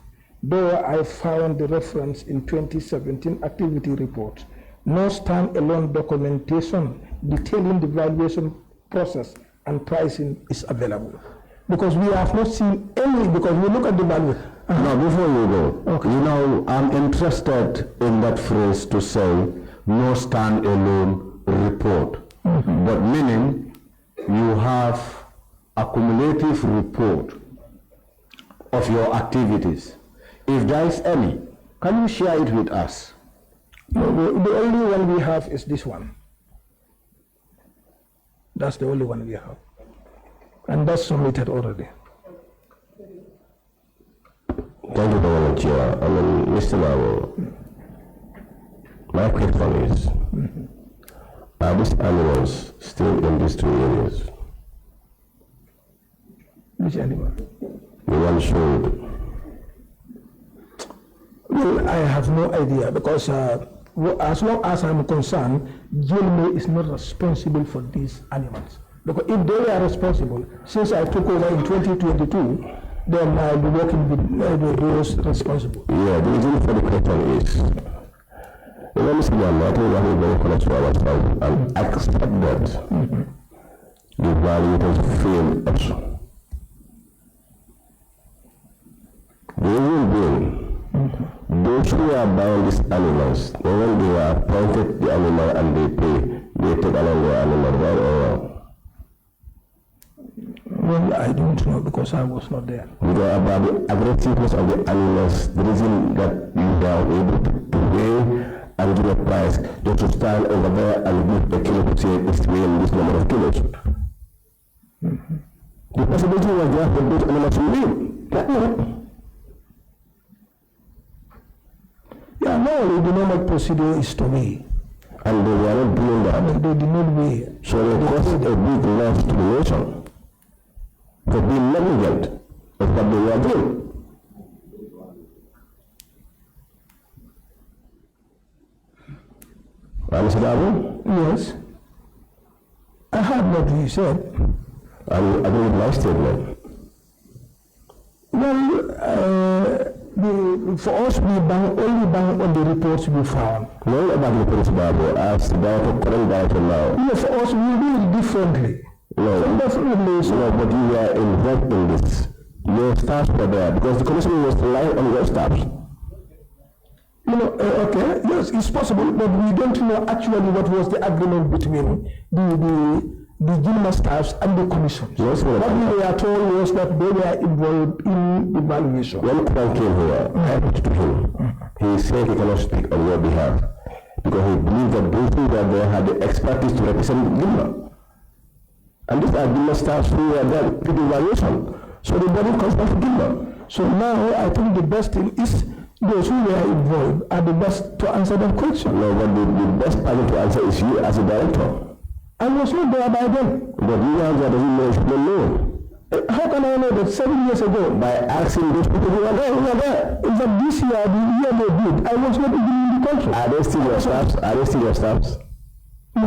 Though I found the reference in 2017 activity report, no stand-alone documentation detailing the valuation process and pricing is available. Because we have not seen any, because we look at the value. No, before you go, okay. You know, I'm interested in that phrase to say, no stand-alone report. But meaning, you have a cumulative report of your activities. If there is any, can you share it with us? No, the only one we have is this one. That's the only one we have. And that's submitted already. Thank you very much, Chair. I mean, Mr. Darboe, my question is, are these animals still in these 2 areas? Which animal? The one showed. Well, I have no idea because as long as I'm concerned, Janneh is not responsible for these animals. Because if they are responsible, since I took over in 2022, then I'll be working with those responsible. Yeah, the reason for the question is, Mr. Janneh, I think we have a very connect to ourselves and accept that the evaluators failed us. The reason being, those who are buying these animals, when they are appointed the animal and they pay, they take along the animal, right or wrong? Well, I don't know because I was not there. Because about the aggressiveness of the animals, the reason that you are able to weigh and give a price, just to stand over there and give a kilo to say it's weighing this number of kilos. The possibility was there for those animals to live. Yeah, no, the normal procedure is to weigh. And they were not doing that. They did not weigh. So they caused a big loss to the nation for being negligent of what they were doing. Mr. Darboe? Yes. I heard what you said. I agree with my statement. Well, for us, we only bang on the reports we found. Not about the reports, Darboe, as the director, current director now. No, for us, we do it differently. No, definitely. So, no, but you were involved in this. Your staffs were there because the commission was relying on your staffs. You know, okay, yes, it's possible, but we don't know actually what was the agreement between the Janneh staffs and the commission. Yes, what we were told was that they were involved in evaluation. When Kwan came here, I talked to him. He said he cannot speak on your behalf because he believed that those who were there had the expertise to represent Janneh. And these are Janneh staffs who were there to do evaluation. So the body comes back to Janneh. So now I think the best thing is those who were involved are the best to answer that question. No, but the best person to answer is you as a director. I was not there by then. But you are there doesn't know if you don't know. How can I know that 7 years ago? By asking those people who are there. In fact, this year, the year they did, I was not even in the country. Are they still your staffs? Are they still your staffs? No.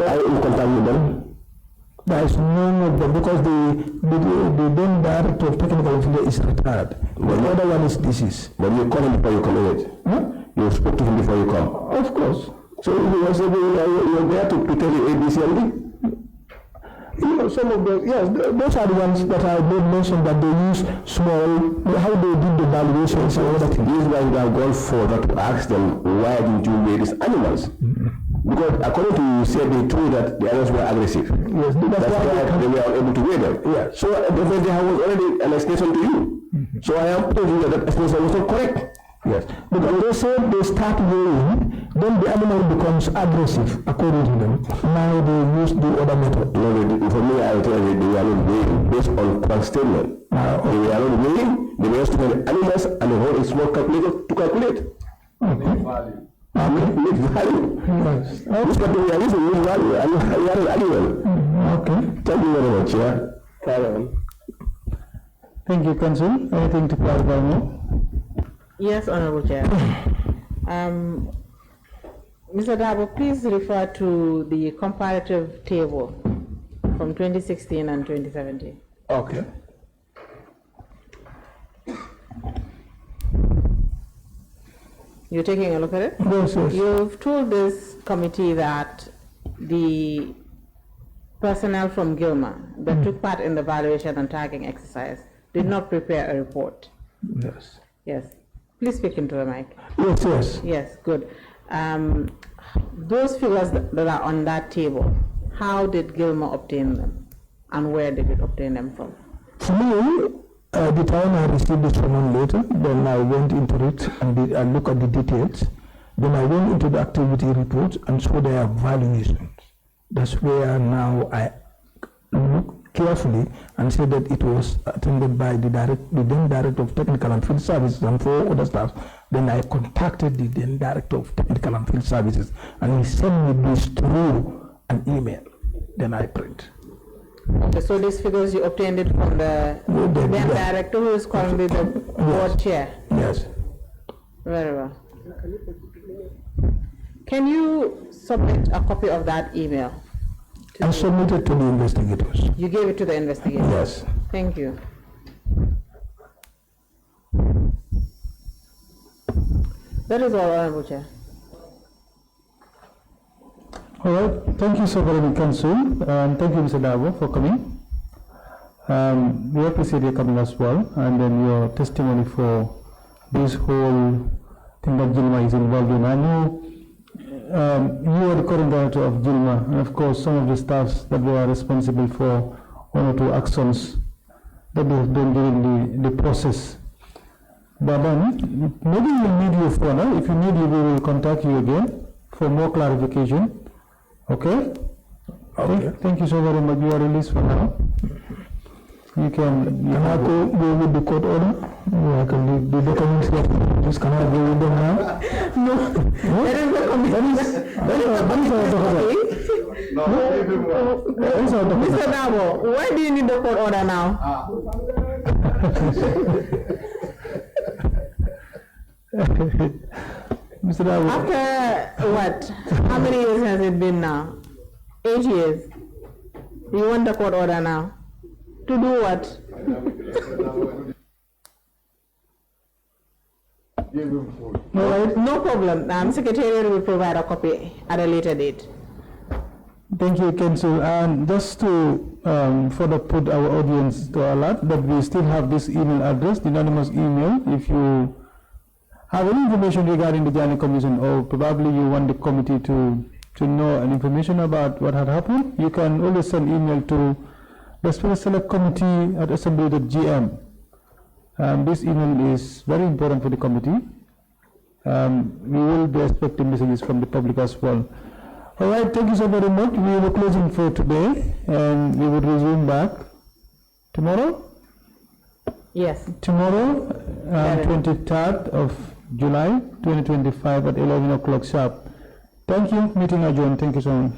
Are you in contact with them? There is none of them because the then director of technical affairs is retired. But the other one is deceased. But you call him before you come in. Huh? You spoke to him before you come. Of course. So he was able, you were there to tell you A, B, C, and D. You know, some of the, yes, those are the ones that I made mention that they use small, how they did the valuations and other things. These guys have gone further to ask them, why didn't you weigh these animals? Because according to you said they told that the animals were aggressive. Yes, that's why they were unable to weigh them. Yeah. So there was already an explanation to you. So I am telling you that that explanation was not correct. Yes. Because they said they start weighing, then the animal becomes aggressive, according to them. Now they use the other method. No, for me, I will tell you they were not weighing based on one statement. They were not weighing, they were just taking the animals and the whole is small calculator to calculate. Okay. Make value. Yes. This is what we are using, make value, and we are not animal. Okay. Thank you very much, yeah. Carry on. Thank you, Council. Anything to clarify more? Yes, Honorable Chair. Mr. Darboe, please refer to the comparative table from 2016 and 2017. Okay. You're taking a look at it? Yes, yes. You've told this committee that the personnel from Gilmer that took part in the valuation and tagging exercise did not prepare a report. Yes. Yes. Please speak into the mic. Yes, yes. Yes, good. Those figures that are on that table, how did Gilmer obtain them? And where did it obtain them from? For me, the time I received the summons letter, then I went into it and I looked at the details. Then I went into the activity report and saw their valuations. That's where now I look carefully and said that it was attended by the then Director of Technical and Field Services and 4 other staff. Then I contacted the then Director of Technical and Field Services and he sent me this through an email. Then I print. Okay, so these figures you obtained it from the then Director who is currently the board chair? Yes. Very well. Can you submit a copy of that email? I submitted to the investigators. You gave it to the investigators? Yes. Thank you. That is all, Honorable Chair. All right, thank you so very much, Council, and thank you, Mr. Darboe, for coming. We appreciate your coming as well, and then your testimony for this whole thing that Gilmer is involved in. I know you are the current director of Gilmer, and of course some of the staffs that were responsible for 1 or 2 actions that they have done during the process. But then, maybe we'll need you further. If you need you, we will contact you again for more clarification. Okay? Okay. Thank you so very much. You are released for now. You can I go with the court order? I can leave the documents here. Just can I go with them now? No. That is the committee. Mr. Darboe, why do you need the court order now? Mr. Darboe. After what? How many years has it been now? 8 years. You want the court order now? To do what? No problem. Secretariat will provide a copy at a later date. Thank you, Council. And just to further put our audience to alert that we still have this email address, the anonymous email. If you have any information regarding the Janneh Commission, or probably you want the committee to know any information about what had happened, you can always send email to the Special Select Committee at assembly.gm. This email is very important for the committee. We will be expecting messages from the public as well. All right, thank you so very much. We will closing for today, and we will resume back tomorrow. Yes. Tomorrow, 23rd of July 2025 at 11 o'clock sharp. Thank you. Meeting adjourned. Thank you so much.